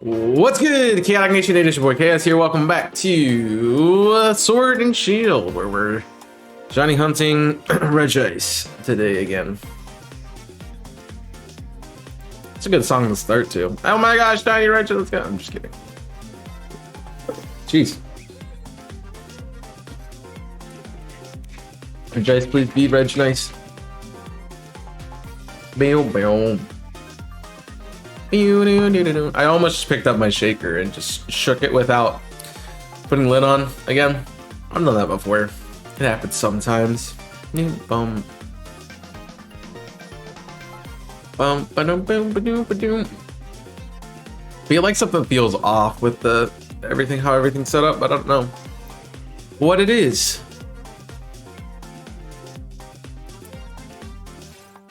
What's good, Chaotic Nation? It is your boy Chaos here. Welcome back to Sword and Shield, where we're shiny hunting Red Ice today again. It's a good song to start to. Oh my gosh, shiny Red Ice, let's go. I'm just kidding. Jeez. Red Ice, please be Red Ice. Boom, boom. I almost just picked up my shaker and just shook it without putting lid on again. I've done that before. It happens sometimes. Bum. Feel like something feels off with the how everything's set up, but I don't know what it is.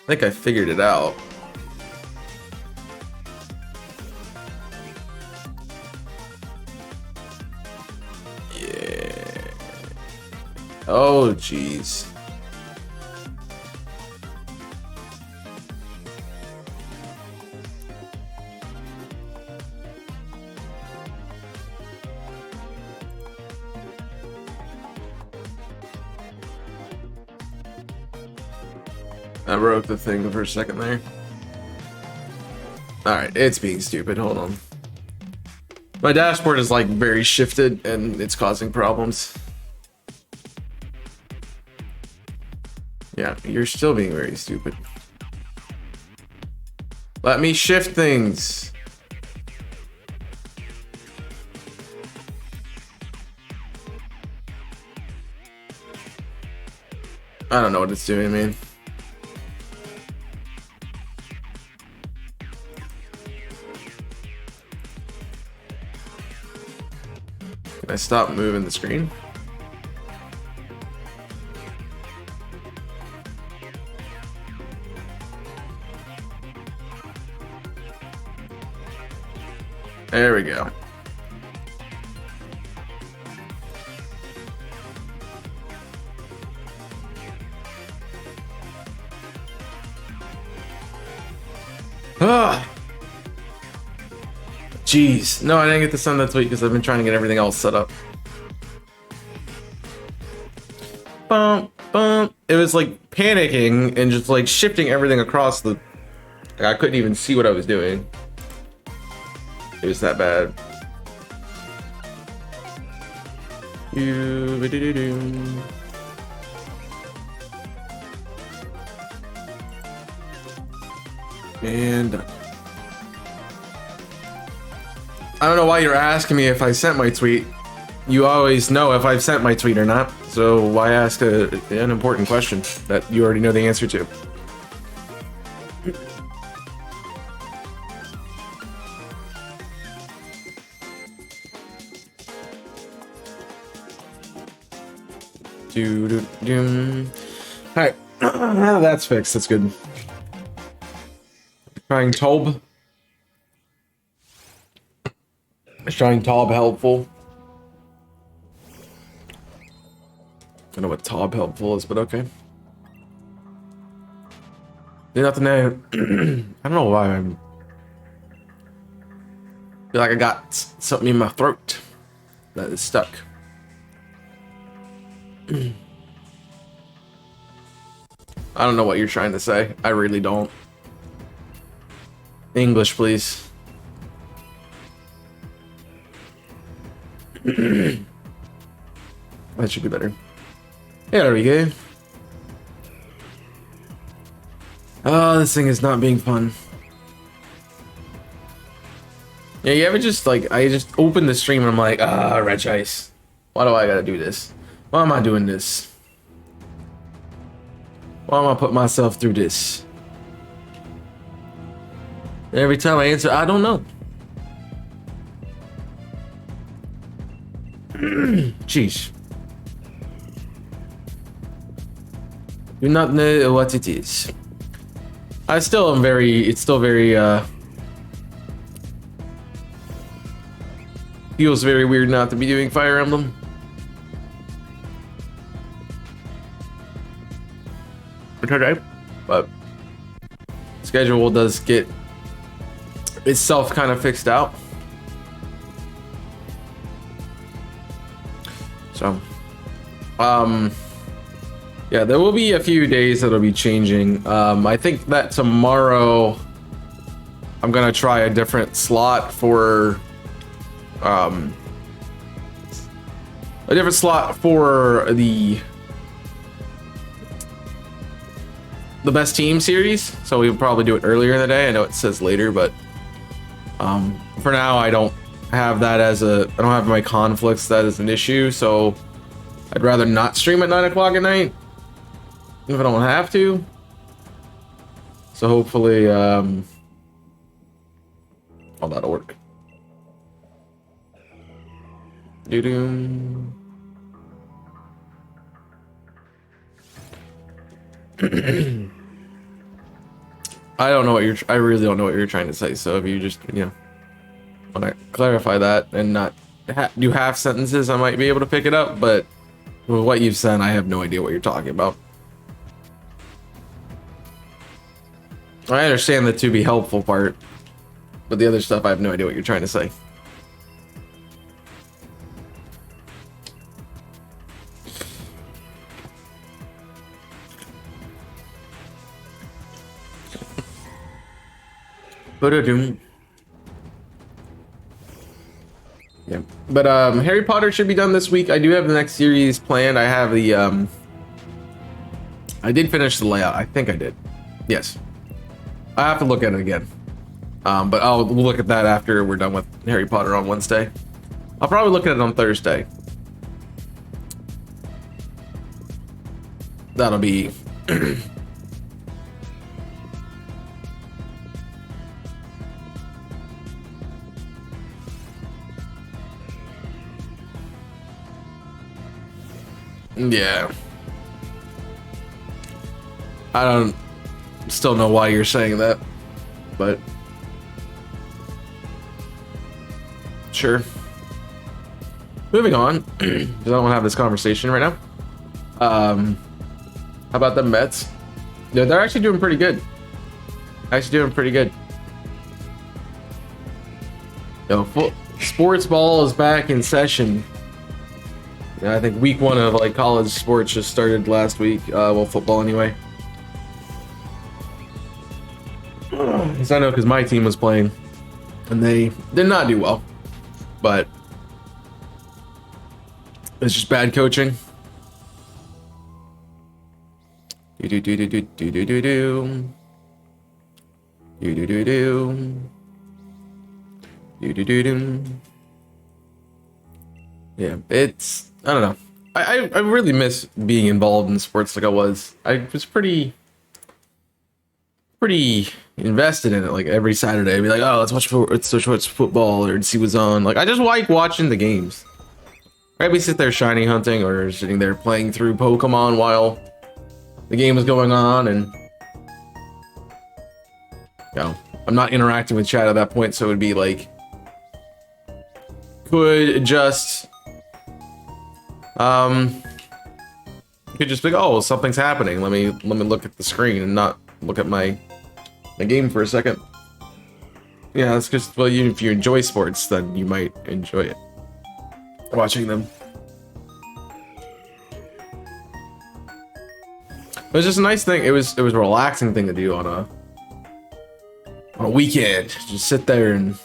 I think I figured it out. Yeah. Oh, jeez. I broke the thing for a second there. Alright, it's being stupid. Hold on. My dashboard is like very shifted and it's causing problems. Yeah, you're still being very stupid. Let me shift things. I don't know what it's doing, man. Can I stop moving the screen? There we go. Ah. Jeez. No, I didn't get to send that tweet because I've been trying to get everything else set up. Bump, bump. It was like panicking and just like shifting everything across the... I couldn't even see what I was doing. It was that bad. And I don't know why you're asking me if I sent my tweet. You always know if I've sent my tweet or not. So why ask an important question that you already know the answer to? Alright, that's fixed. That's good. Trying Tob. Is trying Tob helpful? I don't know what Tob helpful is, but okay. Do nothing there. I don't know why I'm... feel like I got something in my throat that is stuck. I don't know what you're trying to say. I really don't. English, please. That should be better. Yeah, there we go. Oh, this thing is not being fun. Yeah, you ever just like, I just open the stream and I'm like, Red Ice. Why do I gotta do this? Why am I doing this? Why am I putting myself through this? Every time I answer, I don't know. Jeez. Do not know what it is. I still am very, it's still very, feels very weird not to be doing Fire Emblem. Okay, but schedule does get itself kind of fixed out. So, yeah, there will be a few days that'll be changing. I think that tomorrow I'm gonna try a different slot for the the best team series, so we would probably do it earlier in the day. I know it says later, but for now I don't have that as I don't have my conflicts that as an issue, so I'd rather not stream at 9 o'clock at night if I don't have to. So hopefully all that'll work. Doo-doo. I don't know what I really don't know what you're trying to say. So if you just, want to clarify that and not do half sentences, I might be able to pick it up. But with what you've said, I have no idea what you're talking about. I understand the to be helpful part, but the other stuff, I have no idea what you're trying to say. Yeah, but Harry Potter should be done this week. I do have the next series planned. I have the I did finish the layout. I think I did. Yes, I have to look at it again. But we'll look at that after we're done with Harry Potter on Wednesday. I'll probably look at it on Thursday. That'll be yeah. I don't still know why you're saying that, but sure. Moving on, because I don't want to have this conversation right now. How about the Mets? They're actually doing pretty good. Sports ball is back in session. Yeah, I think week 1 of like college sports just started last week. Well, football anyway. Because I know, because my team was playing, and they did not do well, but it's just bad coaching. Yeah, it's, I don't know. I really miss being involved in sports like I was. I was pretty invested in it. Like every Saturday, I'd be like, oh, let's watch football or see what's on. Like I just like watching the games. Right, we sit there shiny hunting or sitting there playing through Pokemon while the game was going on, and I'm not interacting with chat at that point, so it'd be like could just be like, oh, something's happening. Let me look at the screen and not look at my game for a second. Yeah, that's just, well, if you enjoy sports, then you might enjoy it. Watching them. It was just a nice thing. It was a relaxing thing to do on a weekend. Just sit there and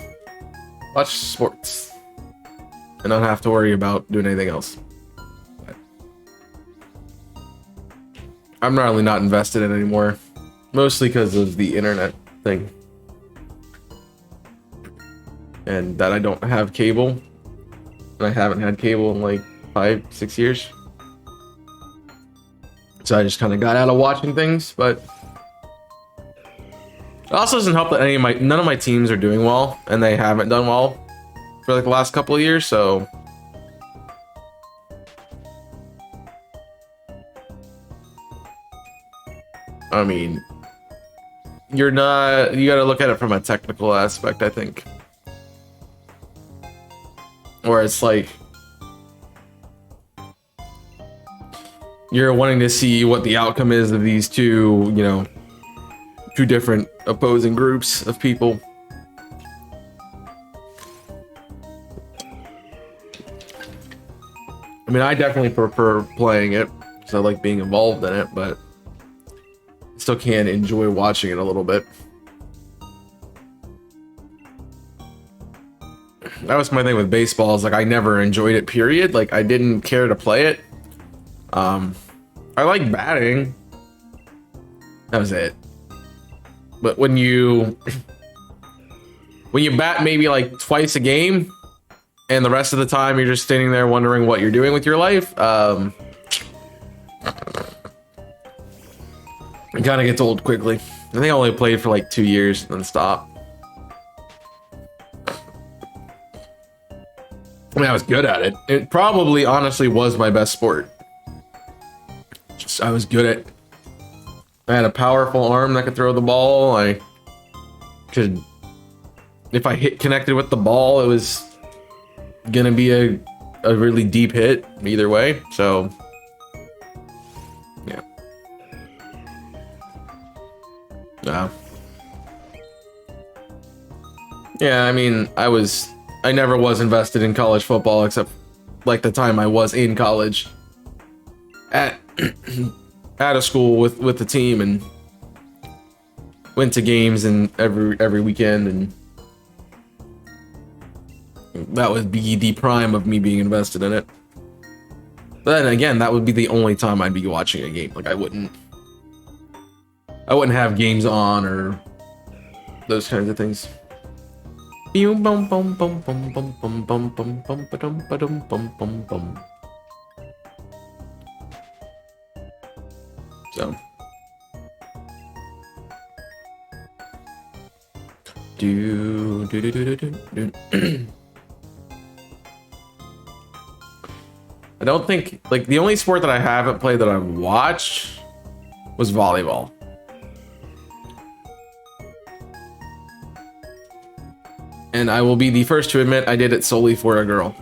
watch sports and not have to worry about doing anything else. But I'm really not invested in it anymore, mostly because of the internet thing and that I don't have cable. I haven't had cable in like 5-6 years, so I just kind of got out of watching things. But it also doesn't help that none of my teams are doing well, and they haven't done well for like the last couple of years. So I mean, you got to look at it from a technical aspect, I think. Where it's like you're wanting to see what the outcome is of these two different opposing groups of people. I mean, I definitely prefer playing it because I like being involved in it, but I still can enjoy watching it a little bit. That was my thing with baseball, is like I never enjoyed it, period. Like I didn't care to play it. I like batting, That was it. But when you bat maybe like twice a game, and the rest of the time you're just standing there wondering what you're doing with your life, it kind of gets old quickly. I think I only played for like 2 years and then stopped. I mean, I was good at it. It probably, honestly, was my best sport. I was good at. I had a powerful arm that could throw the ball. I could, if I connected with the ball, it was gonna be a really deep hit either way. So, yeah. Yeah, I mean, I never was invested in college football except like the time I was in college at at a school with the team and went to games and every weekend, and that would be the prime of me being invested in it. But then again, that would be the only time I'd be watching a game. Like I wouldn't have games on or those kinds of things. So I don't think, like, the only sport that I haven't played that I've watched was volleyball. And I will be the first to admit I did it solely for a girl.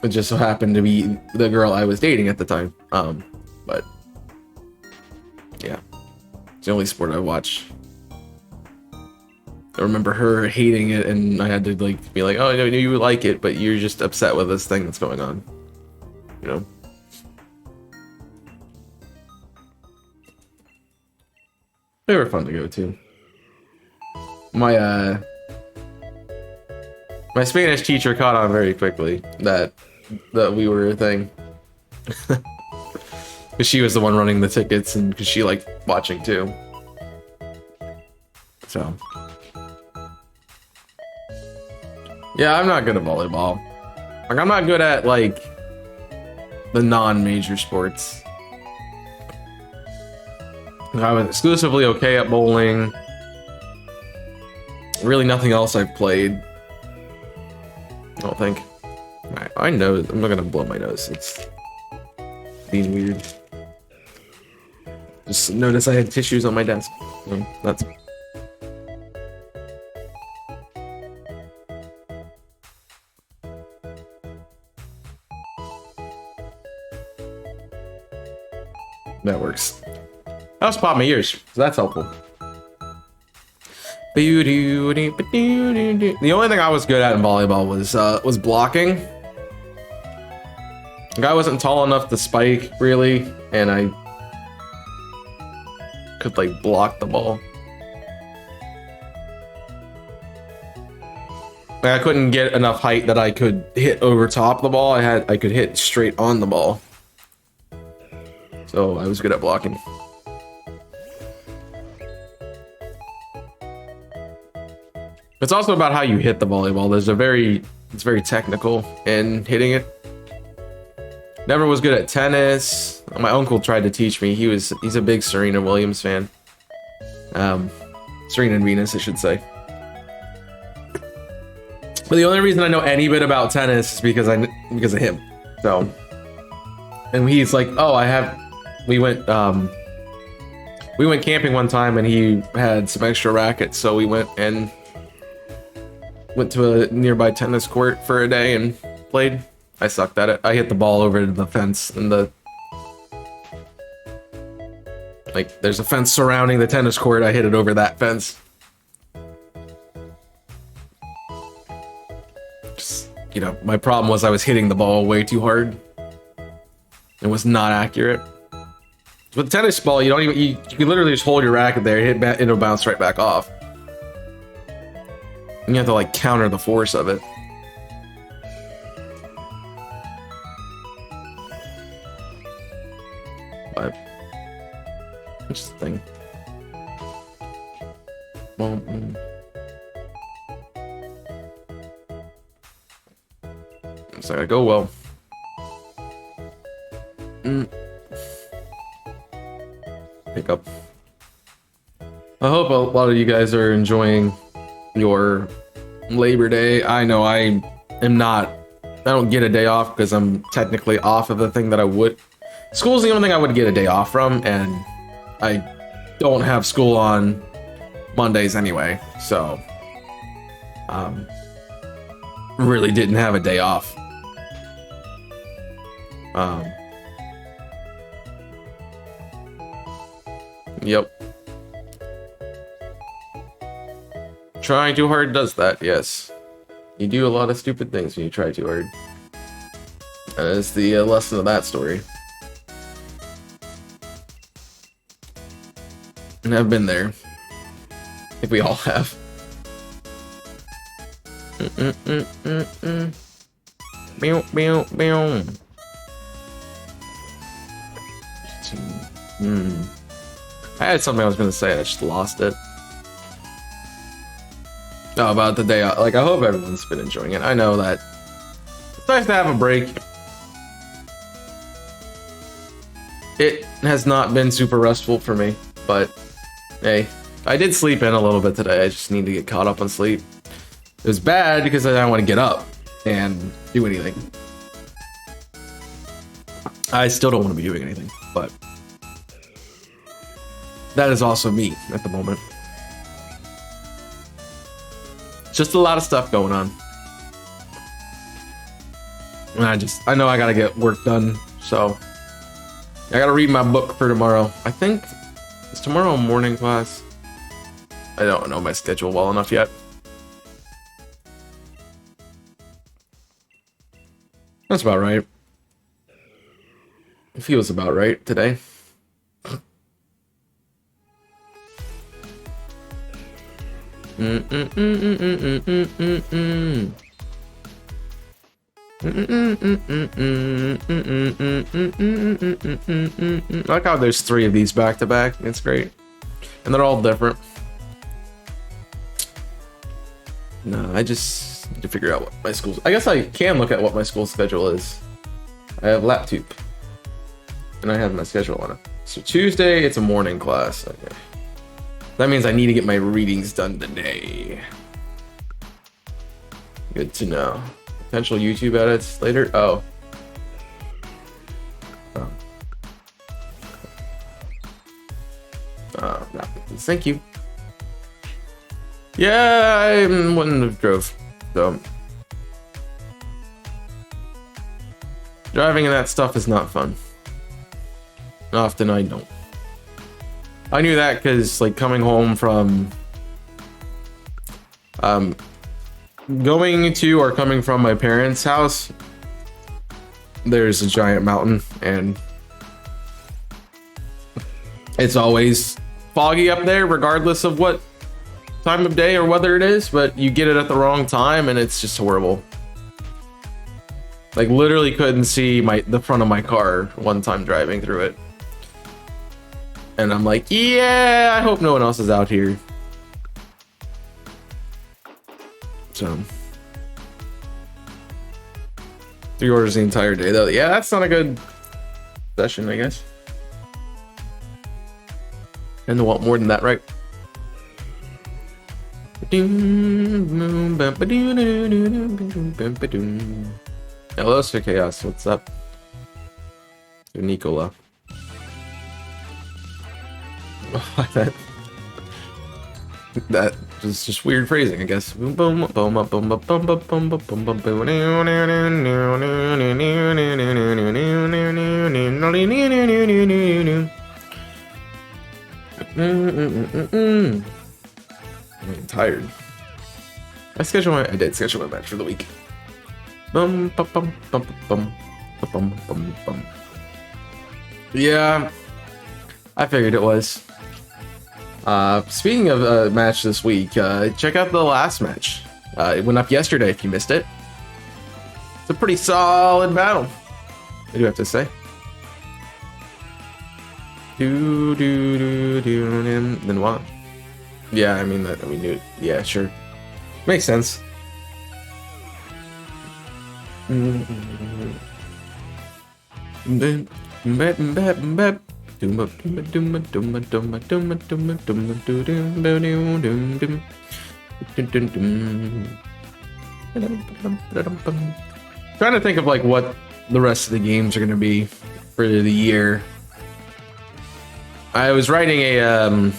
It just so happened to be the girl I was dating at the time. But yeah, it's the only sport I watch. I remember her hating it, and I had to like be like, "Oh, I know you like it, but you're just upset with this thing that's going on," you know. They were fun to go to. My Spanish teacher caught on very quickly that we were a thing. Because she was the one running the tickets, and because she liked watching too. So yeah, I'm not good at volleyball. Like, I'm not good at like the non-major sports. I was exclusively okay at bowling. Really nothing else I've played. I don't think. Alright, I know. I'm not gonna blow my nose. It's being weird. Just notice I had tissues on my desk. So that's... That works. I also popped my ears, so that's helpful. The only thing I was good at in volleyball was blocking. Like, I wasn't tall enough to spike, really, and I could like block the ball. Like, I couldn't get enough height that I could hit over top the ball. I could hit straight on the ball. So I was good at blocking. It's also about how you hit the volleyball. It's very technical in hitting it. Never was good at tennis. My uncle tried to teach me. He's a big Serena Williams fan. Serena and Venus, I should say. But the only reason I know any bit about tennis is because of him. So, and he's like, oh, we went camping one time and he had some extra rackets, so we went to a nearby tennis court for a day and played. I sucked at it. I hit the ball over the fence, and there's a fence surrounding the tennis court. I hit it over that fence. Just, you know, my problem was I was hitting the ball way too hard. It was not accurate. With tennis ball, you can literally just hold your racket there, it'll bounce right back off. And you have to like counter the force of it. It's not gonna go well. Hiccup. I hope a lot of you guys are enjoying your Labor Day. I know I am not. I don't get a day off because I'm technically off of the thing that I would. School's the only thing I would get a day off from, and I don't have school on Mondays anyway, so really didn't have a day off. Yep. Trying too hard does that, yes. You do a lot of stupid things when you try too hard. That is the lesson of that story. And I've been there. I think we all have. I had something I was gonna say, I just lost it. Oh, about the day off. Like, I hope everyone's been enjoying it. I know that it's nice to have a break. It has not been super restful for me, but hey, I did sleep in a little bit today. I just need to get caught up on sleep. It was bad because I didn't want to get up and do anything. I still don't want to be doing anything, but that is also me at the moment. Just a lot of stuff going on. And I know I gotta get work done, so I gotta read my book for tomorrow. I think, is tomorrow a morning class? I don't know my schedule well enough yet. That's about right. It feels about right today. I like how there's 3 of these back to back. It's great. And they're all different. No, I just need to figure out what my school's... I guess I can look at what my school schedule is. I have LapTube. And I have my schedule on it. So Tuesday, it's a morning class. Okay. That means I need to get my readings done today. Good to know. Potential YouTube edits later. Oh. No. Thank you. Yeah, I wouldn't have drove. So driving in that stuff is not fun. Often I don't. I knew that because, like, coming home from going to or coming from my parents' house, there's a giant mountain and it's always foggy up there regardless of what time of day or weather it is, but you get it at the wrong time and it's just horrible. Like, literally couldn't see the front of my car one time driving through it. And I'm like, yeah, I hope no one else is out here. So 3 orders the entire day though. Yeah, that's not a good session, I guess. And they want more than that, right? Hello, Sir Chaos. What's up? Nicola. That is just weird phrasing, I guess. I'm tired. I did schedule my match for the week. Yeah, I figured it was. Speaking of a match this week, check out the last match. It went up yesterday if you missed it. It's a pretty solid battle, I do have to say. Then what? Yeah, I mean that we knew. Yeah, sure, makes sense. Trying to think of like what the rest of the games are going to be for the year. I was writing a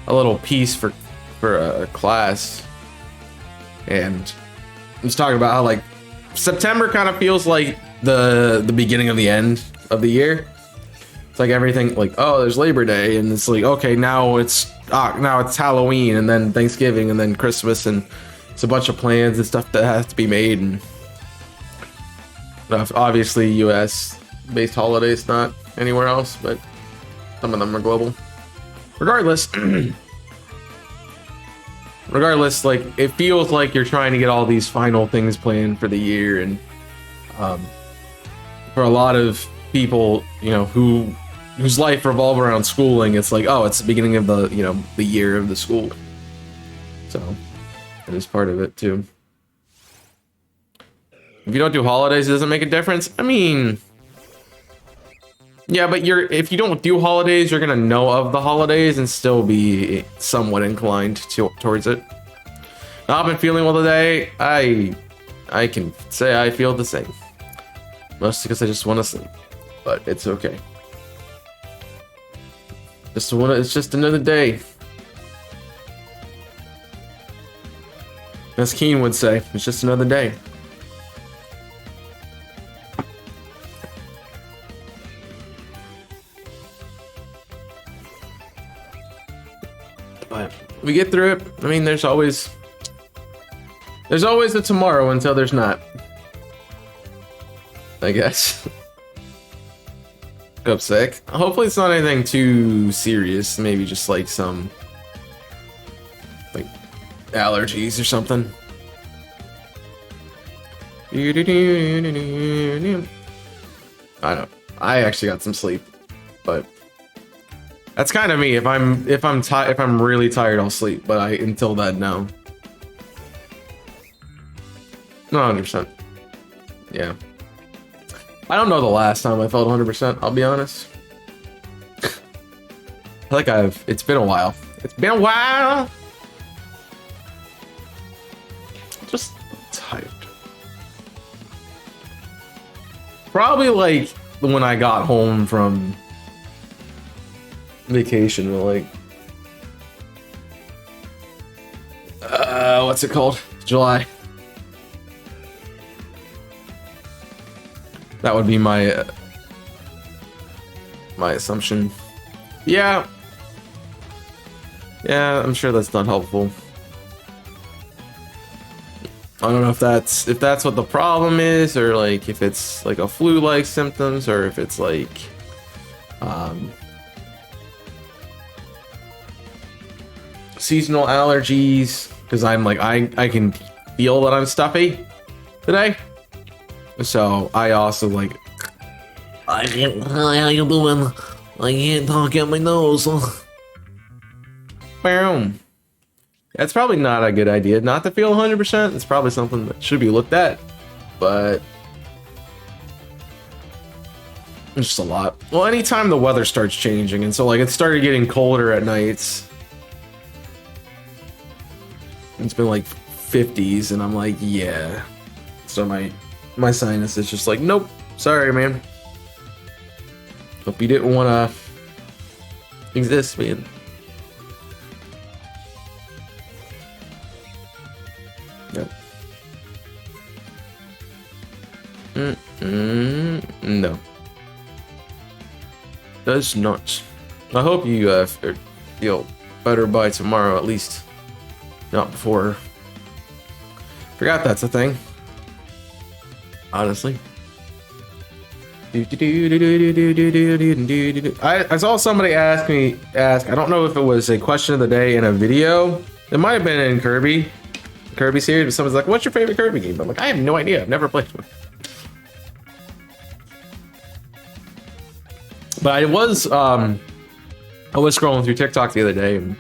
little piece for a class, and I was talking about how like September kind of feels like the beginning of the end of the year. It's like everything like, oh, there's Labor Day, and it's like, okay, now it's Halloween, and then Thanksgiving, and then Christmas, and it's a bunch of plans and stuff that has to be made. And obviously US based holidays, not anywhere else, but some of them are global. Regardless, like it feels like you're trying to get all these final things planned for the year, and for a lot of people, you know, whose life revolve around schooling, it's like, oh, it's the beginning of the, you know, the year of the school. So that is part of it too. If you don't do holidays, it doesn't make a difference. I mean, yeah, but if you don't do holidays, you're gonna know of the holidays and still be somewhat inclined towards it. Now, I've been feeling well today. I can say I feel the same, mostly because I just want to sleep, but it's okay. It's just another day. As Keen would say, it's just another day. But we get through it. I mean, there's always a tomorrow until there's not, I guess. Up sick. Hopefully it's not anything too serious. Maybe just like some like allergies or something. I actually got some sleep, but that's kind of me. If I'm really tired, I'll sleep. But until then, no. 100%. Yeah. I don't know the last time I felt 100%, I'll be honest. It's been a while. It's been a while. Just tired. Probably like when I got home from vacation, like, what's it called? July. That would be my assumption. Yeah, I'm sure that's not helpful. I don't know if that's what the problem is, or like if it's like a flu-like symptoms, or if it's like seasonal allergies. Because I'm like I can feel that I'm stuffy today. So I also like, how you doing? I can't talk out my nose. Boom. That's probably not a good idea not to feel 100%. It's probably something that should be looked at, but it's just a lot. Well, anytime the weather starts changing, and so like it started getting colder at nights. It's been like 50s, and I'm like, yeah. So my sinus is just like, nope, sorry, man. Hope you didn't want to exist, man. Yep. No. Does not. I hope you feel better by tomorrow, at least. Not before. Forgot that's a thing. Honestly. I saw somebody ask, I don't know if it was a question of the day in a video. It might have been in Kirby series, but someone's like, what's your favorite Kirby game? I'm like, I have no idea. I've never played one. But I was scrolling through TikTok the other day, and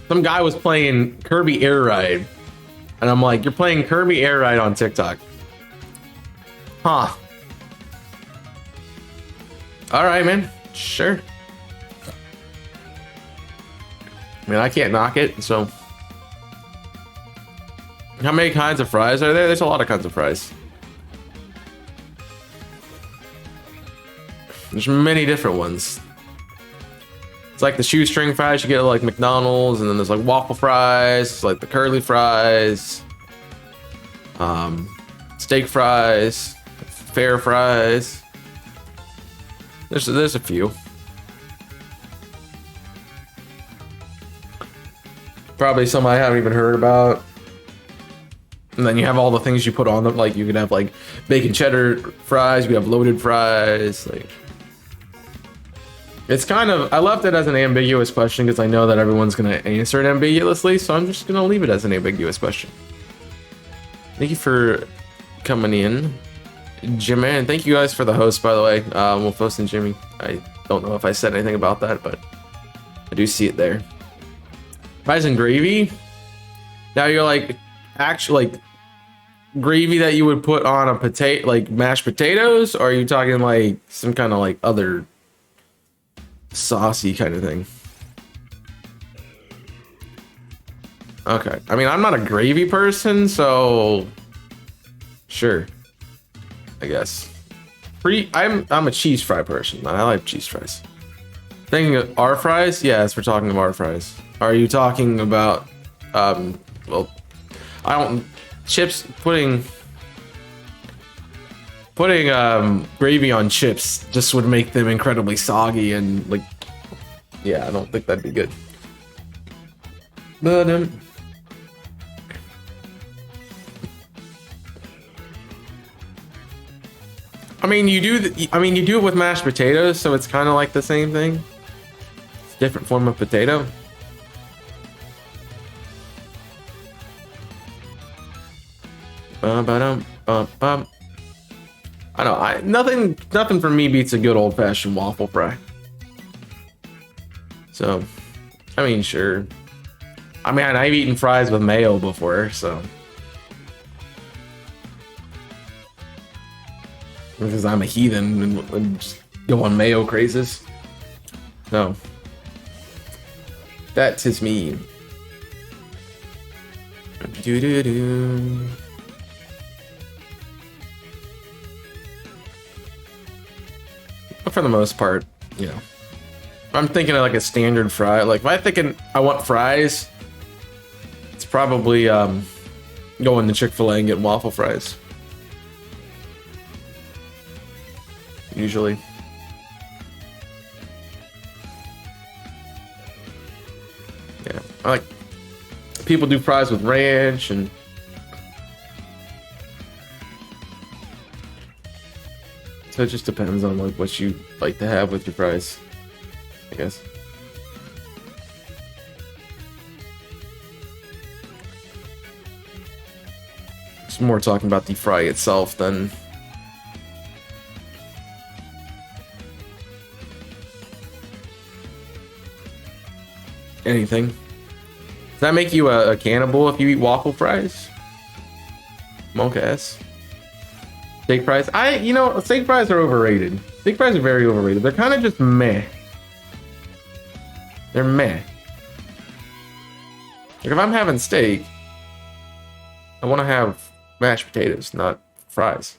some guy was playing Kirby Air Ride. And I'm like, you're playing Kirby Air Ride on TikTok. Huh. All right, man. Sure. I mean, I can't knock it, so. How many kinds of fries are there? There's a lot of kinds of fries. There's many different ones. It's like the shoestring fries you get at like McDonald's, and then there's like waffle fries, like the curly fries, steak fries, fair fries. There's a few. Probably some I haven't even heard about. And then you have all the things you put on them. Like you could have like bacon cheddar fries. You could have loaded fries. Like it's kind of, I left it as an ambiguous question because I know that everyone's gonna answer it ambiguously. So I'm just gonna leave it as an ambiguous question. Thank you for coming in, Jimmy, and thank you guys for the host, by the way. Wolfos and Jimmy. I don't know if I said anything about that, but I do see it there. Fries and gravy. Now you're like, actually, like gravy that you would put on a potato, like mashed potatoes, or are you talking like some kind of like other saucy kind of thing? Okay. I mean, I'm not a gravy person, so sure, I guess. I'm a cheese fry person. I like cheese fries. Thinking of our fries? Yes, we're talking of our fries. Are you talking about well, I don't, chips, putting gravy on chips just would make them incredibly soggy and like, yeah, I don't think that'd be good. But I mean, you do it with mashed potatoes, so it's kind of like the same thing. It's a different form of potato. I know, nothing for me beats a good old-fashioned waffle fry. So, I mean, sure. I mean, I've eaten fries with mayo before, so. Because I'm a heathen and just go on mayo crazes. So, that is me. Do-do-do. But for the most part, you know, I'm thinking of like a standard fry. Like if I'm thinking I want fries, it's probably going to Chick-fil-A and getting waffle fries. Usually. Yeah, I like, people do fries with ranch and so it just depends on like what you like to have with your fries, I guess. It's more talking about the fry itself than anything. Does that make you a cannibal if you eat waffle fries? Monk ass. Steak fries? Steak fries are overrated. Steak fries are very overrated. They're kind of just meh. They're meh. Like if I'm having steak, I want to have mashed potatoes, not fries.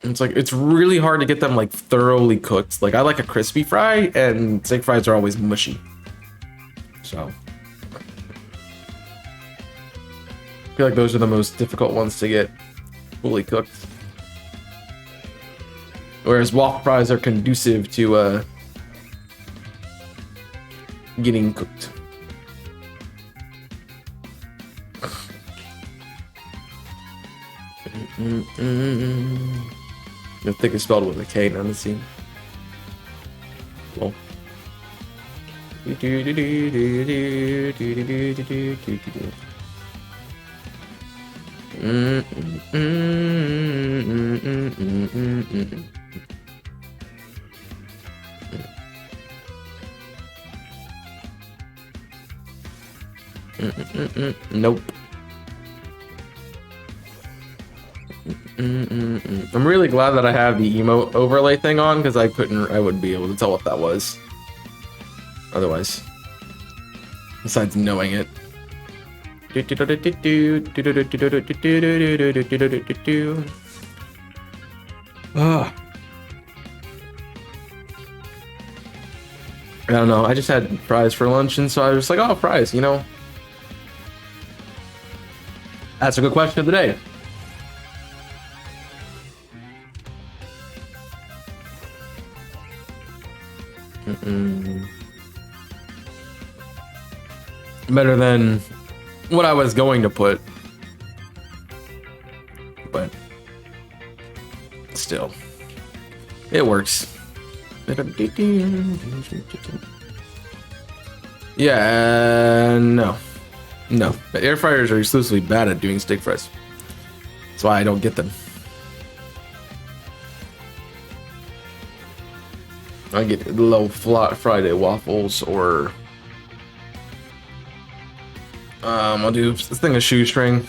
It's like, it's really hard to get them like thoroughly cooked. Like I like a crispy fry, and steak fries are always mushy. So I feel like those are the most difficult ones to get fully cooked. Whereas waffle fries are conducive to getting cooked. I think it's spelled with a K, not a C. Cool. Nope. I'm really glad that I have the emote overlay thing on because I wouldn't be able to tell what that was otherwise. Besides knowing it. I don't know. I just had fries for lunch, and so I was like, "Oh, fries!" You know. That's a good question of the day. Better than what I was going to put, but still, it works. Yeah, no. Air fryers are exclusively bad at doing steak fries. That's why I don't get them. I get low flat Friday waffles, or I'll do this thing of shoestring.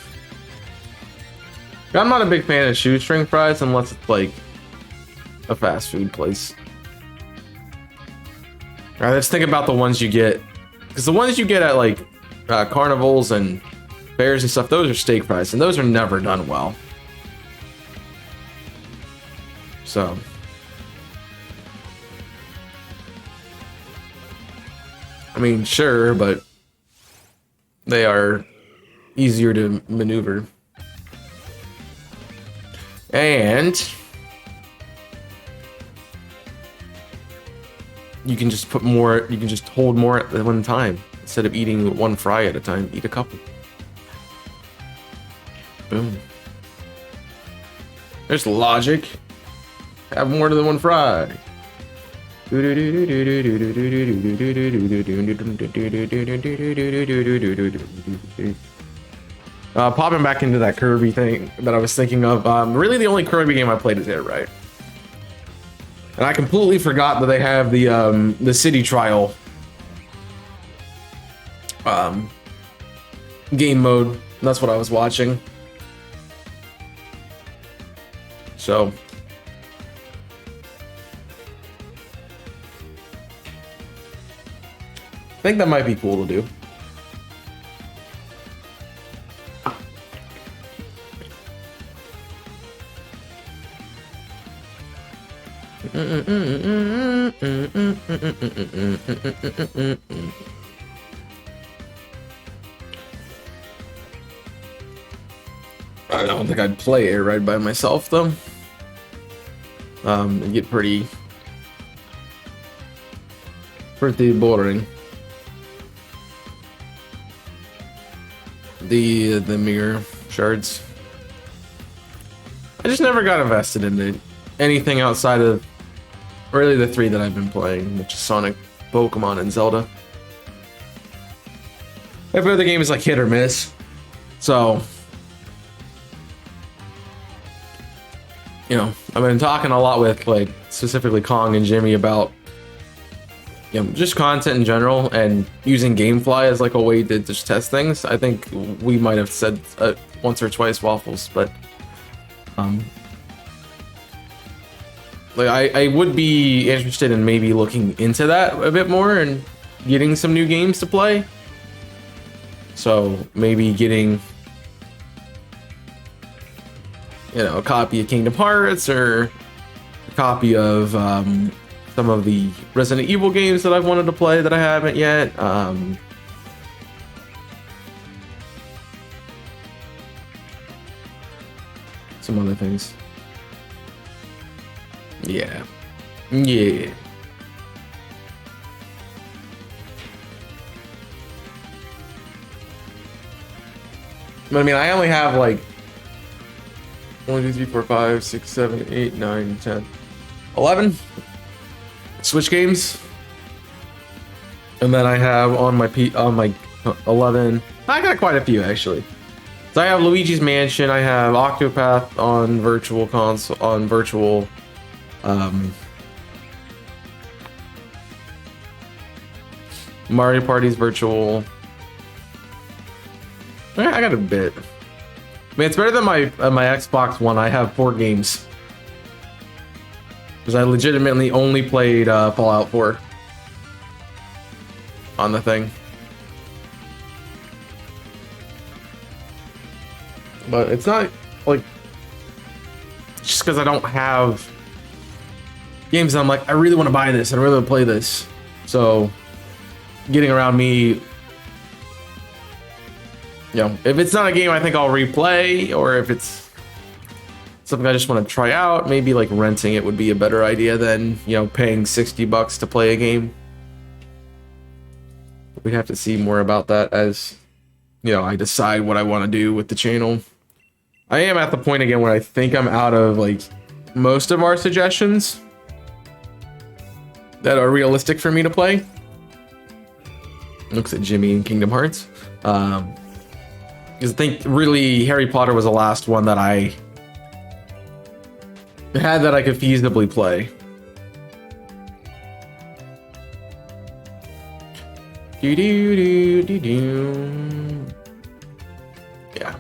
I'm not a big fan of shoestring fries unless it's like a fast food place. All right, let's think about the ones you get, because the ones you get at like carnivals and fairs and stuff, those are steak fries, and those are never done well. So I mean, sure, but they are easier to maneuver. And you can just put more, you can just hold more at one time. Instead of eating one fry at a time, eat a couple. Boom. There's logic. Have more than one fry. Popping back into that Kirby thing that I was thinking of. Really, the only Kirby game I played is Air Ride, and I completely forgot that they have the city trial game mode. That's what I was watching. So I think that might be cool to do. I don't think I'd play Air Ride by myself though. It'd get pretty boring. The mirror shards. I just never got invested into anything outside of really the three that I've been playing, which is Sonic, Pokemon, and Zelda. Every other game is like hit or miss. So, you know, I've been talking a lot with like specifically Kong and Jimmy about, you know, just content in general and using GameFly as like a way to just test things. I think we might have said once or twice waffles, but like I would be interested in maybe looking into that a bit more and getting some new games to play. So maybe getting, you know, a copy of Kingdom Hearts or a copy of some of the Resident Evil games that I've wanted to play that I haven't yet. Some other things. Yeah. Yeah. But I mean, I only have like 1, 2, 3, 4, 5, 6, 7, 8, 9, 10, 11 Switch games. And then I have on my 11. I got quite a few actually. So I have Luigi's Mansion, I have Octopath on virtual console, on virtual Mario Party's virtual. I got a bit. I mean, it's better than my Xbox One. I have 4 games. Because I legitimately only played Fallout 4 on the thing. But it's not like just because I don't have games that I'm like, I really want to buy this and I really want to play this. So getting around me, you know, if it's not a game I think I'll replay, or if it's something I just want to try out, maybe like renting it would be a better idea than, you know, paying $60 to play a game. We'd have to see more about that as, you know, I decide what I want to do with the channel. I am at the point again where I think I'm out of like most of our suggestions that are realistic for me to play. Looks at Jimmy in Kingdom Hearts. Because I think really Harry Potter was the last one that I had that I could feasibly play. Yeah.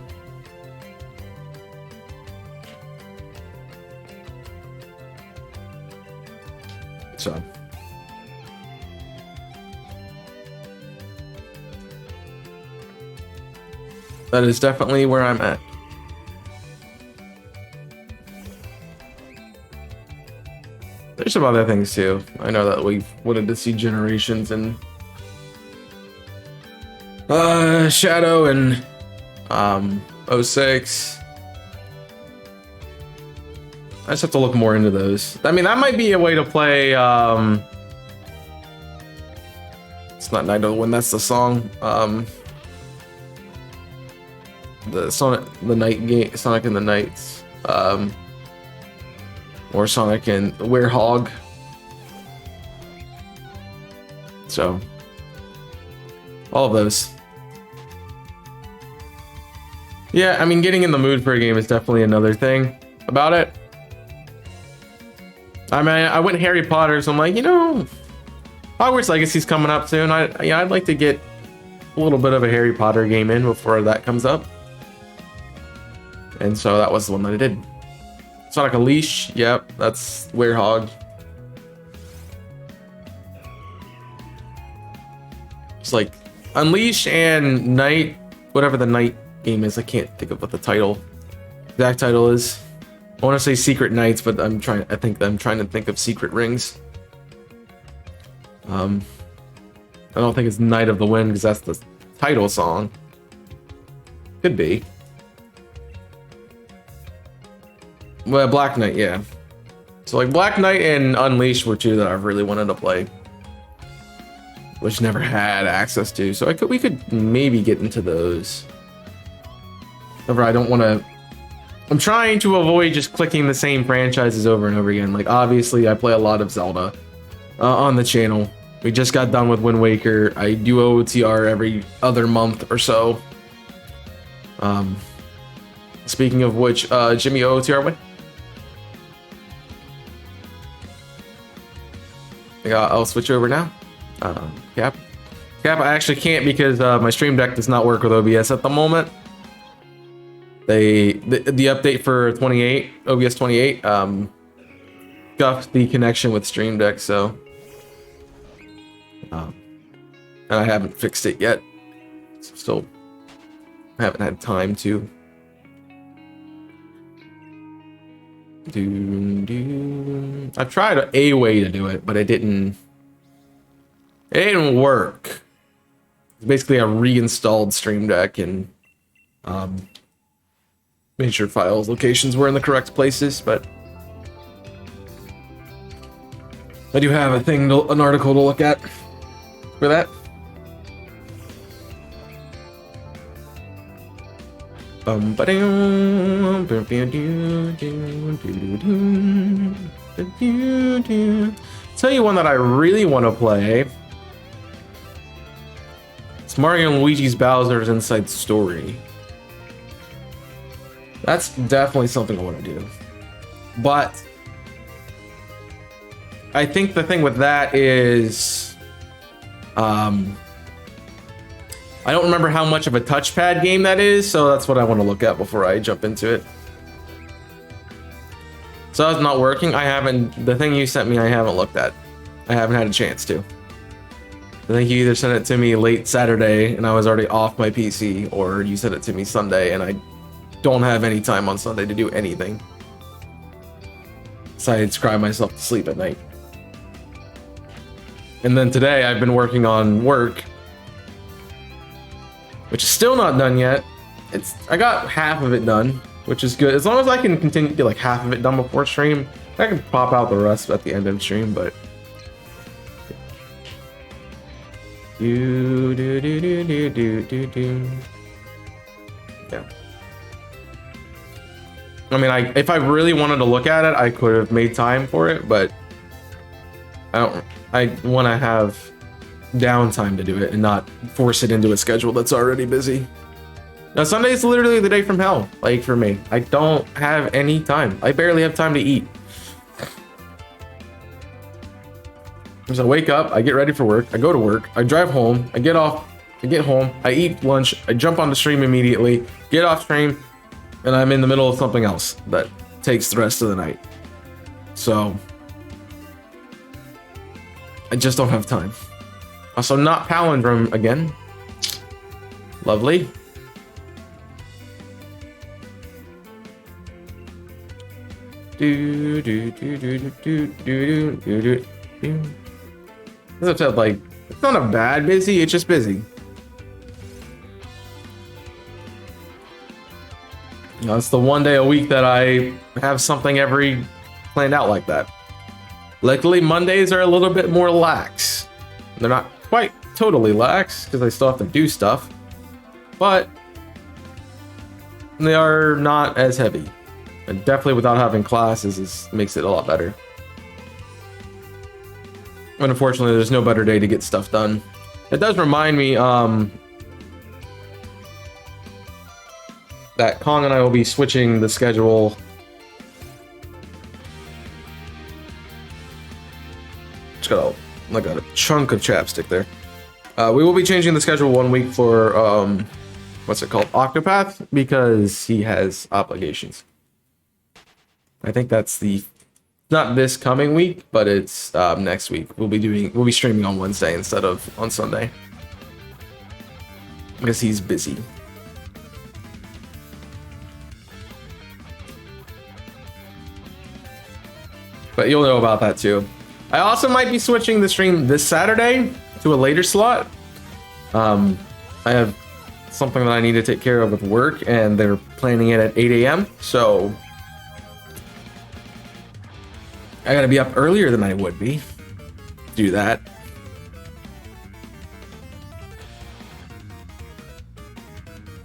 So that is definitely where I'm at. There's some other things too. I know that we've wanted to see Generations and Shadow and 06. I just have to look more into those. I mean, that might be a way to play. It's not Night of the Wind. That's the song. The Sonic, the Night game, Sonic and the Nights, or Sonic and Werehog. So, all of those. Yeah, I mean, getting in the mood for a game is definitely another thing about it. I mean, I went Harry Potter, so I'm like, you know, Hogwarts Legacy's coming up soon. I'd like to get a little bit of a Harry Potter game in before that comes up. And so that was the one that I did. Sonic Unleashed, yep, that's Werehog. It's like Unleashed and Night, whatever the Night game is. I can't think of what the exact title is. I want to say Secret Knights, but I'm trying to think of Secret Rings. I don't think it's Night of the Wind because that's the title song. Could be. Well, Black Knight, yeah. So like Black Knight and Unleashed were 2 that I really wanted to play, which never had access to. So we could maybe get into those. However, I don't want to. I'm trying to avoid just clicking the same franchises over and over again. Like obviously, I play a lot of Zelda on the channel. We just got done with Wind Waker. I do OTR every other month or so. Speaking of which, Jimmy OTR when? I'll switch over now. Cap, I actually can't because my Stream Deck does not work with OBS at the moment. The update for 28, OBS 28, scuffed the connection with Stream Deck, so and I haven't fixed it yet. Still haven't had time to. I've tried a way to do it, but it didn't work. Basically, I reinstalled Stream Deck and made sure files locations were in the correct places, but I do have an article to look at for that. Tell you one that I really want to play. It's Mario and Luigi's Bowser's Inside Story. That's definitely something I want to do. But I think the thing with that is I don't remember how much of a touchpad game that is, so that's what I want to look at before I jump into it. So that's not working. I haven't, the thing you sent me, I haven't looked at. I haven't had a chance to. I think you either sent it to me late Saturday and I was already off my PC, or you sent it to me Sunday and I don't have any time on Sunday to do anything. So I cry myself to sleep at night. And then today I've been working on work, which is still not done yet. I got half of it done, which is good. As long as I can continue to get like half of it done before stream, I can pop out the rest at the end of stream, but yeah. I mean, if I really wanted to look at it, I could have made time for it, but I want to have downtime to do it and not force it into a schedule that's already busy. Now, Sunday's literally the day from hell, like for me. I don't have any time. I barely have time to eat. So I wake up, I get ready for work, I go to work, I drive home, I get off, I get home, I eat lunch, I jump on the stream immediately, get off stream, and I'm in the middle of something else that takes the rest of the night. So I just don't have time. Also, not palindrome again. Lovely. As I said, like, it's not a bad busy, it's just busy. You know, it's the one day a week that I have something every planned out like that. Luckily, Mondays are a little bit more lax. They're not quite totally lax because I still have to do stuff, but they are not as heavy. And definitely without having classes makes it a lot better. And unfortunately, there's no better day to get stuff done. It does remind me that Kong and I will be switching the schedule. Just got like a chunk of chapstick there. We will be changing the schedule 1 week for what's it called, Octopath, because he has obligations. I think that's not this coming week, but it's next week. We'll be streaming on Wednesday instead of on Sunday because he's busy. But you'll know about that too. I also might be switching the stream this Saturday to a later slot. I have something that I need to take care of with work, and they're planning it at 8 a.m. So I gotta be up earlier than I would be to do that.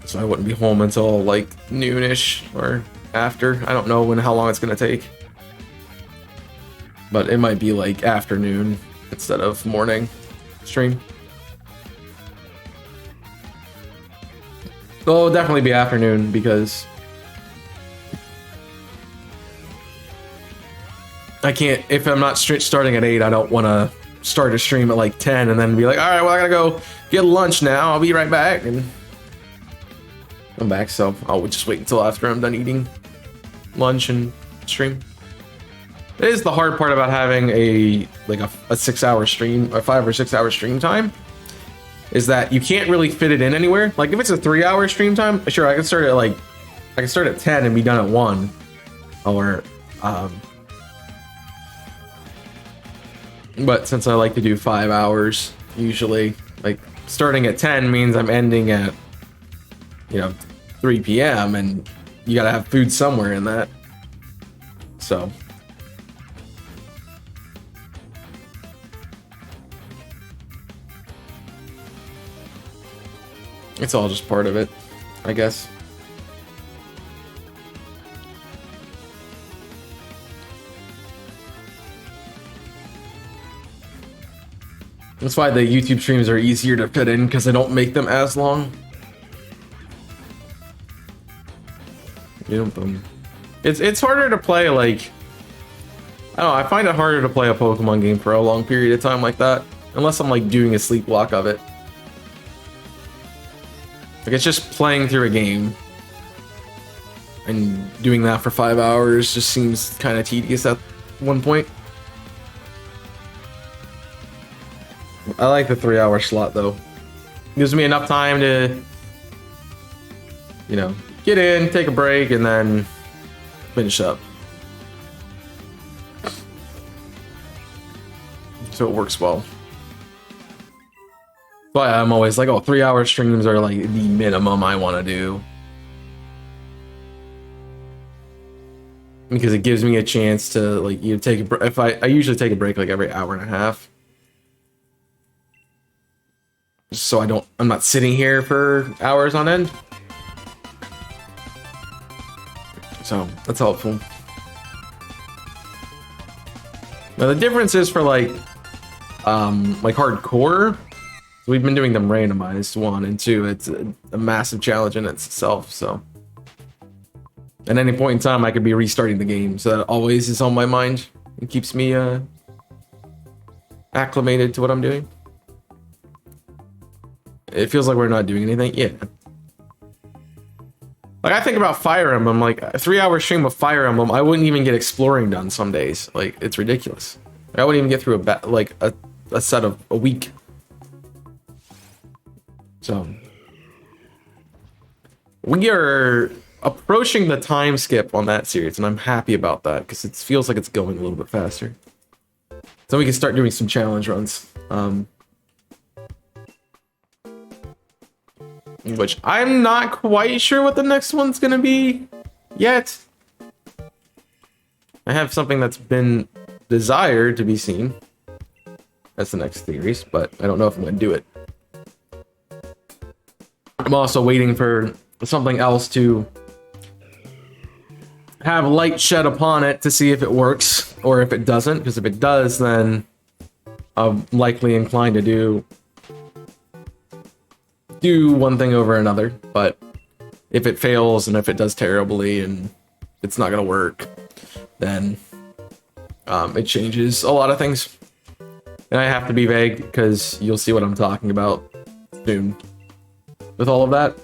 So I wouldn't be home until like noonish or after. I don't know how long it's gonna take. But it might be like afternoon instead of morning stream. It'll definitely be afternoon because I can't, if I'm not starting at 8, I don't want to start a stream at like 10 and then be like, all right, well, I gotta go get lunch now. I'll be right back. And I'm back, so I'll just wait until after I'm done eating lunch and stream. It is the hard part about having a 6-hour stream, a 5 or 6 hour stream time, is that you can't really fit it in anywhere. Like if it's a 3-hour stream time, sure, I can start at 10 and be done at 1, or but since I like to do 5 hours usually, like starting at 10 means I'm ending at 3 p.m. and you gotta have food somewhere in that. So it's all just part of it, I guess. That's why the YouTube streams are easier to fit in, because I don't make them as long. It's harder to play, like, I don't know, I find it harder to play a Pokemon game for a long period of time like that, unless I'm like doing a sleep block of it. Like, it's just playing through a game. And doing that for 5 hours just seems kind of tedious at one point. I like the 3-hour slot though. Gives me enough time to, you know, get in, take a break, and then finish up. So it works well. But I'm always like, oh, 3-hour streams are like the minimum I want to do. Because it gives me a chance to like take a if I usually take a break like every hour and a half. So I'm not sitting here for hours on end. So that's helpful. Now the difference is for like hardcore, we've been doing them randomized 1 and 2. It's a massive challenge in itself, so at any point in time I could be restarting the game, so that always is on my mind. It keeps me acclimated to what I'm doing. It feels like we're not doing anything. Yeah. Like, I think about Fire Emblem, like a 3-hour stream of Fire Emblem, I wouldn't even get exploring done some days. Like, it's ridiculous. I wouldn't even get through a set of a week. So we are approaching the time skip on that series, and I'm happy about that because it feels like it's going a little bit faster. So we can start doing some challenge runs. Which I'm not quite sure what the next one's gonna be yet. I have something that's been desired to be seen. That's the next series, but I don't know if I'm gonna do it. I'm also waiting for something else to have light shed upon it to see if it works or if it doesn't, because if it does, then I'm likely inclined to do one thing over another. But if it fails and if it does terribly and it's not gonna work, then it changes a lot of things. And I have to be vague because you'll see what I'm talking about soon with all of that.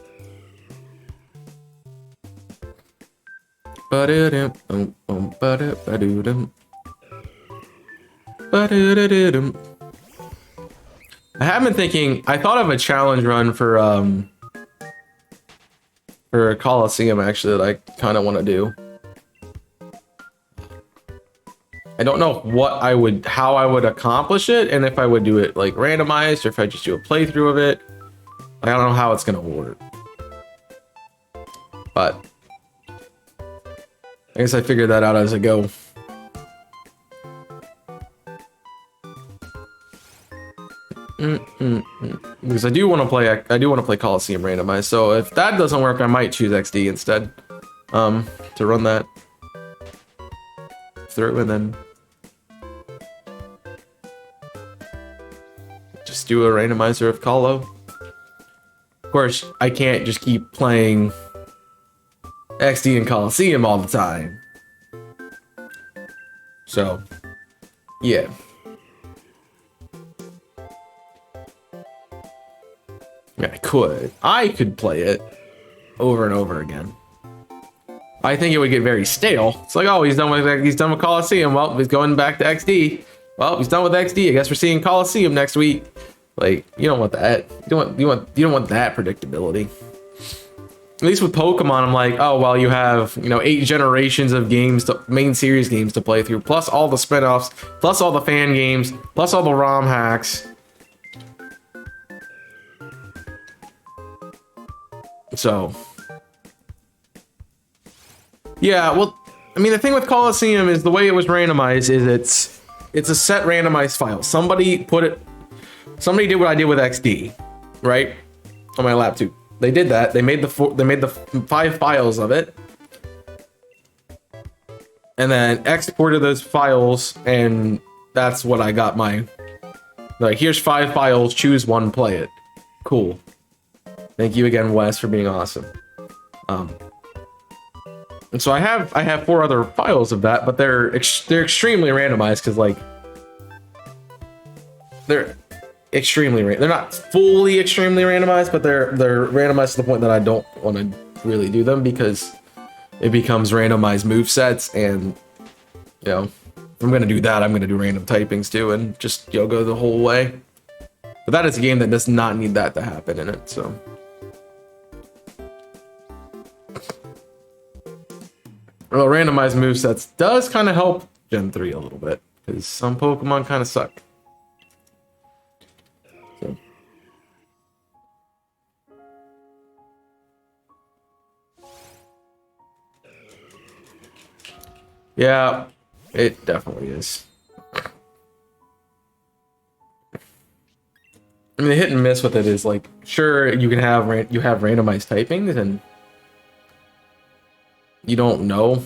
I have been thinking, I thought of a challenge run for a Coliseum actually that I kind of want to do. I don't know how I would accomplish it, and if I would do it like randomized or if I just do a playthrough of it. I don't know how it's gonna work. But I guess I figured that out as I go. Because I do want to play Coliseum randomized. So if that doesn't work, I might choose XD instead to run that through, and then just do a randomizer of Colo. Of course, I can't just keep playing XD and Coliseum all the time. So, yeah. Yeah, I could play it over and over again. I think it would get very stale. It's like, oh, he's done with Coliseum. Well, he's going back to XD. Well, he's done with XD. I guess we're seeing Coliseum next week. Like, you don't want that. You don't want that predictability. At least with Pokemon, I'm like, oh well, you have 8 generations of games, main series games to play through, plus all the spin-offs, plus all the fan games, plus all the ROM hacks. So, yeah, well, I mean, the thing with Coliseum is the way it was randomized is it's a set randomized file. Somebody did what I did with XD, right? On my laptop. They did that. They made the 5 files of it, and then exported those files, and that's what I got my. Like, here's 5 files. Choose one. Play it. Cool. Thank you again, Wes, for being awesome. And so I have 4 other files of that, but they're extremely randomized because like they're not fully extremely randomized, but they're randomized to the point that I don't want to really do them because it becomes randomized move sets, and you know, if I'm gonna do that, I'm gonna do random typings too, and just go the whole way. But that is a game that does not need that to happen in it, so. Well, randomized movesets does kind of help Gen 3 a little bit, because some Pokemon kind of suck. So. Yeah, it definitely is. I mean, the hit and miss with it is like, sure, you can have randomized typings, and you don't know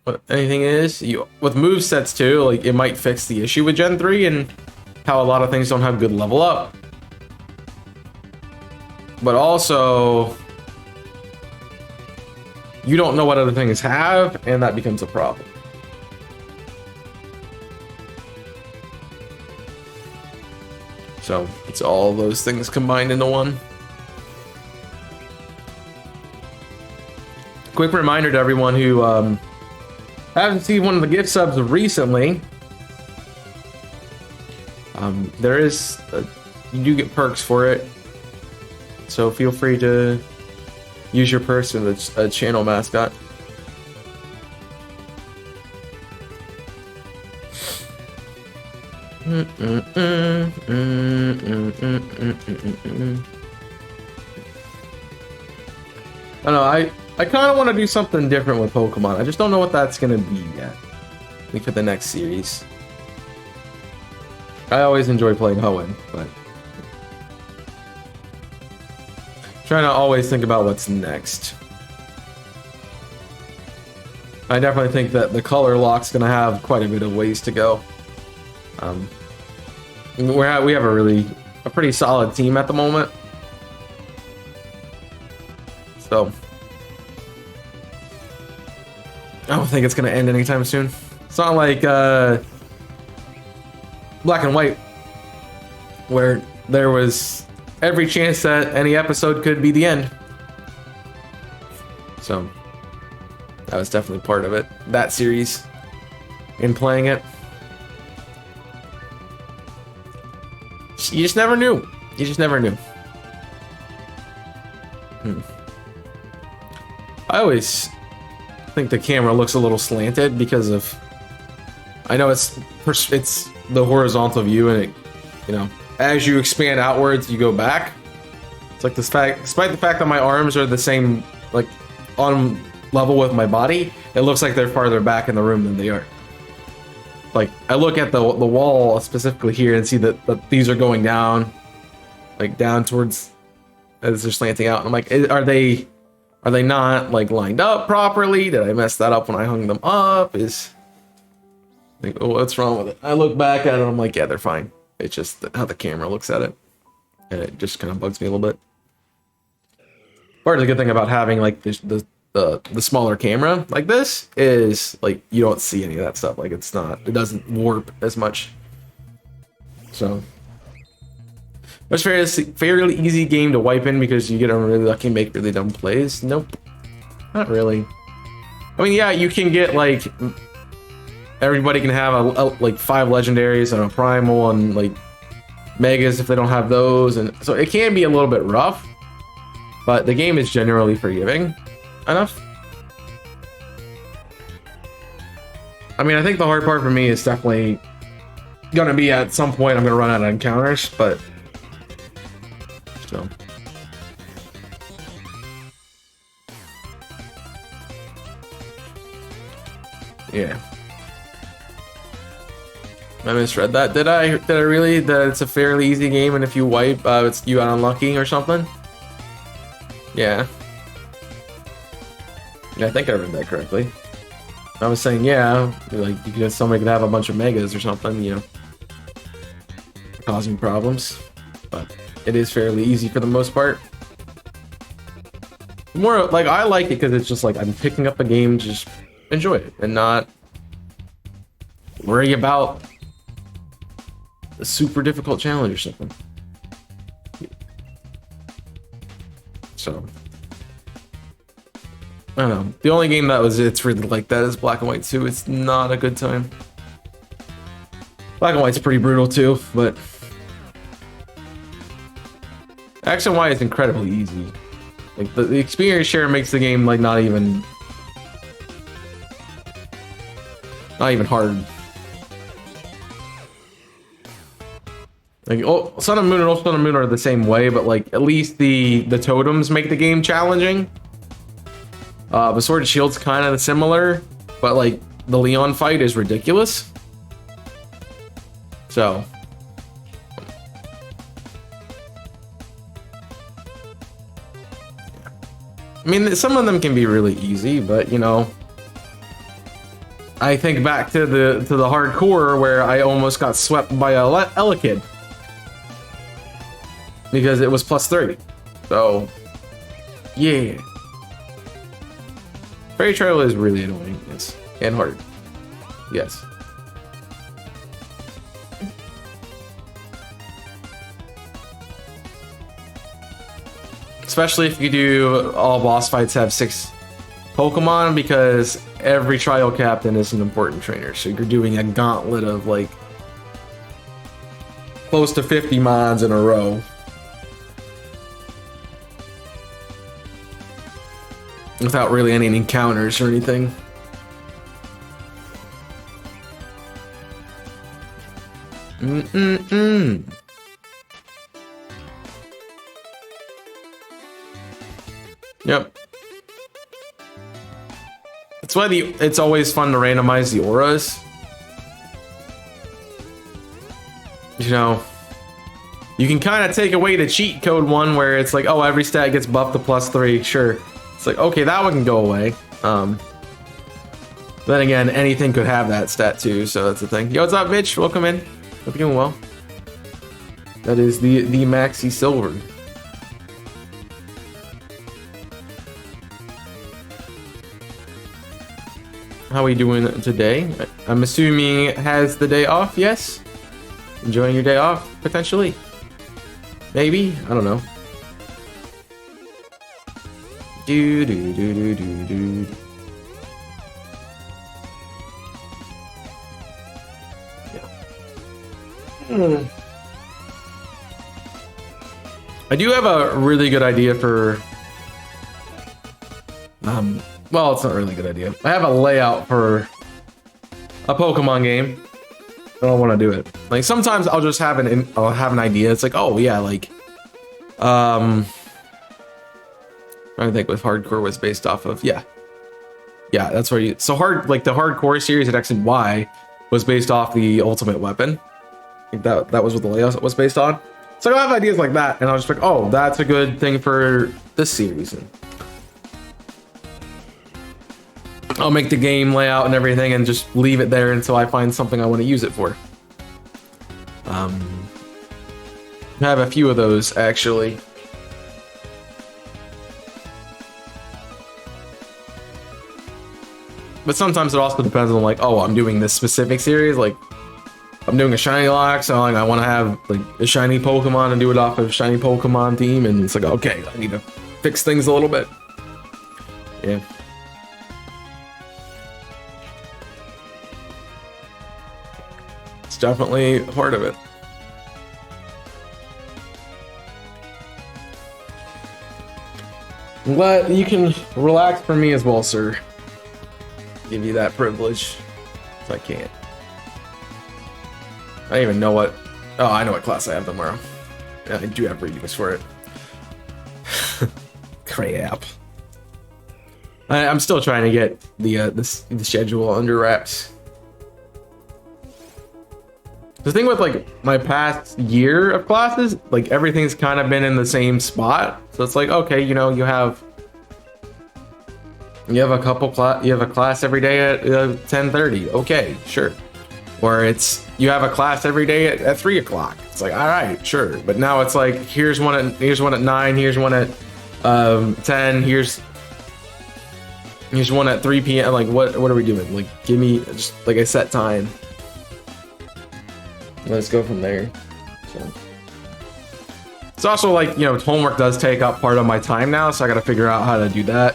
what anything is. With movesets too, like it might fix the issue with Gen 3 and how a lot of things don't have good level up. But also, you don't know what other things have, and that becomes a problem. So it's all those things combined into one. Quick reminder to everyone who hasn't seen one of the gift subs recently. There is you do get perks for it, so feel free to use your perks with a channel mascot. I don't know, I kind of want to do something different with Pokemon. I just don't know what that's going to be yet. I think for the next series. I always enjoy playing Hoenn, but trying to always think about what's next. I definitely think that the color lock's going to have quite a bit of ways to go. We have a pretty solid team at the moment. So I don't think it's going to end anytime soon. It's not like Black and White, where there was every chance that any episode could be the end. So that was definitely part of it, that series, in playing it. You just never knew. You just never knew. I always think the camera looks a little slanted because of, I know it's the horizontal view, and it, you know, as you expand outwards, you go back. It's like this fact, despite the fact that my arms are the same, like on level with my body, it looks like they're farther back in the room than they are. Like I look at the wall specifically here and see that these are going down, like down towards, as they're slanting out. And I'm like, are they not like lined up properly? Did I mess that up when I hung them up? Like, oh, what's wrong with it? I look back at it, I'm like, yeah, they're fine. It's just how the camera looks at it, and it just kind of bugs me a little bit. Part of the good thing about having like the smaller camera like this is like you don't see any of that stuff. Like it doesn't warp as much. So it's fairly easy game to wipe in because you get a really lucky, make really dumb plays. Nope, not really. I mean, yeah, you can get like everybody can have like 5 legendaries and a primal and like megas if they don't have those, and so it can be a little bit rough, but the game is generally forgiving enough. I mean, I think the hard part for me is definitely gonna be at some point I'm gonna run out of encounters, but still. Yeah. I misread that. Did I really? That it's a fairly easy game, and if you wipe, you got unlucky or something? Yeah. Yeah, I think I read that correctly. I was saying, yeah, like somebody could have a bunch of megas or something, you know, causing problems. But it is fairly easy for the most part. More like I like it because it's just like I'm picking up a game, just enjoy it and not worry about a super difficult challenge or something. So I don't know. The only game that it's really like that is Black and White 2. It's not a good time. Black and White's pretty brutal too, but X and Y is incredibly easy. Like the experience share makes the game like not even hard. Like Sun and Moon and Sun and Moon are the same way, but like at least the totems make the game challenging. But Sword and Shield's kind of similar, but like the Leon fight is ridiculous. So I mean, some of them can be really easy, but you know, I think back to the hardcore where I almost got swept by a Elekid because it was +30. So yeah, Fairy Trail is really annoying, yes, and hard, yes. Especially if you do all boss fights have 6 Pokemon, because every trial captain is an important trainer. So you're doing a gauntlet of like close to 50 mons in a row. Without really any encounters or anything. Yep. That's why it's always fun to randomize the auras. You know, you can kind of take away the cheat code one where it's like, oh, every stat gets buffed to +3. Sure. It's like, okay, that one can go away. Then again, anything could have that stat too, so that's the thing. Yo, what's up, Mitch? Welcome in. Hope you're doing well. That is the Maxi Silver. How are we doing today? I'm assuming it has the day off, yes? Enjoying your day off, potentially? Maybe? I don't know. Do do do do do do. Yeah. I do have a really good idea for well, it's not really a good idea. I have a layout for a Pokemon game. I don't want to do it. Like sometimes I'll just have an idea. It's like, oh yeah, like trying to think what hardcore was based off of. Yeah, that's where you. So like the hardcore series at X and Y was based off the Ultimate Weapon. I think that was what the layout was based on. So I have ideas like that, and I'll just be like, oh, that's a good thing for this series. And I'll make the game layout and everything and just leave it there until I find something I want to use it for. I have a few of those actually. But sometimes it also depends on like, oh, I'm doing this specific series. Like I'm doing a shiny lock, so like I want to have like a shiny Pokemon and do it off of shiny Pokemon theme. And it's like, okay, I need to fix things a little bit. Yeah. It's definitely part of it. I'm glad you can relax for me as well, sir. Give you that privilege. If I can't. I don't even know what. Oh, I know what class I have tomorrow. Yeah, I do have reviews for it. Crap. I'm still trying to get the schedule under wraps. The thing with like my past year of classes, like everything's kind of been in the same spot. So it's like, okay, you know, you have a class every day at 10:30. Okay, sure. Or you have a class every day at 3 o'clock. It's like, all right, sure. But now it's like, here's one at 9, here's one at 10, here's one at 3 p.m. Like, what are we doing? Like, give me just like a set time. let's go from there. So. It's also like, you know, homework does take up part of my time now, so I gotta figure out how to do that.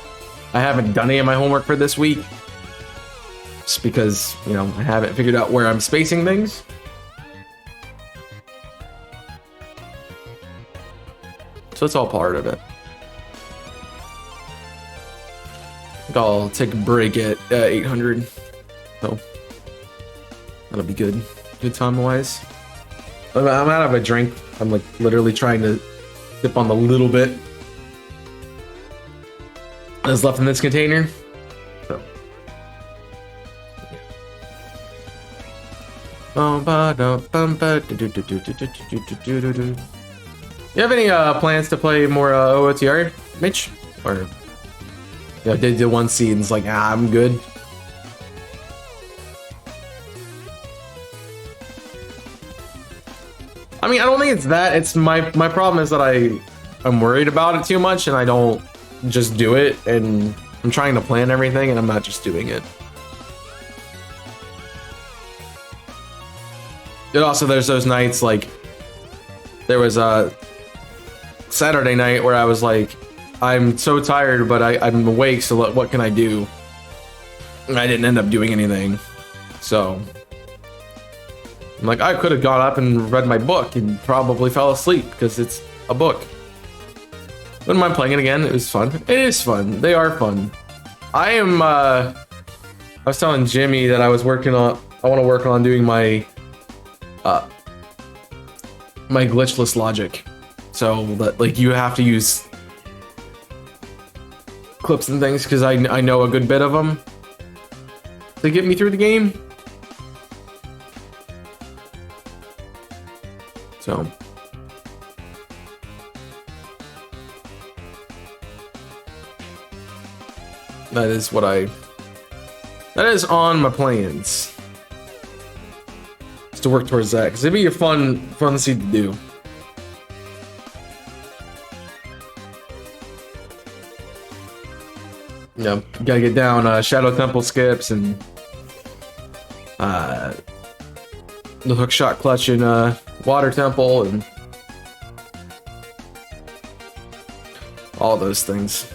I haven't done any of my homework for this week. Just because, you know, I haven't figured out where I'm spacing things. So it's all part of it. I think I'll take a break at 800. So that'll be good. Good time-wise. I'm out of a drink. I'm like literally trying to dip on the little bit that's left in this container. So. You have any plans to play more OOTR, Mitch? Or you know, did the one seed and it's like, I'm good. I mean, I don't think it's that. It's my problem is that I'm worried about it too much and I don't just do it, and I'm trying to plan everything and I'm not just doing it. And also there's those nights, like there was a Saturday night where I was like, I'm so tired, but I'm awake, so what can I do? And I didn't end up doing anything. So I'm like, I could have gone up and read my book and probably fell asleep because it's a book. Wouldn't mind playing it again. It was fun. It is fun. They are fun. I was telling Jimmy that I want to work on doing my my glitchless logic. So that, like, you have to use clips and things because I know a good bit of them to get me through the game. So that is on my plans. Just to work towards that, because it'd be a fun seed to do. Yeah, you gotta get down Shadow Temple skips and the hook shot clutch in Water Temple and all those things.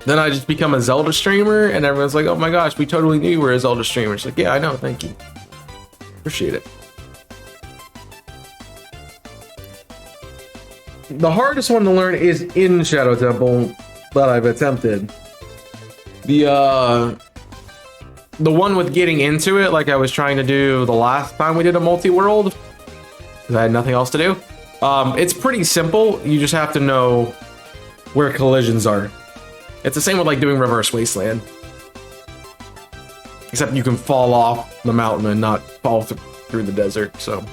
Then I just become a Zelda streamer and everyone's like, oh my gosh, we totally knew you were a Zelda streamer. It's like, yeah, I know, thank you. Appreciate it. The hardest one to learn is in Shadow Temple that I've attempted. The one with getting into it, like I was trying to do the last time we did a multi-world, because I had nothing else to do. It's pretty simple. You just have to know where collisions are. It's the same with like doing Reverse Wasteland. Except you can fall off the mountain and not fall through the desert, so.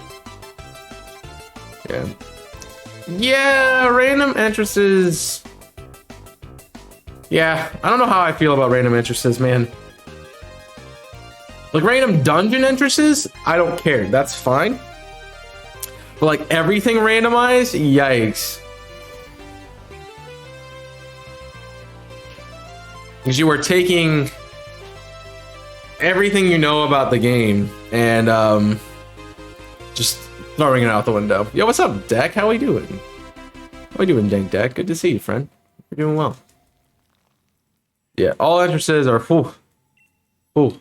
Yeah. Yeah, random entrances. Yeah, I don't know how I feel about random entrances, man. Like random dungeon entrances, I don't care. That's fine. But like everything randomized, yikes. Because you are taking everything you know about the game and just throwing it out the window. Yo, what's up, Deck? How we doing? How we doing, Dank Deck? Good to see you, friend. You're doing well. Yeah, all entrances are full. Full.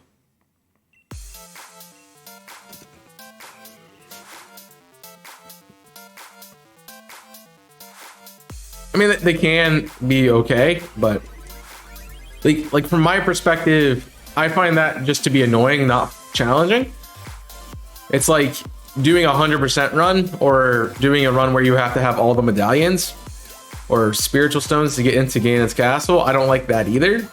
I mean, they can be okay, but like from my perspective, I find that just to be annoying, not challenging. It's like doing a 100% run or doing a run where you have to have all the medallions or spiritual stones to get into Ganon's castle. I don't like that either.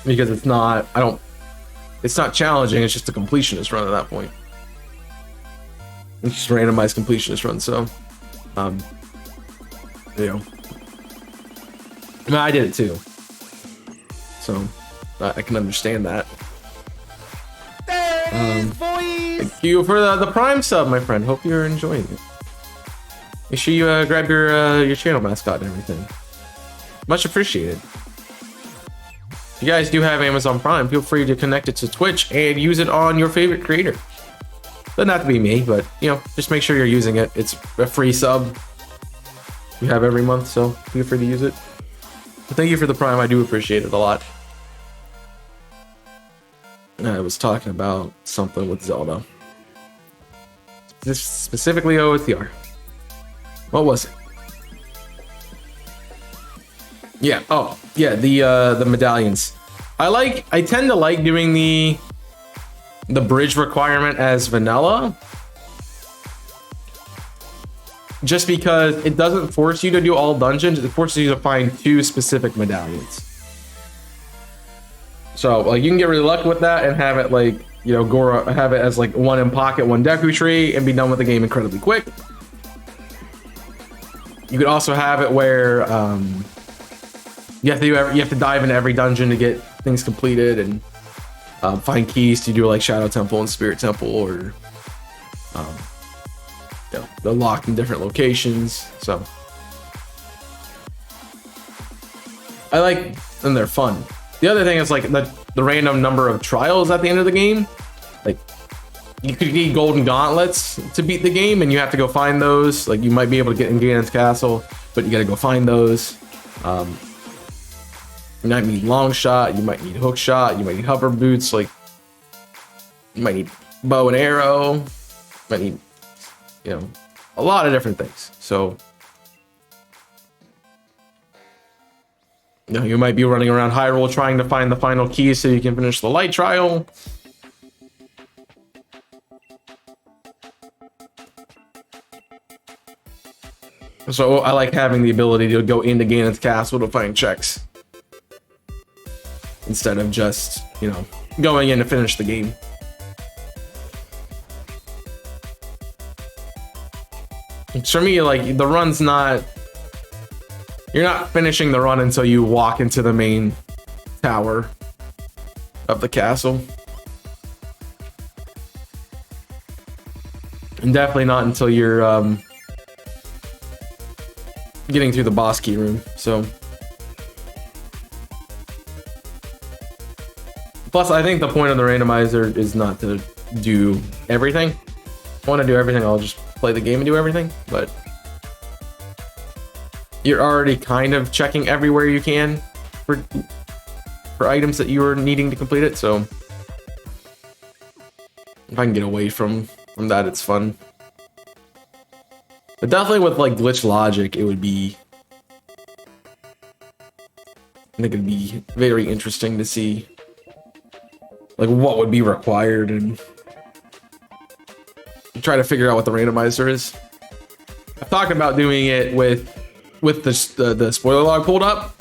Because it's not challenging, it's just a completionist run at that point. It's just randomized completionist run, so you know. I mean, I did it too. So I can understand that. Thank you for the Prime sub, my friend. Hope you're enjoying it. Make sure you grab your channel mascot and everything. Much appreciated. If you guys do have Amazon Prime, feel free to connect it to Twitch and use it on your favorite creator. Doesn't have to be me, but you know, just make sure you're using it. It's a free sub you have every month, so feel free to use it. But thank you for the Prime. I do appreciate it a lot. I was talking about something with Zelda. Specifically OTR. What was it? Yeah. Oh, yeah. The medallions. I tend to like doing the bridge requirement as vanilla, just because it doesn't force you to do all dungeons. It forces you to find 2 specific medallions. So like you can get really lucky with that and have it like, you know, Gora, have it as like 1 in pocket, 1 Deku tree, and be done with the game incredibly quick. You could also have it where you have to dive into every dungeon to get things completed and find keys to do like Shadow Temple and Spirit Temple, or you know, they're locked in different locations. So I like, and they're fun. The other thing is like the random number of trials at the end of the game. Like you could need golden gauntlets to beat the game, and you have to go find those. Like you might be able to get in Ganon's castle, but you got to go find those. You might need long shot, you might need hook shot, you might need hover boots, like you might need bow and arrow, you might need, you know, a lot of different things. So you know, you might be running around Hyrule trying to find the final key so you can finish the light trial. So I like having the ability to go into Ganon's castle to find checks, instead of just, you know, going in to finish the game. For me, like, the run's not... You're not finishing the run until you walk into the main tower of the castle. And definitely not until you're getting through the boss key room, so... Plus, I think the point of the randomizer is not to do everything. If I want to do everything, I'll just play the game and do everything, but you're already kind of checking everywhere you can for items that you are needing to complete it, so if I can get away from that, it's fun. But definitely with like glitch logic, it would be... I think it'd be very interesting to see like what would be required and try to figure out what the randomizer is. I've talked about doing it with the spoiler log pulled up,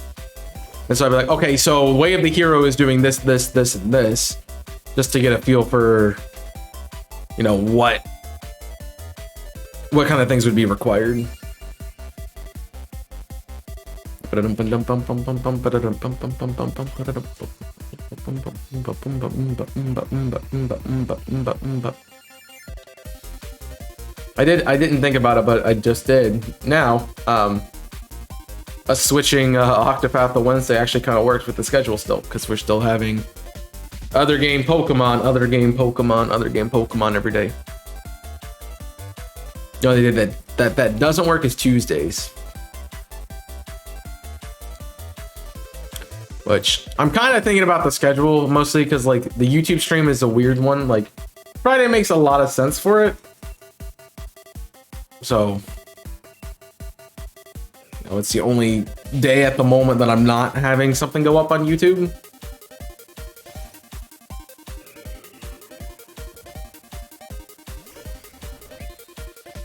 and so I'd be like, okay, so Way of the Hero is doing this, this, this, and this, just to get a feel for, you know, what kind of things would be required. I didn't think about it, but I just did. Now, switching Octopath to Wednesday actually kind of works with the schedule still, because we're still having other game Pokemon every day. The only day that doesn't work is Tuesdays. Which I'm kind of thinking about the schedule mostly because like the YouTube stream is a weird one. Like Friday makes a lot of sense for it. So, you know, it's the only day at the moment that I'm not having something go up on YouTube.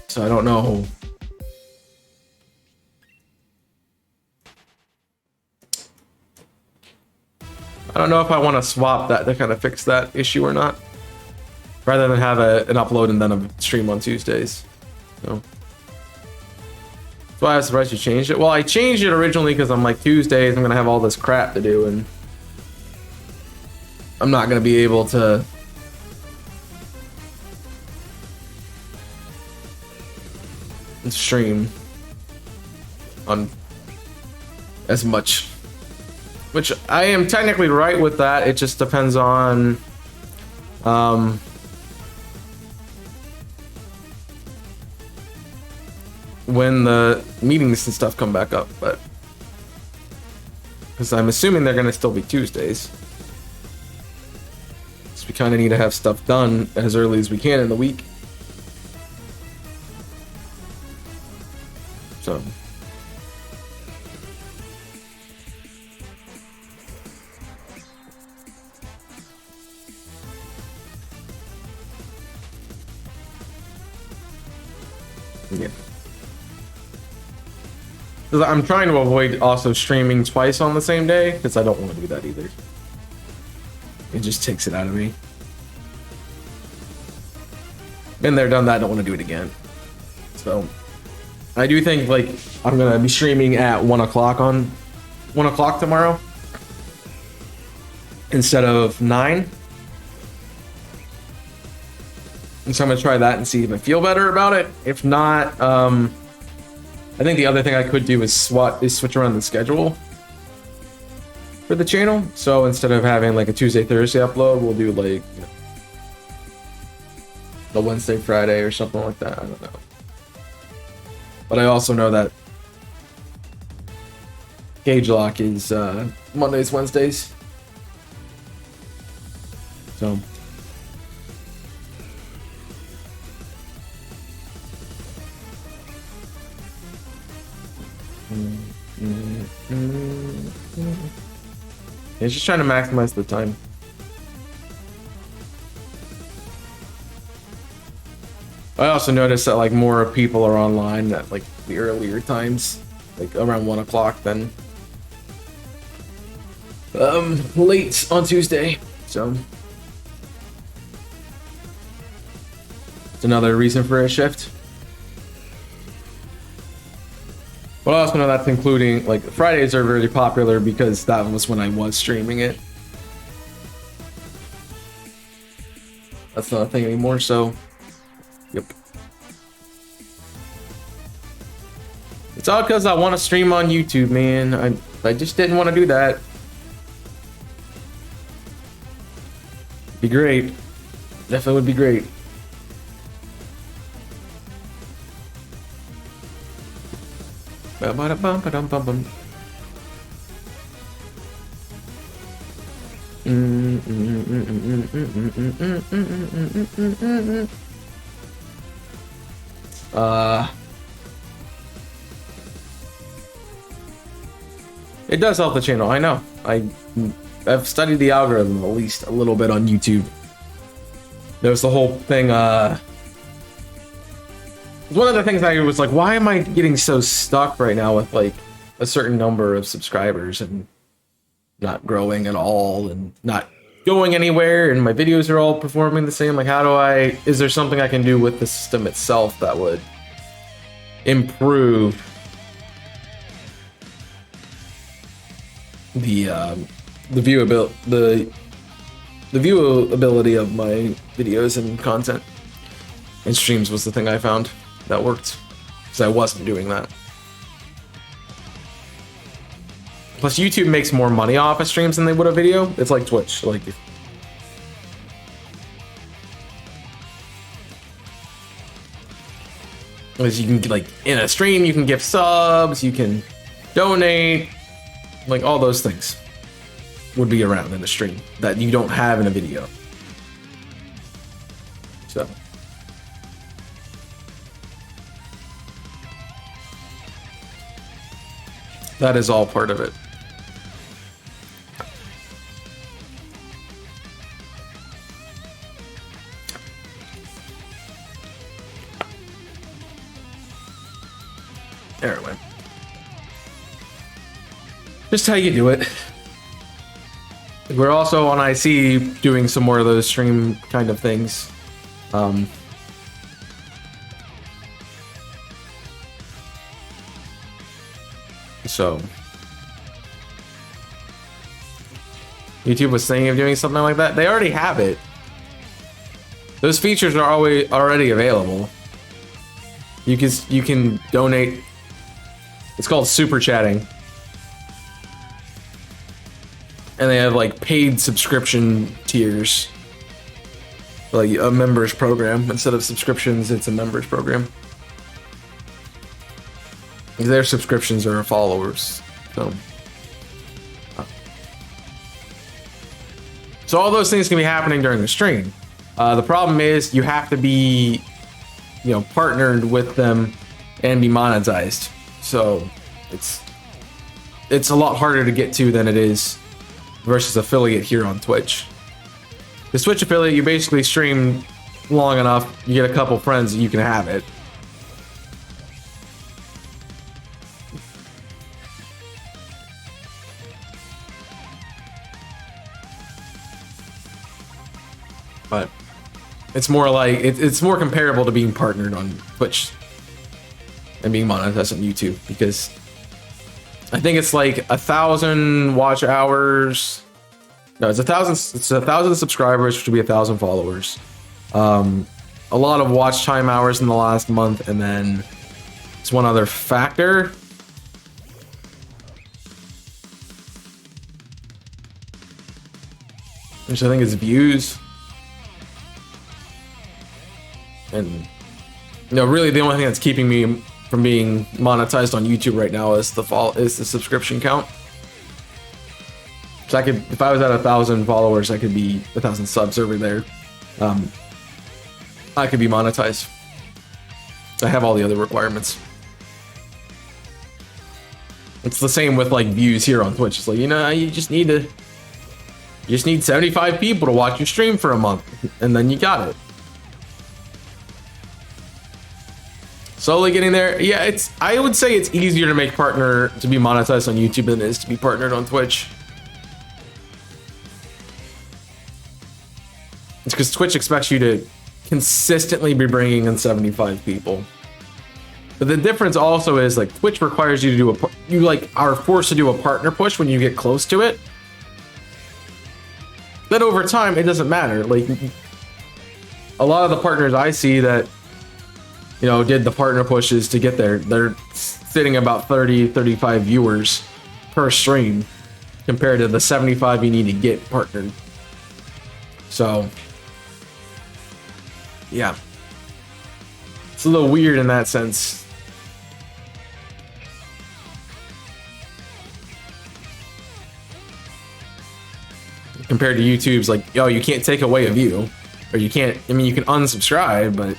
So I don't know. I don't know if I want to swap that to kind of fix that issue or not, rather than have an upload and then a stream on Tuesdays. So that's why I was surprised you changed it. Well, I changed it originally because I'm like, Tuesdays I'm gonna have all this crap to do and I'm not gonna be able to stream on as much Which I am technically right with that. It just depends on when the meetings and stuff come back up, but because I'm assuming they're going to still be Tuesdays. So we kind of need to have stuff done as early as we can in the week. So yeah. I'm trying to avoid also streaming twice on the same day because I don't want to do that either. It just takes it out of me. Been there, done that, don't want to do it again. So I do think like I'm gonna be streaming at 1 o'clock on 1 o'clock tomorrow instead of 9. And so I'm gonna try that and see if I feel better about it. If not, I think the other thing I could do is switch around the schedule for the channel. So instead of having like a Tuesday, Thursday upload, we'll do like, you know, the Wednesday, Friday or something like that. I don't know. But I also know that Gauge Lock is Mondays, Wednesdays. So it's just trying to maximize the time. I also noticed that like more people are online at like the earlier times, like around 1 o'clock than late on Tuesday. So it's another reason for a shift. But I also know that's including, like, Fridays are very popular because that was when I was streaming it. That's not a thing anymore, so, yep. It's all because I want to stream on YouTube, man. I just didn't want to do that. Be great. Definitely would be great. Ba-ba-da-bum-ba-dum-bum-bum. It does help the channel, I know. I've studied the algorithm at least a little bit on YouTube. There's the whole thing, one of the things I was like, why am I getting so stuck right now with like a certain number of subscribers and not growing at all and not going anywhere, and my videos are all performing the same? Like, is there something I can do with the system itself that would improve the viewability of my videos and content? And streams was the thing I found that worked, because I wasn't doing that. Plus, YouTube makes more money off of streams than they would a video. It's like Twitch. Like, as you can, like, in a stream, you can give subs, you can donate, like, all those things would be around in a stream that you don't have in a video. So that is all part of it. There it went. Just how you do it. We're also on IC doing some more of those stream kind of things. So YouTube was thinking of doing something like that. They already have it. Those features are already available. You can donate. It's called super chatting. and they have like paid subscription tiers, like a members program. Instead of subscriptions, it's a members program. Their subscriptions are followers. So all those things can be happening during the stream. The problem is you have to be, partnered with them and be monetized. So it's a lot harder to get to than it is versus affiliate here on Twitch. The Twitch affiliate, you basically stream long enough, you get a couple friends, you can have it. But it's more like it's more comparable to being partnered on Twitch and being monetized on YouTube, because I think it's like 1,000 watch hours. No, it's 1,000. It's 1,000 subscribers, which would be 1,000 followers. A lot of watch time hours in the last month, and then it's one other factor. Which I think is views. And really the only thing that's keeping me from being monetized on YouTube right now is the subscription count. So if I was at 1,000 followers, I could be 1,000 subs over there. I could be monetized. I have all the other requirements. It's the same with like views here on Twitch. It's like, you just need 75 people to watch your stream for a month, and then you got it. Slowly getting there. Yeah, I would say it's easier to be monetized on YouTube than it is to be partnered on Twitch. It's because Twitch expects you to consistently be bringing in 75 people. But the difference also is like Twitch requires you to you are forced to do a partner push when you get close to it. Then over time, it doesn't matter. Like a lot of the partners I see that did the partner pushes to get there, they're sitting about 30-35 viewers per stream compared to the 75 you need to get partnered. So yeah, it's a little weird in that sense. Compared to YouTube's like, you can't take away a view, or you can't, you can unsubscribe, but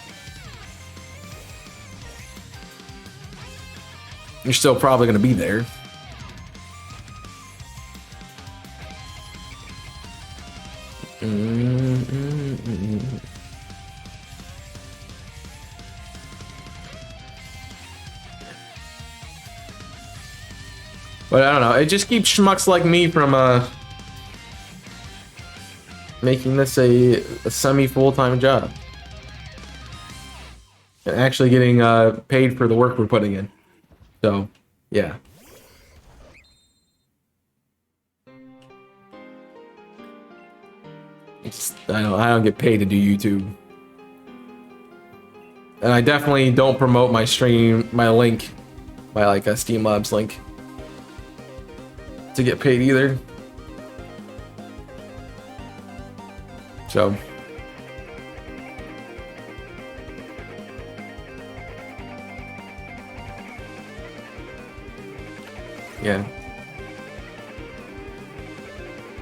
you're still probably going to be there. But I don't know. It just keeps schmucks like me from making this a semi-full-time job. And actually getting paid for the work we're putting in. So, yeah. I don't get paid to do YouTube. And I definitely don't promote my stream, my link, my like a Steam Labs link to get paid either. So yeah.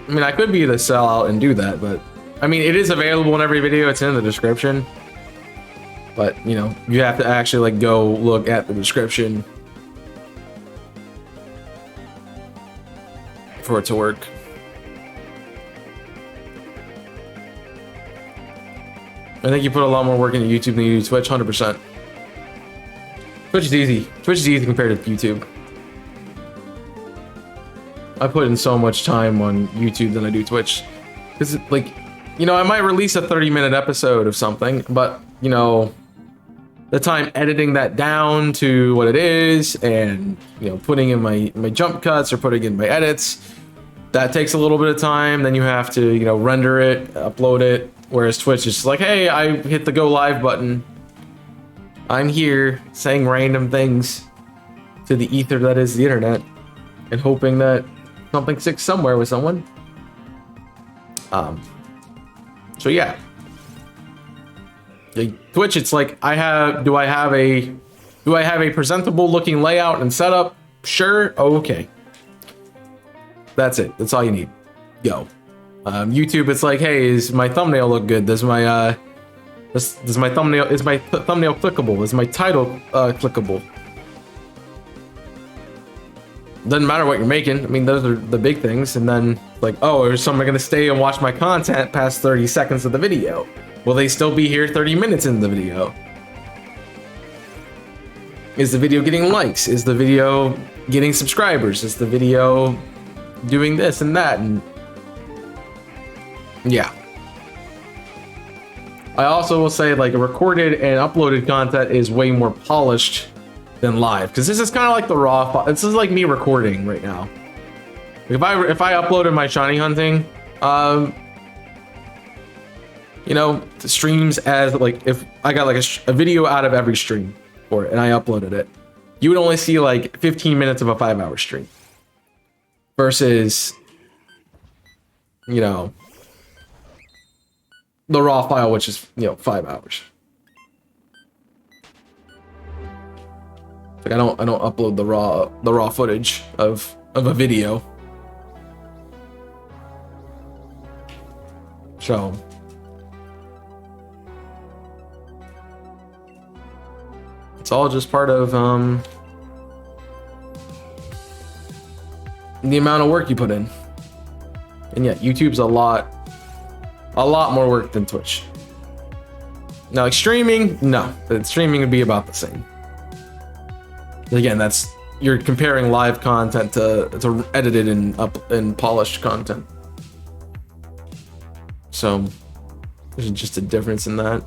I could be the sellout and do that, but it is available in every video. It's in the description. But, you have to actually like go look at the description for it to work. I think you put a lot more work into YouTube than you do Twitch, 100%. Twitch is easy. Twitch is easy compared to YouTube. I put in so much time on YouTube than I do Twitch. Because, like, I might release a 30-minute episode of something, but, the time editing that down to what it is and, putting in my jump cuts or putting in my edits, that takes a little bit of time. Then you have to, render it, upload it. Whereas Twitch is just like, hey, I hit the go live button. I'm here saying random things to the ether that is the internet and hoping that something sticks somewhere with someone. So yeah. Twitch, it's like do I have a presentable looking layout and setup? Sure. Okay. That's it. That's all you need. Go. YouTube, it's like, hey, is my thumbnail look good? Does my is my thumbnail clickable? Is my title clickable? Doesn't matter what you're making. I mean, those are the big things. And then like, oh, is someone gonna stay and watch my content past 30 seconds of the video? Will they still be here 30 minutes in the video? Is the video getting likes? Is the video getting subscribers? Is the video doing this and that? And yeah. I also will say, like, recorded and uploaded content is way more polished than live, because this is kind of like the raw. This is like me recording right now. If I uploaded my shiny hunting, you know, the streams as like, if I got like a video out of every stream for it and I uploaded it, you would only see like 15 minutes of a 5-hour stream versus, you know, the raw file, which is, you know, 5 hours. Like I don't upload the raw footage of a video. So it's all just part of the amount of work you put in. And yeah, YouTube's a lot more work than Twitch. Now, like streaming, no, streaming would be about the same. Again, you're comparing live content to edited and polished content. So there's just a difference in that.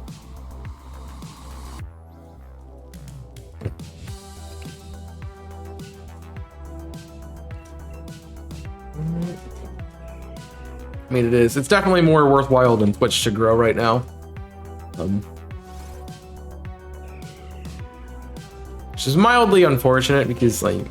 I mean, it's definitely more worthwhile than Twitch to grow right now. Which is mildly unfortunate because, like,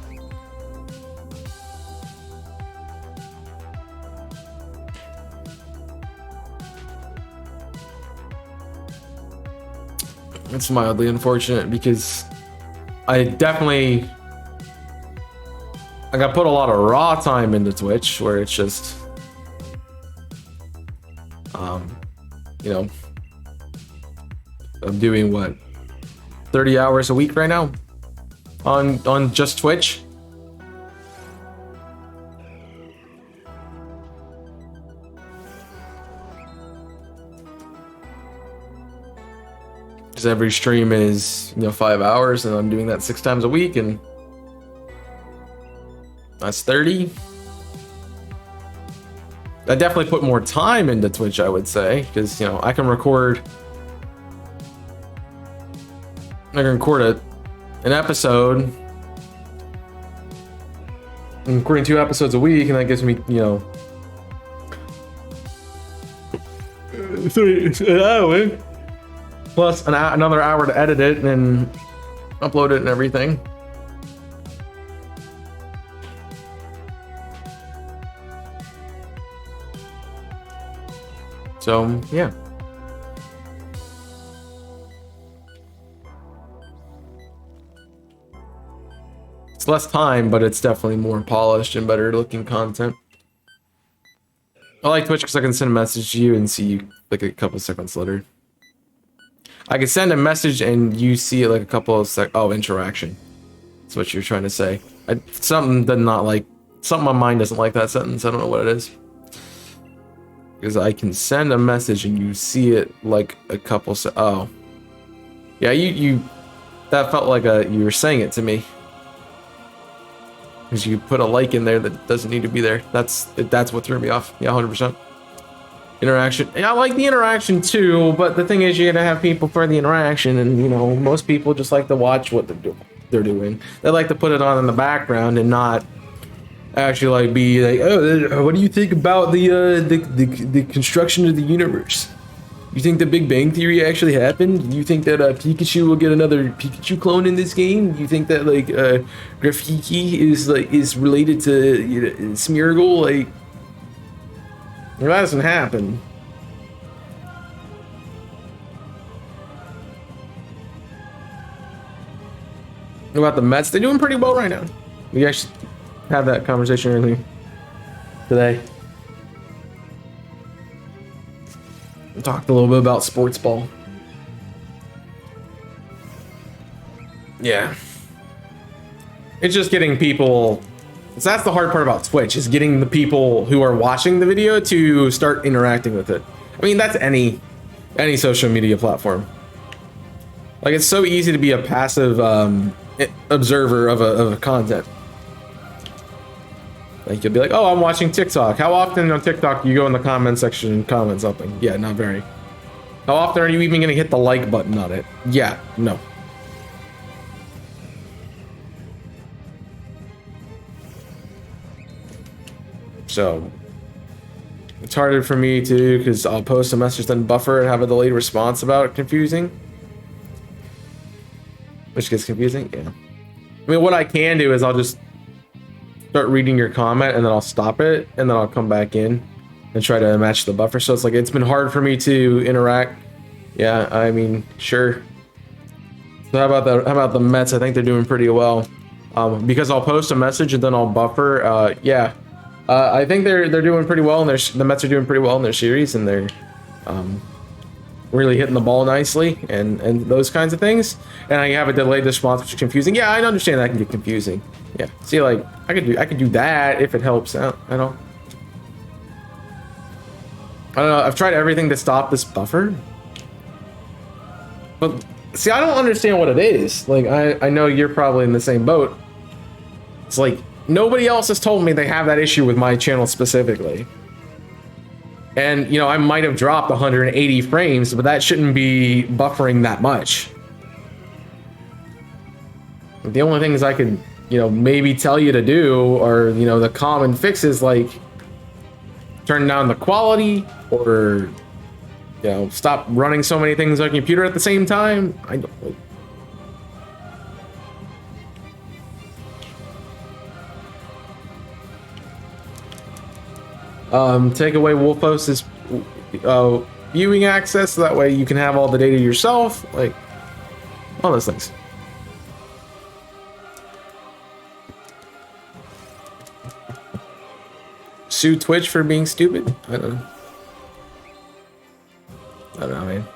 it's mildly unfortunate because I got put a lot of raw time into Twitch where it's just, you know, I'm doing what, 30 hours a week right now on just Twitch. Because every stream is, you know, 5 hours, and I'm doing that 6 times a week, and that's 30. I definitely put more time into Twitch, I would say, because, you know, I can record an episode. I'm recording 2 episodes a week, and that gives me, you know, 30 hours plus another hour to edit it and upload it and everything. So yeah. It's less time, but it's definitely more polished and better looking content. I like Twitch because I can send a message to you and see you like a couple seconds later. I can send a message and you see it like a couple of interaction. That's what you're trying to say. Something my mind doesn't like that sentence. I don't know what it is. Because I can send a message and you see it like a couple oh. Yeah, you that felt like you were saying it to me. Because you put a like in there that doesn't need to be there. That's what threw me off. Yeah, 100%. Interaction. I like the interaction too, but the thing is, you're gonna have people for the interaction, and you know, most people just like to watch what they're doing. They like to put it on in the background and not actually like be like, oh, what do you think about the construction of the universe? You think the Big Bang Theory actually happened? Do you think that Pikachu will get another Pikachu clone in this game? Do you think that like Grafiki is related to, you know, Smeargle? Like, If that doesn't happen. What about the Mets? They're doing pretty well right now. We actually had that conversation earlier today. We talked a little bit about sports ball. Yeah. It's just getting people. So that's the hard part about Twitch, is getting the people who are watching the video to start interacting with it. I mean, that's any social media platform. Like, it's so easy to be a passive observer of a content. Like, you'll be like, oh, I'm watching TikTok. How often on TikTok do you go in the comment section and comment something? Yeah, not very. How often are you even gonna hit the like button on it? Yeah, no. So it's harder for me to, because I'll post a message then buffer and have a delayed response about it. Confusing. Which gets confusing, yeah. I mean, what I can do is I'll just start reading your comment and then I'll stop it and then I'll come back in and try to match the buffer. So it's like, it's been hard for me to interact. Yeah, I mean, sure. So how about the Mets? I think they're doing pretty well. Because I'll post a message and then I'll buffer. Yeah. I think they're doing pretty well, and the Mets are doing pretty well in their series, and they're really hitting the ball nicely, and those kinds of things. And I have a delayed response, which is confusing. Yeah, I understand that can get confusing. Yeah, see, like I could do that if it helps out. I don't know. I've tried everything to stop this buffer, but see, I don't understand what it is. Like, I know you're probably in the same boat. It's like, nobody else has told me they have that issue with my channel specifically. And, you know, I might have dropped 180 frames, but that shouldn't be buffering that much. The only things I could, you know, maybe tell you to do are, you know, the common fixes, like turn down the quality, or, you know, stop running so many things on your computer at the same time. I don't know. Take away Wolfos's viewing access, so that way you can have all the data yourself, like all those things. Sue Twitch for being stupid? I don't know, man.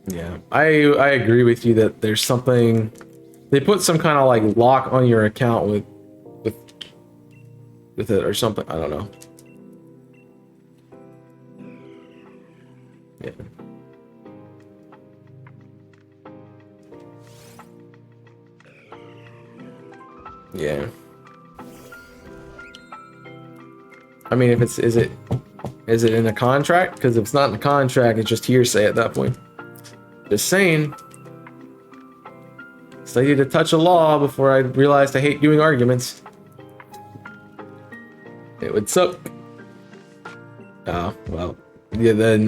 Yeah, I agree with you that there's something, they put some kind of like lock on your account with it or something. I don't know. Yeah. Yeah. I mean, if it's, is it in a contract? Because if it's not in a contract, it's just hearsay at that point. Just saying. So I need to touch a law before I realized I hate doing arguments. It would suck. Oh, well. Yeah, then,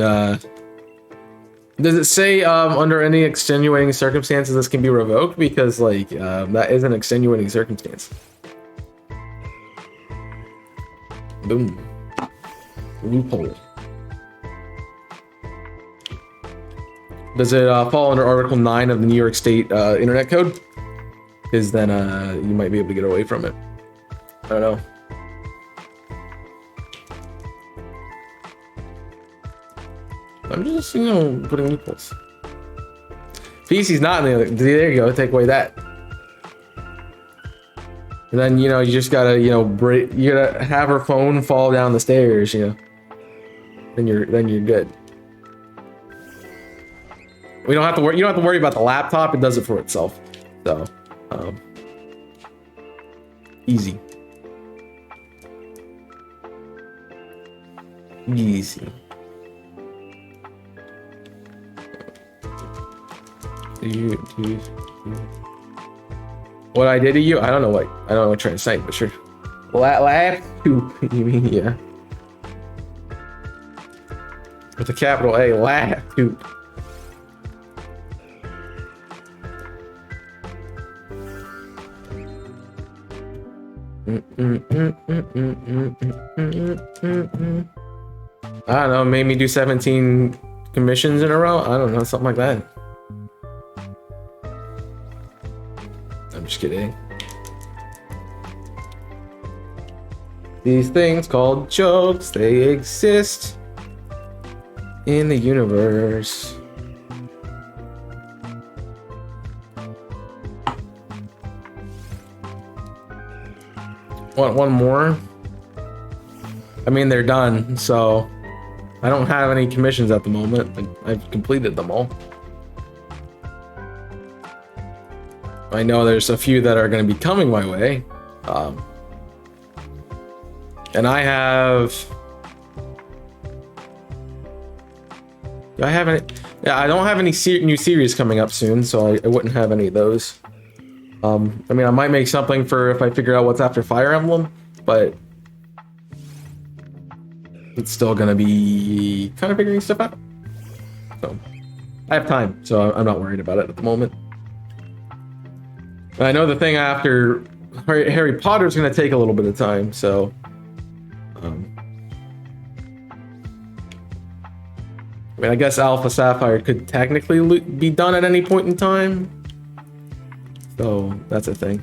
does it say, under any extenuating circumstances this can be revoked? Because, like, that is an extenuating circumstance. Boom. Loophole. Does it fall under Article 9 of the New York State Internet Code? Because then you might be able to get away from it. I don't know. I'm just, you know, putting loopholes. PC's not in the other. There you go. Take away that. And then, you know, you just gotta, you know, you gotta have her phone fall down the stairs, you know. Then you're good. We don't have to worry. You don't have to worry about the laptop. It does it for itself. So, easy. Easy. What I did to you? I don't know what you're trying to say, but sure. Laugh to you mean, yeah. With a capital A, laugh to. I don't know, made me do 17 commissions in a row. I don't know, something like that. I'm just kidding. These things called jokes, they exist in the universe. Want one more? I mean, they're done, so I don't have any commissions at the moment. I've completed them all. I know there's a few that are going to be coming my way. And I have... Do I have any? Yeah, I don't have any new series coming up soon, so I wouldn't have any of those. I mean, I might make something for if I figure out what's after Fire Emblem, but it's still gonna be kind of figuring stuff out. So I have time, so I'm not worried about it at the moment. I know the thing after Harry Potter is gonna take a little bit of time, so I mean, I guess Alpha Sapphire could technically be done at any point in time. So that's a thing.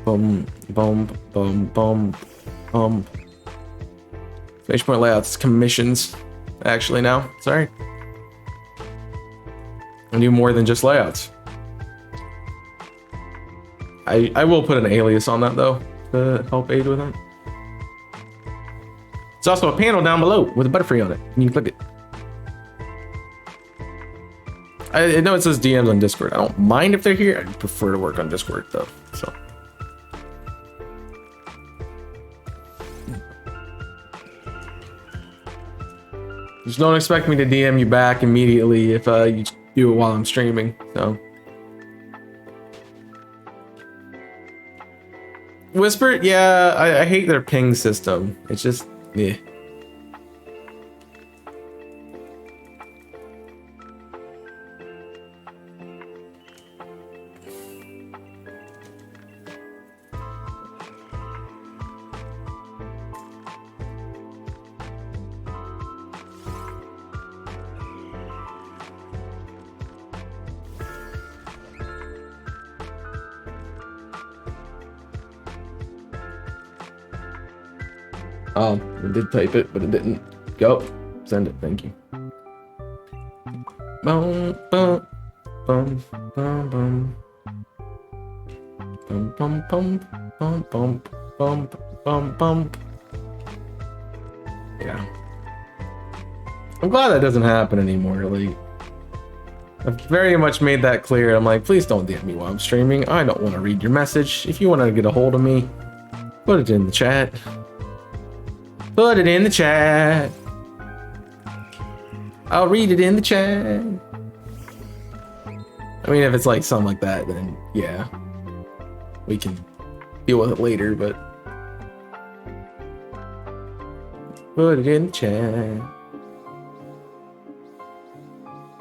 Bum, bum, bum, bum, bum. Finish point layouts, commissions. Actually, now, sorry. I do more than just layouts. I will put an alias on that though to help aid with them. It's also a panel down below with a Butterfree on it, and you can click it. I know it says DMs on Discord. I don't mind if they're here. I prefer to work on Discord though. So. Just don't expect me to DM you back immediately if you do it while I'm streaming. So. Whisper, yeah, I hate their ping system. It's just, yeah. Oh, I did type it, but it didn't go. Send it, thank you. Bum, bum, bum, bum, bum. Bum, bum, bum, bum, bum, bum, bum, bum. Yeah. I'm glad that doesn't happen anymore, like. I've very much made that clear. I'm like, please don't DM me while I'm streaming. I don't want to read your message. If you want to get a hold of me, put it in the chat. Put it in the chat. I'll read it in the chat. I mean, if it's like something like that, then yeah, we can deal with it later, but put it in the chat.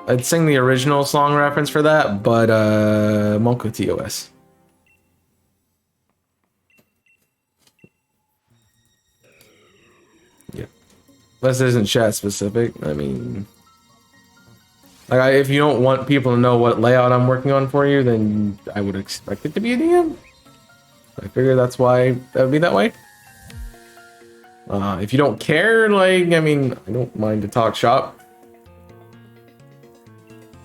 I'd sing the original song reference for that, but Monko TOS. This isn't chat specific. I mean, like, if you don't want people to know what layout I'm working on for you, then I would expect it to be a DM. I figure that's why that would be that way. If you don't care, like, I mean, I don't mind to talk shop.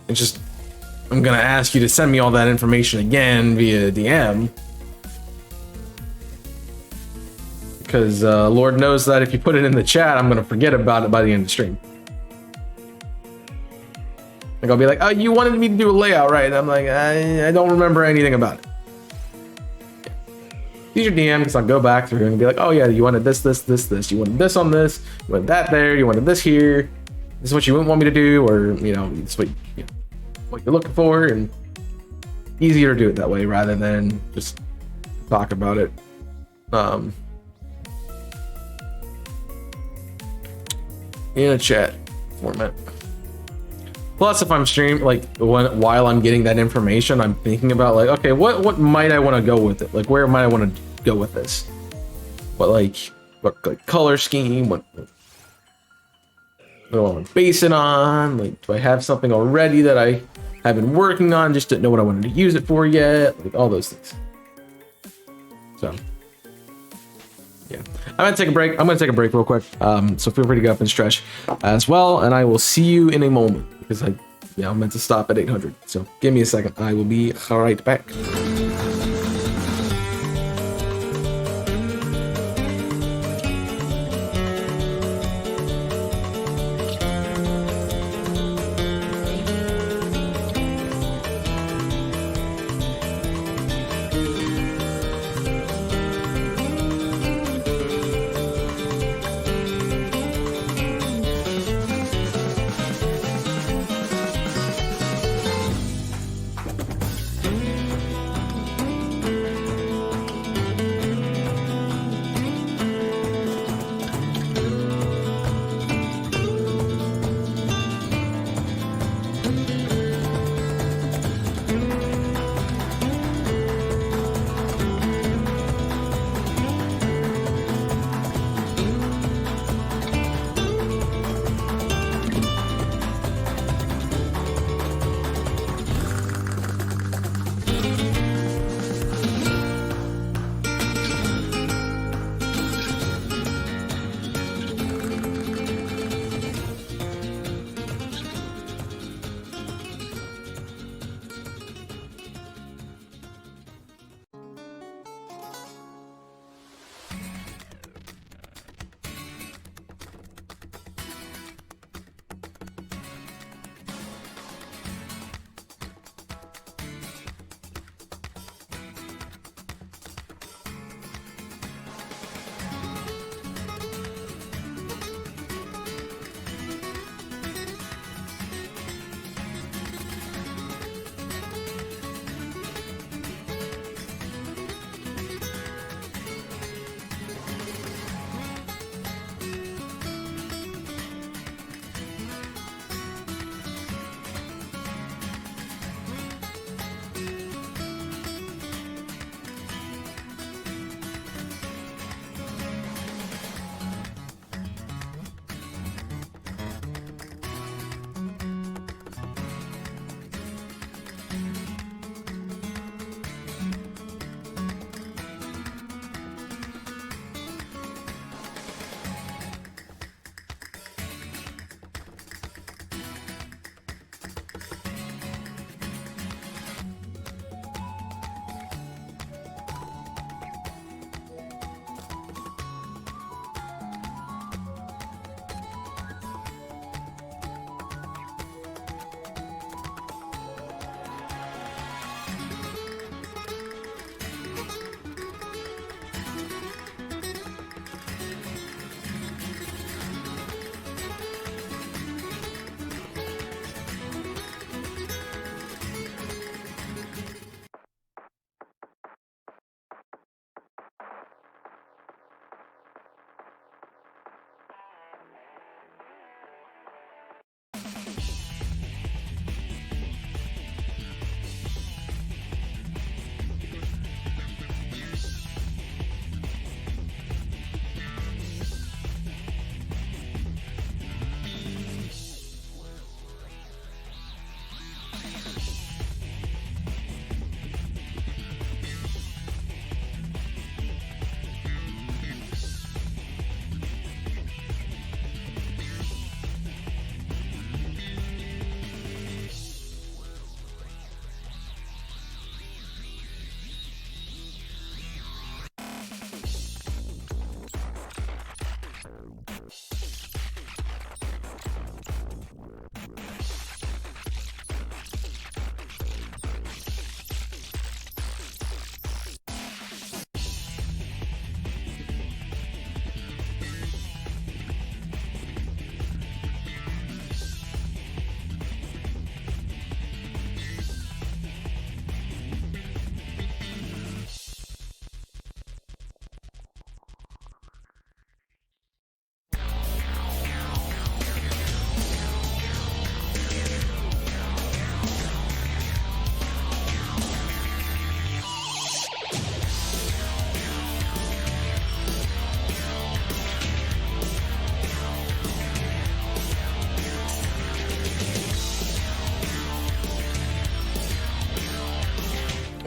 It's just, I'm gonna ask you to send me all that information again via DM. Because Lord knows that if you put it in the chat, I'm gonna forget about it by the end of the stream. Like, I'll be like, oh, you wanted me to do a layout, right? And I'm like, I don't remember anything about it. Use your DM, because I'll go back through and be like, oh yeah, you wanted this, this, this, this. You wanted this on this. You wanted that there. You wanted this here. This is what you wouldn't want me to do, or, you know, it's what, you know, what you're looking for, and easier to do it that way rather than just talk about it. in a chat format. Plus, if I'm streaming, like while I'm getting that information, I'm thinking about like, okay, what might I want to go with it? Like, where might I want to go with this? What like color scheme? What do I want to base it on? Like, do I have something already that I have been working on? Just didn't know what I wanted to use it for yet. Like all those things. So. Yeah, I'm gonna take a break. I'm gonna take a break real quick. So feel free to get up and stretch as well, and I will see you in a moment because I'm meant to stop at 800. So give me a second. I will be right back.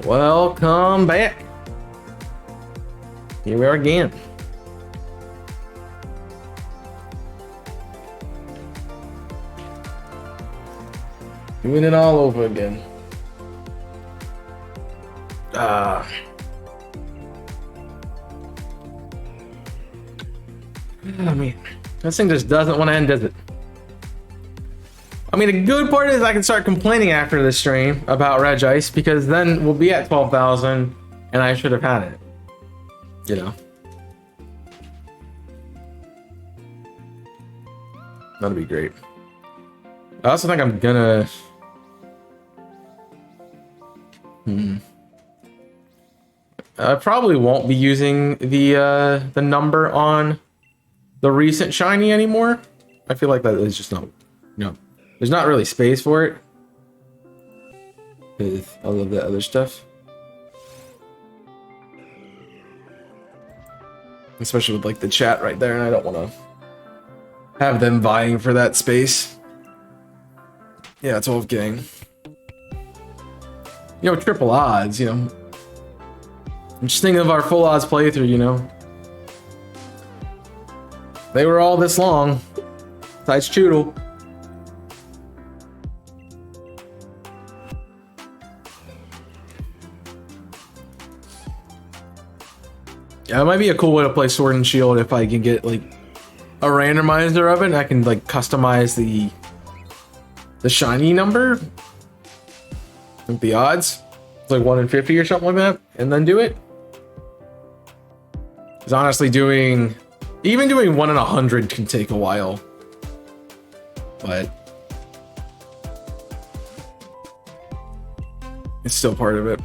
Welcome back. Here we are again. Doing it all over again. I mean, this thing just doesn't want to end, does it? I mean, the good part is I can start complaining after this stream about Reg Ice, because then we'll be at 12,000 and I should have had it. You know? That'll be great. I also think I'm gonna... I probably won't be using the number on the recent shiny anymore. I feel like that is just not, there's not really space for it with all of the other stuff, especially with like the chat right there, and I don't want to have them vying for that space. Yeah, 12 gang. Triple odds, I'm just thinking of our full odds playthrough, They were all this long. Besides Choodle. Yeah, it might be a cool way to play Sword and Shield if I can get like a randomizer of it and I can like customize the shiny number. Like the odds. It's like 1 in 50 or something like that, and then do it. Because honestly even doing 1 in 100 can take a while. But it's still part of it.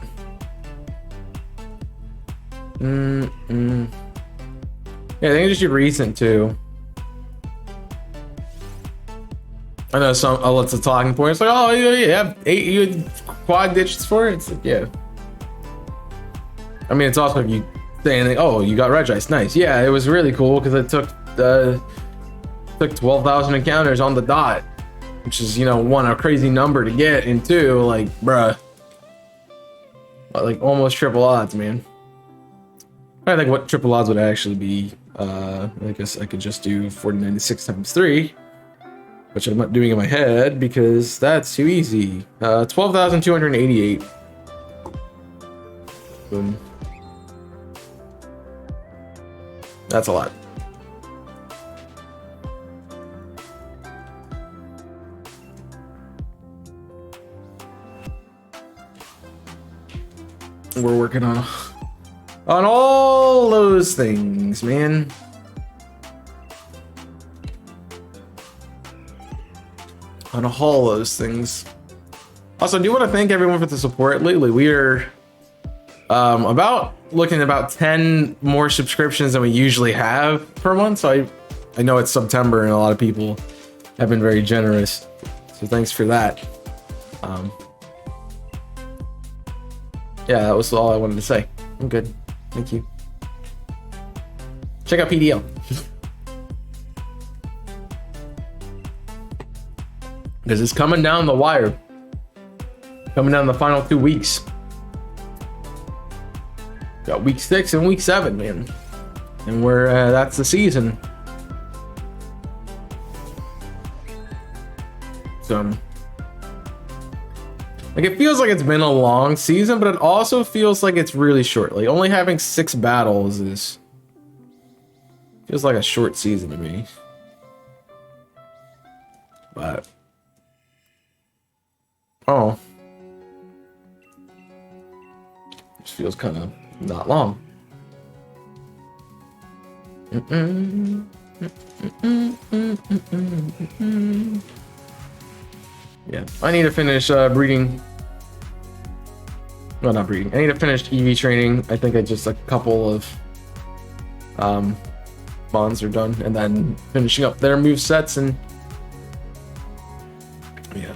Yeah, I think I just do recent too. I know some lots of talking points like, oh, you have 8 you quad digits for it. It's like, yeah. I mean, it's also if you saying like, oh, you got Reg Ice, nice. Yeah, it was really cool because it took 12,000 encounters on the dot, which is, one, a crazy number to get, and two, like, bruh, like almost triple odds, man. I think what triple odds would actually be, I guess I could just do 4096 times 3, which I'm not doing in my head because that's too easy. 12,288. Boom. That's a lot. We're working on all those things, man. On all those things. Also, I do want to thank everyone for the support lately. We are looking at about 10 more subscriptions than we usually have per month. So I know it's September and a lot of people have been very generous. So thanks for that. Yeah, that was all I wanted to say. I'm good. Thank you. Check out PDL. Because it's coming down the wire. Coming down the final 2 weeks. Got week 6 and week 7, man. And that's the season. So, like, it feels like it's been a long season, but it also feels like it's really short. Like, only having 6 battles feels like a short season to me. But just feels kind of not long. Yeah, I need to finish breeding. Well, not breeding. I need to finish EV training. I think just a couple of bonds are done, and then finishing up their move sets. And yeah,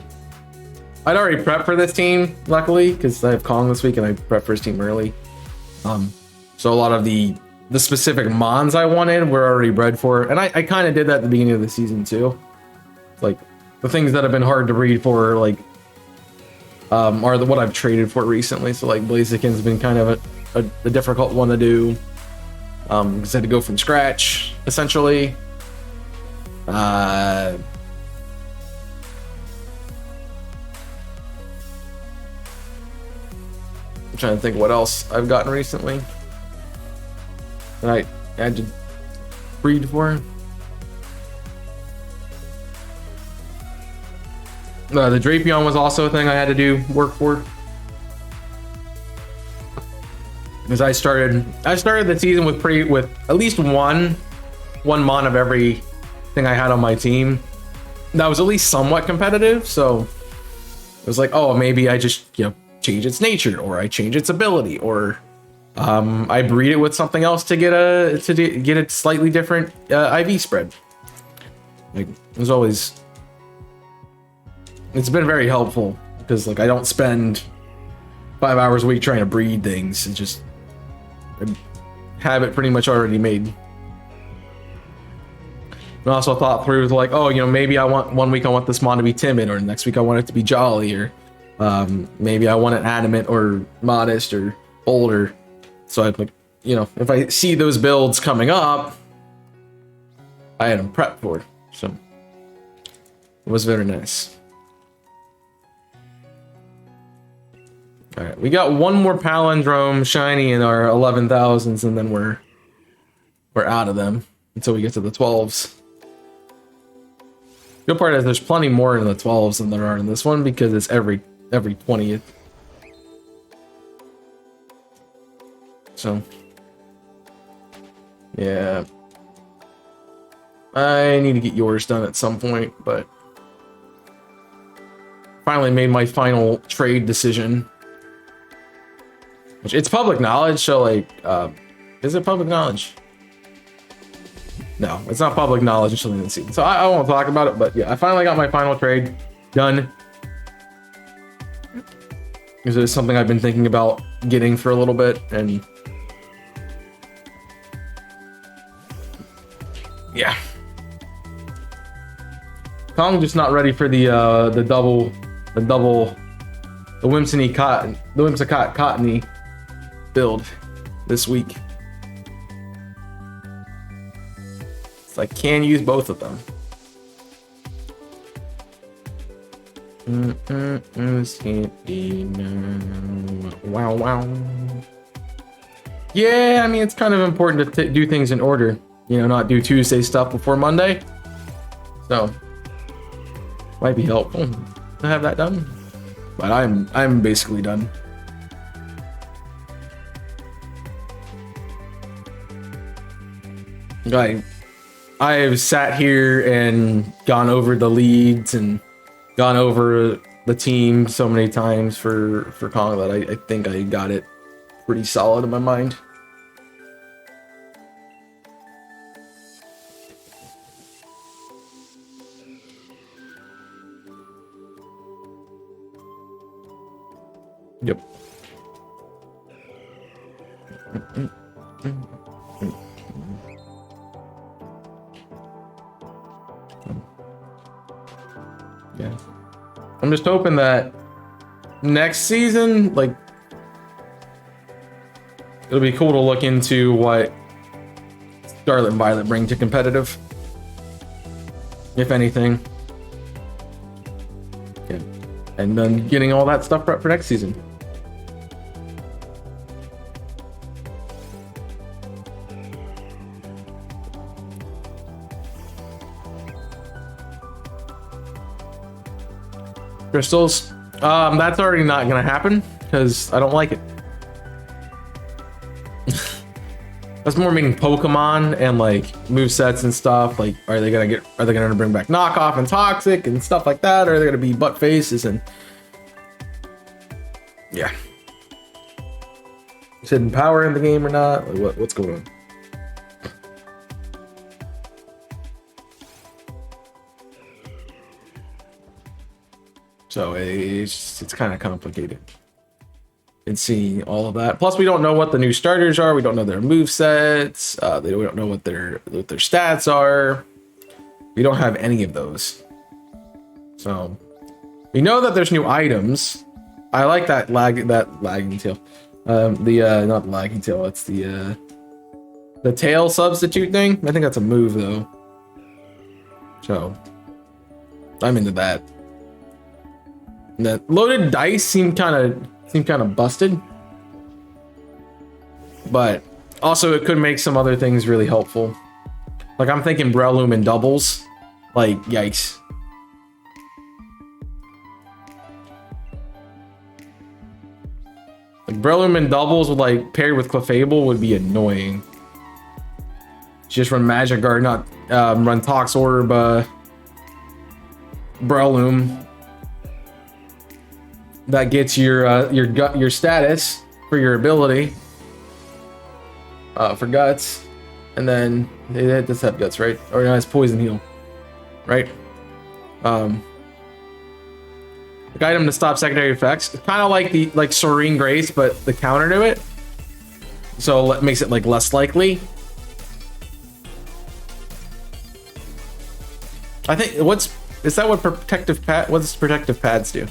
I'd already prepped for this team, luckily, because I have Kong this week, and I prepped for his team early. So a lot of the specific mons I wanted were already bred for, and I kind of did that at the beginning of the season too. Like, the things that have been hard to breed for, like, are what I've traded for recently. So like Blaziken's been kind of a difficult one to do. Because I had to go from scratch, essentially. I'm trying to think what else I've gotten recently that I had to breed for. The Drapion was also a thing I had to do work for. Because I started the season with at least one mon of everything I had on my team that was at least somewhat competitive. So it was like, oh, maybe I just change its nature, or I change its ability, or I breed it with something else to get a slightly different IV spread. Like it's been very helpful because like I don't spend 5 hours a week trying to breed things. It's just I have it pretty much already made. And also thought through like, oh, maybe I want 1 week I want this mon to be timid, or next week I want it to be jolly, or maybe I want it adamant or modest or older. So I'd like, if I see those builds coming up, I had them prepped for it. So it was very nice. All right, we got one more palindrome shiny in our 11,000s, and then we're out of them until we get to the 12s. The good part is there's plenty more in the 12s than there are in this one because it's every 20th. So yeah, I need to get yours done at some point, but finally made my final trade decision. Which it's public knowledge, so like, is it public knowledge? No, it's not public knowledge until the end of the season. So I won't talk about it, but yeah, I finally got my final trade done. This is something I've been thinking about getting for a little bit, and yeah. Kong just not ready for the Whimsicott Cottony build this week. So I can use both of them. Wow. Yeah, I mean, it's kind of important to do things in order. Not do Tuesday stuff before Monday. So might be helpful to have that done. But I'm basically done. I have sat here and gone over the leads and gone over the team so many times for Kong that I think I got it pretty solid in my mind. Yep. Yeah. I'm just hoping that next season, like, it'll be cool to look into what Scarlet and Violet bring to competitive, if anything. Yeah. And then getting all that stuff prepped for next season. Crystals, that's already not gonna happen because I don't like it. That's more meaning Pokemon and like movesets and stuff. Like, are they gonna bring back knockoff and toxic and stuff like that? Or are they gonna be butt faces and yeah, is hidden power in the game or not? Like, what's going on? So it's kind of complicated in seeing all of that. Plus, we don't know what the new starters are. We don't know their movesets. We don't know what their stats are. We don't have any of those. So we know that there's new items. I like that lagging tail. Not lagging tail. It's the tail substitute thing. I think that's a move though. So I'm into that. And the loaded dice seem kind of busted, but also it could make some other things really helpful. Like I'm thinking Breloom and doubles. Like yikes. Like Breloom and doubles with like paired with Clefable would be annoying. Just run Magic Guard, not run Tox Orb, Breloom. That gets your status for your ability. For guts, and then it does have guts, right? Or no, it's poison heal, right? The item to stop secondary effects. It's kind of like the Serene Grace, but the counter to it. So it makes it like less likely. I think is that what protective pad? What does protective pads do?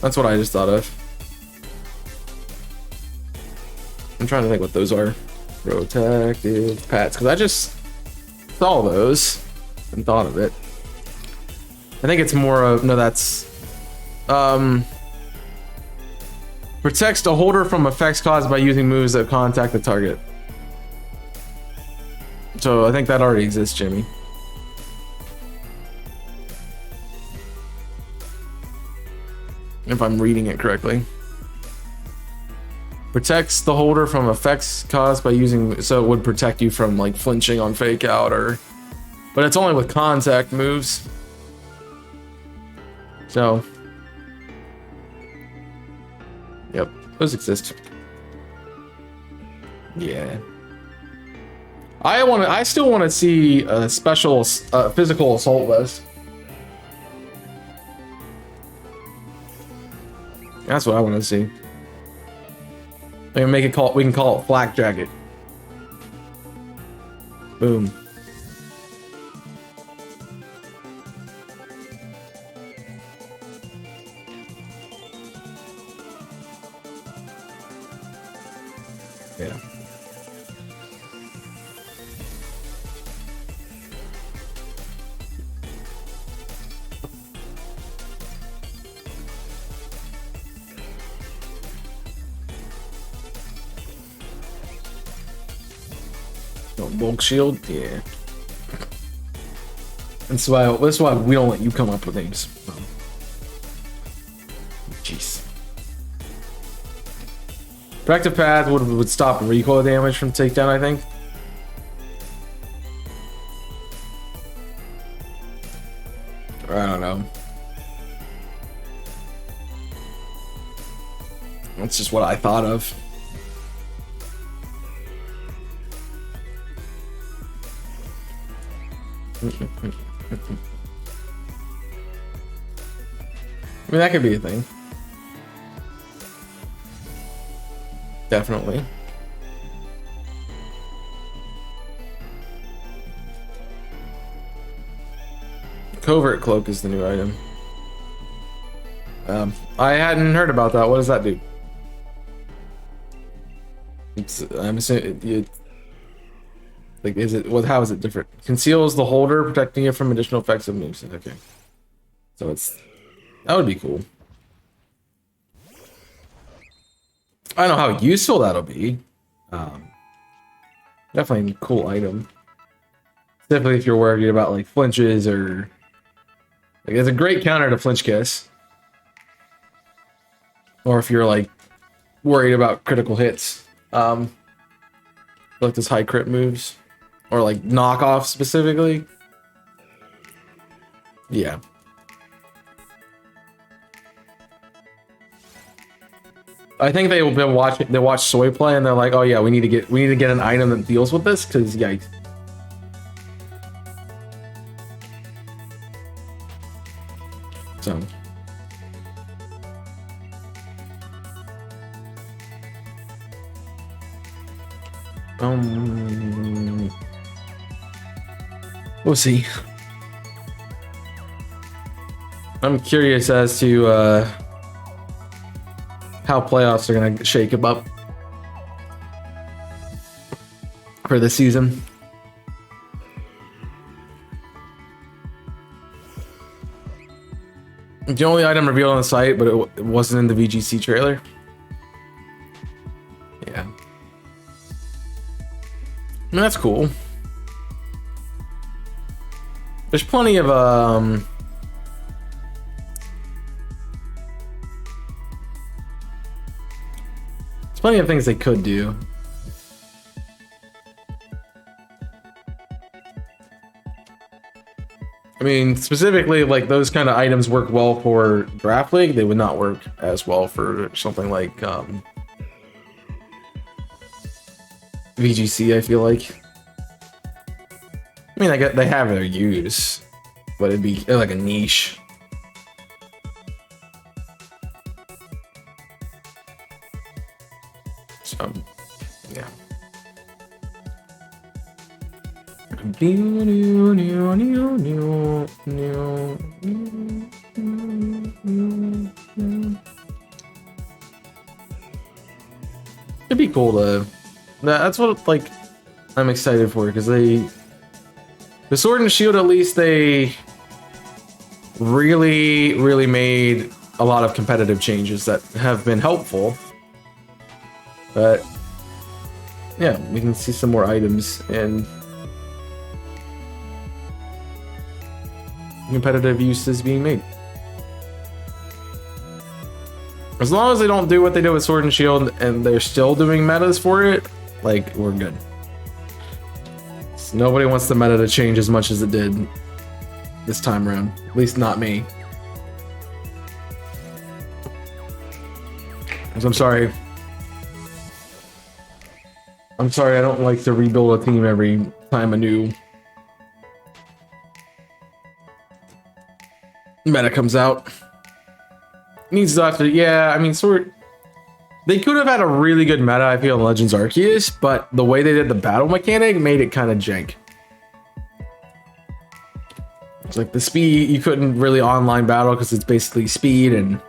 That's what I just thought of. I'm trying to think what those are. Protective pads, because I just saw those and thought of it. I think it's more of that's protects the holder from effects caused by using moves that contact the target. So I think that already exists, Jimmy. If I'm reading it correctly. Protects the holder from effects caused by using, so it would protect you from like flinching on fake out but it's only with contact moves. So, yep, those exist. Yeah. I still want to see a special physical assault vest. That's what I want to see. We can call it Flak Jacket. Boom. Yeah. Bulk shield, yeah. That's why we don't let you come up with names. Jeez. Protective path would stop recoil damage from takedown, I think. Or I don't know. That's just what I thought of. I mean, that could be a thing. Definitely. Covert Cloak is the new item. I hadn't heard about that. What does that do? I'm assuming like, is it? Well, how is it different? Conceals the holder, protecting it from additional effects of moves. Okay, so that would be cool. I don't know how useful that'll be. Definitely a cool item. Definitely if you're worried about like flinches or like, it's a great counter to flinch kiss. Or if you're like worried about critical hits, like those high crit moves. Or like knockoff specifically. Yeah. I think they watch Soy play and they're like, oh yeah, we need to get an item that deals with this, because yikes. So we'll see. I'm curious as to how playoffs are gonna shake him up for this season. The only item revealed on the site, but it wasn't in the VGC trailer. Yeah. I mean, that's cool. There's plenty of there's plenty of things they could do. I mean, specifically, like those kind of items work well for Draft League. They would not work as well for something like VGC, I feel like. I mean, they have their use, but it'd be like a niche. So, yeah. It'd be cool to. That's what like I'm excited for, because the Sword and Shield, at least they really made a lot of competitive changes that have been helpful. But yeah, we can see some more items and competitive uses being made. As long as they don't do what they did with Sword and Shield and they're still doing metas for it, like, we're good. So nobody wants the meta to change as much as it did this time around. At least not me. Because I'm sorry. I'm sorry, I don't like to rebuild a team every time a new meta comes out. Needs to actually, yeah, I mean, they could have had a really good meta, I feel, in Legends Arceus, but the way they did the battle mechanic made it kind of jank. It's like the speed, you couldn't really online battle because it's basically speed and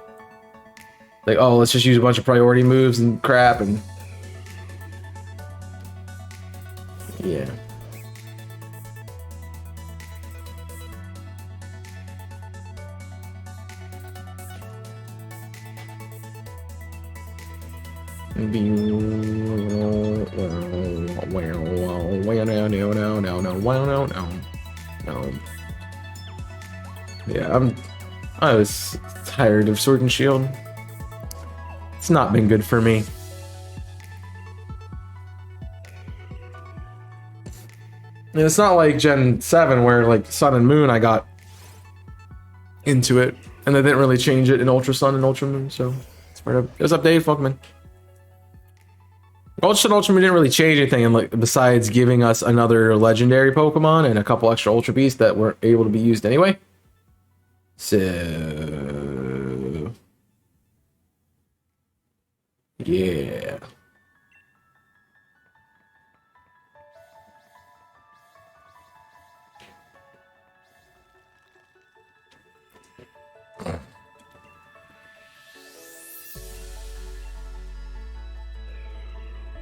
like, oh, let's just use a bunch of priority moves and crap, and yeah. Yeah, I was tired of Sword and Shield. It's not been good for me. And it's not like Gen 7 where like Sun and Moon I got into it and they didn't really change it in Ultra Sun and Ultra Moon, so it's part of it was updated, Pokemon. Ultra Sun, Ultra Moon didn't really change anything, and like besides giving us another legendary Pokemon and a couple extra Ultra Beasts that weren't able to be used anyway. So yeah.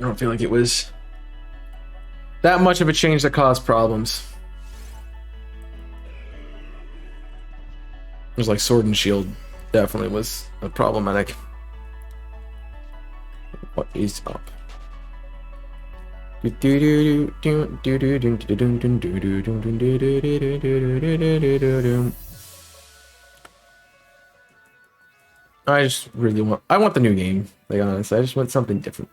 I don't feel like it was that much of a change that caused problems. It was like Sword and Shield definitely was problematic. What is up? I just really want the new game, like honestly. I just want something different.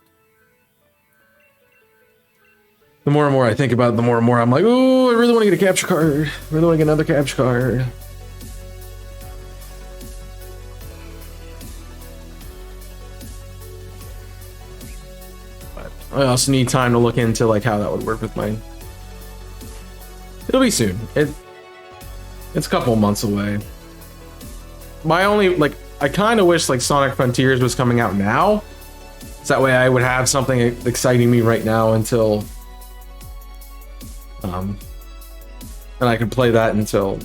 The more and more I think about it, the more and more I'm like, oh, I really want to get a capture card. I really want to get another capture card. But I also need time to look into like how that would work with mine. It'll be soon. It's a couple months away. My only, like, I kind of wish like Sonic Frontiers was coming out now. So that way I would have something exciting me right now until and I could play that until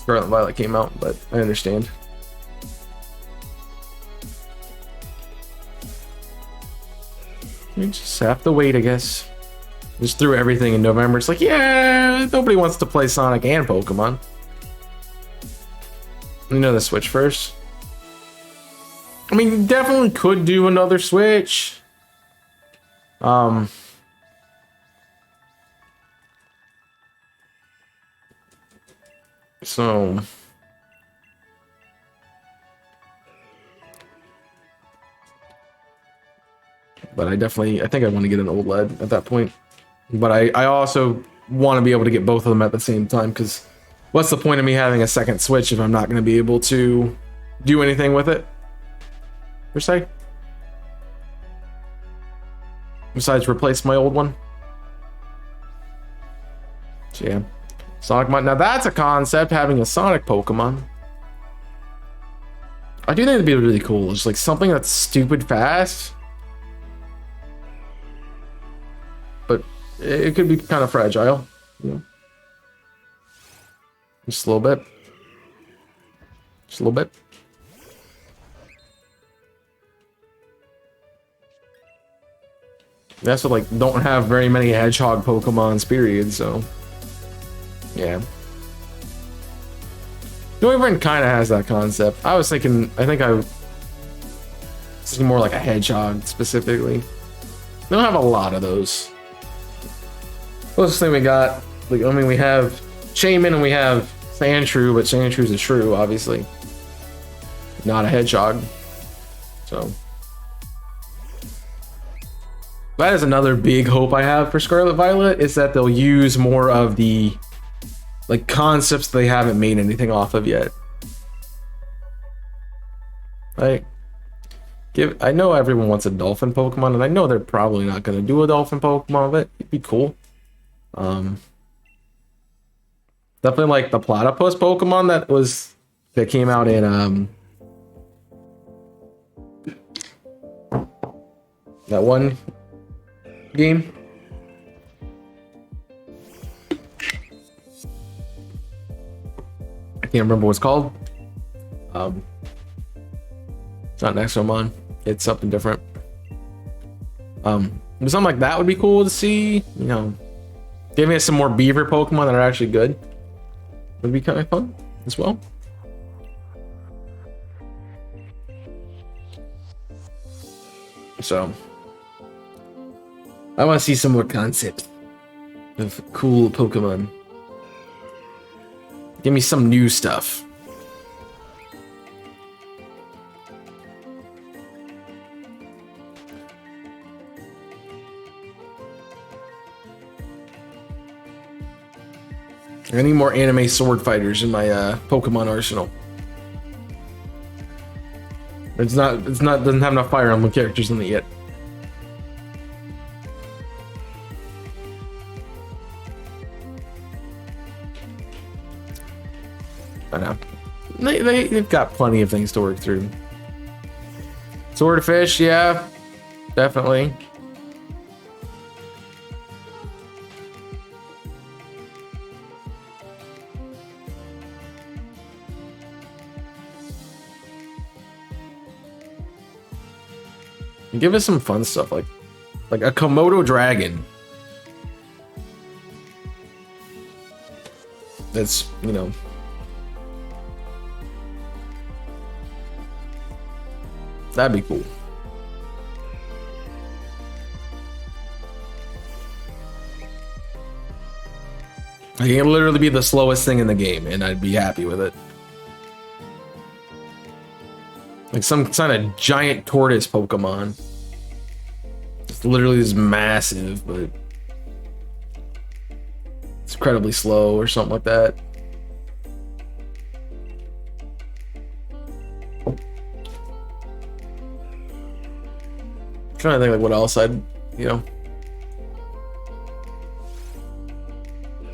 Scarlet and Violet came out, but I understand. You just have to wait, I guess. Just threw everything in November. It's like, yeah, nobody wants to play Sonic and Pokemon. You know, the Switch first. I mean, definitely could do another Switch. So but I think I want to get an OLED at that point. But I also want to be able to get both of them at the same time, because what's the point of me having a second Switch if I'm not going to be able to do anything with it, per se? Besides replace my old one. So yeah. Sonic Now that's a concept, having a Sonic Pokemon. I do think it'd be really cool. It's like something that's stupid fast, but it could be kind of fragile, you know? Just a little bit. Just a little bit. They also like don't have very many hedgehog Pokemons, period, so yeah. Noivern kind of has that concept. I was thinking more like a hedgehog specifically. They don't have a lot of those. Closest thing we got, like, I mean, we have Shaman and we have Sandshrew, but Sandshrew's a shrew, obviously. Not a hedgehog. So that is another big hope I have for Scarlet Violet, is that they'll use more of the like concepts they haven't made anything off of yet. Like, I know everyone wants a dolphin Pokemon, and I know they're probably not going to do a dolphin Pokemon, but it'd be cool. Definitely like the platypus Pokemon that came out in that one game. I can't remember what it's called. It's not Nexomon. It's something different. Something like that would be cool to see. You know, giving us some more beaver Pokemon that are actually good would be kind of fun as well. So I want to see some more concepts of cool Pokemon. Give me some new stuff. I need more anime sword fighters in my Pokemon arsenal. Doesn't have enough Fire Emblem characters in it yet. I know. They've got plenty of things to work through. Swordfish, yeah, definitely. Give us some fun stuff like a Komodo dragon. That's, you know, that'd be cool. I can literally be the slowest thing in the game and I'd be happy with it. Like some kind of giant tortoise Pokemon. It's literally this massive, but it's incredibly slow or something like that. I'm trying to think like what else I'd, you know,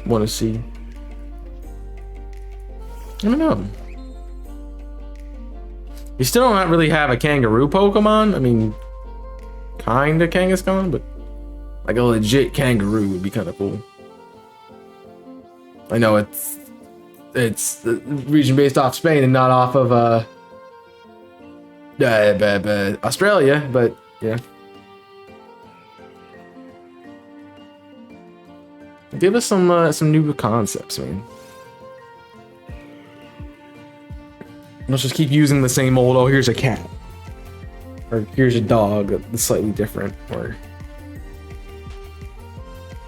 want to see. I don't know. You still don't really have a kangaroo Pokemon. I mean, kind of Kangaskhan, but like a legit kangaroo would be kind of cool. I know it's it's the region based off Spain and not off of Australia, but yeah. Give us some new concepts, man. Let's just keep using the same old, oh, here's a cat. Or here's a dog that's slightly different. Or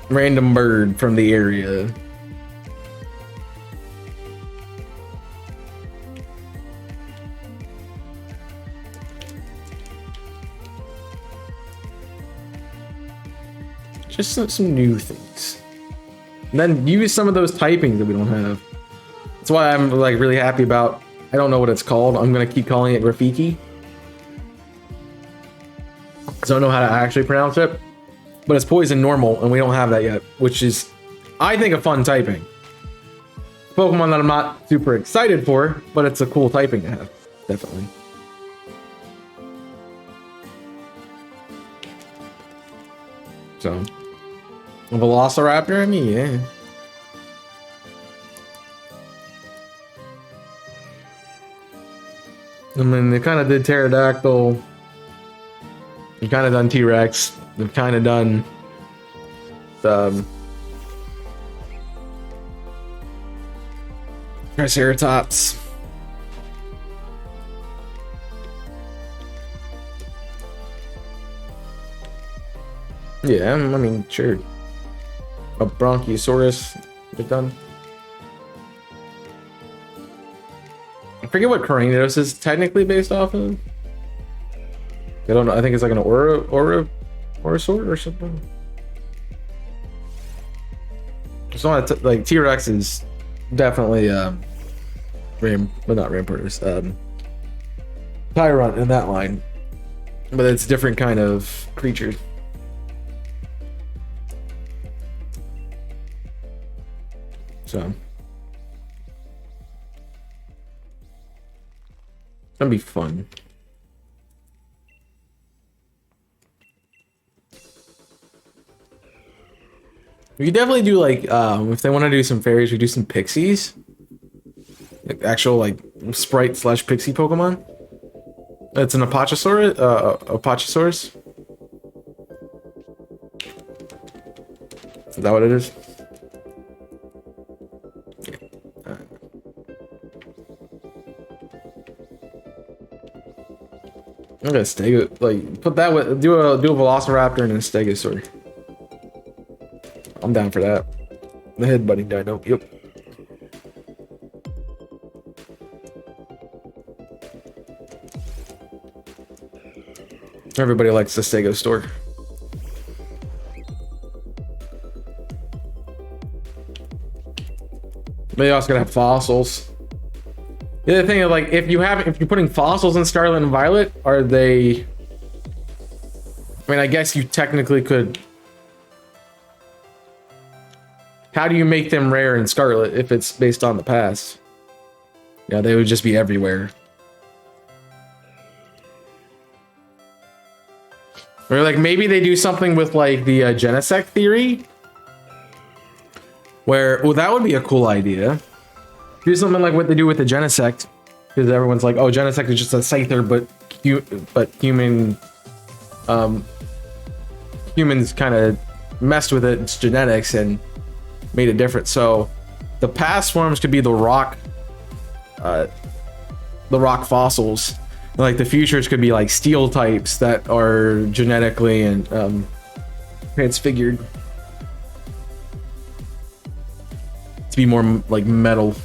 random bird from the area. Just some new things. And then use some of those typings that we don't have. That's why I'm like really happy about, I don't know what it's called. I'm gonna keep calling it Rafiki. I don't know how to actually pronounce it, but it's poison normal and we don't have that yet, which is, I think, a fun typing. Pokemon that I'm not super excited for, but it's a cool typing to have, definitely. So, a Velociraptor, I mean, yeah. I mean, they kind of did Pterodactyl. They've kind of done T-Rex. They've kind of done Triceratops. Yeah, I mean, sure. A Bronchiosaurus, they've done. I forget what Cranidos is technically based off of. I don't know. I think it's like an Orosaur or something. It's not like T-Rex is definitely but not Ramparters. Tyrant in that line, but it's different kind of creatures. So that'd be fun. We could definitely do like if they want to do some fairies, we do some pixies, like actual like sprite slash pixie Pokemon. It's an Apachosaurus. Apachosaurus. Is that what it is? I'm gonna Stego, like put that with do a Velociraptor and a Stegosaur. I'm down for that. The headbutting dino. Yep. Everybody likes the Stegosaur. They also gotta have fossils. The other thing is, like, if you're putting fossils in Scarlet and Violet, are they? I mean, I guess you technically could. How do you make them rare in Scarlet if it's based on the past? Yeah, they would just be everywhere. Or like maybe they do something with like the Genesect theory, where that would be a cool idea. Do something like what they do with the Genesect, because everyone's like, oh, Genesect is just a Scyther, but humans kind of messed with its genetics and made it different. So the past forms could be the rock fossils. Like the futures could be like steel types that are genetically and transfigured to be more like metal.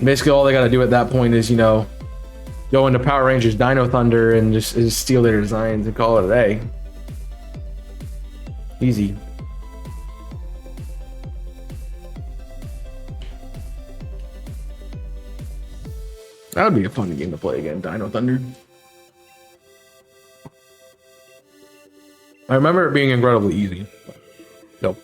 Basically, all they gotta do at that point is, you know, go into Power Rangers Dino Thunder and just steal their designs and call it a day. Easy. That would be a fun game to play again, Dino Thunder. I remember it being incredibly easy. Nope.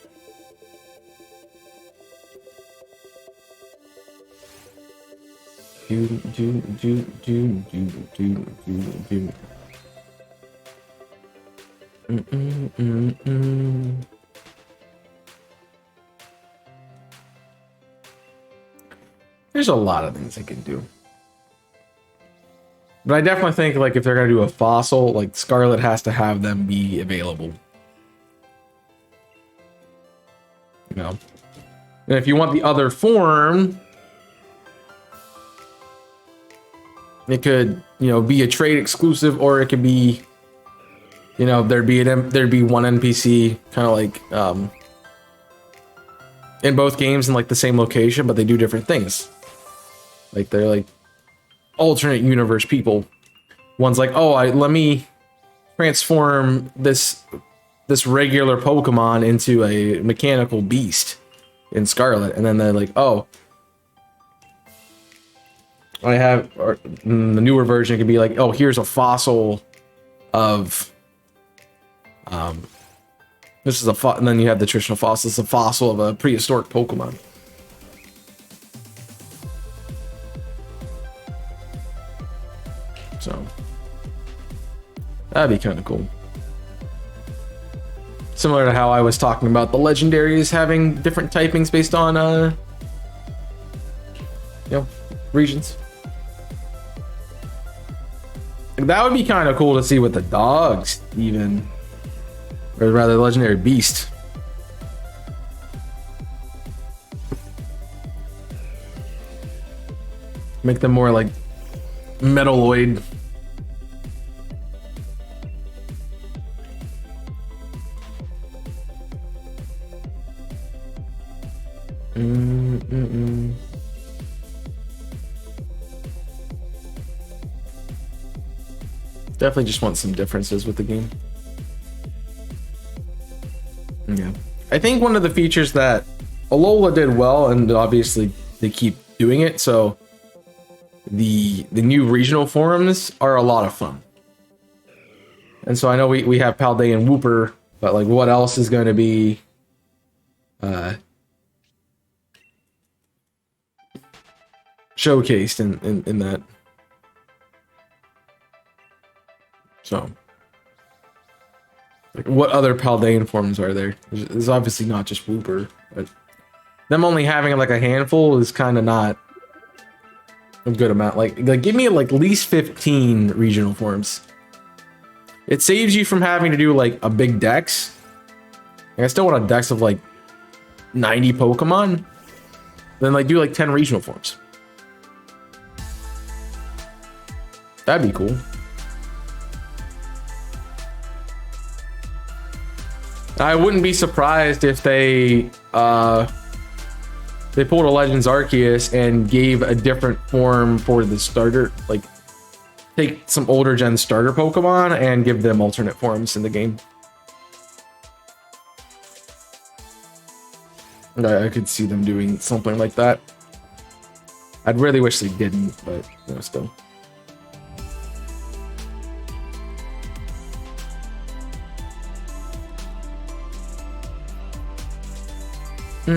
There's a lot of things they can do. But I definitely think like if they're gonna do a fossil, like Scarlet has to have them be available. You know. And if you want the other form, it could, you know, be a trade exclusive, or it could be, you know, there'd be one NPC kind of like in both games in like the same location, but they do different things. Like they're like alternate universe people. One's like, oh, let me transform this regular Pokemon into a mechanical beast in Scarlet, and then they're like, oh, I have, or the newer version could be like, oh, here's a fossil of this is a and then you have the traditional fossil. It's a fossil of a prehistoric Pokemon. So that'd be kind of cool. Similar to how I was talking about the legendaries having different typings based on you know, regions. That would be kind of cool to see with the dogs, even, or rather, the legendary beast. Make them more like Metaloid. Definitely just want some differences with the game. Yeah. I think one of the features that Alola did well, and obviously they keep doing it, so the new regional forums are a lot of fun. And so I know we have Paldea and Wooper, but like what else is going to be showcased in that? So, like, what other Paldean forms are there? There's obviously not just Wooper, but them only having like a handful is kind of not a good amount. Like give me like at least 15 regional forms. It saves you from having to do like a big dex. Like, I still want a dex of like 90 Pokemon. Then like do like 10 regional forms. That'd be cool. I wouldn't be surprised if they pulled a Legends Arceus and gave a different form for the starter. Like, take some older gen starter Pokemon and give them alternate forms in the game. I could see them doing something like that. I'd really wish they didn't, but you know, still. The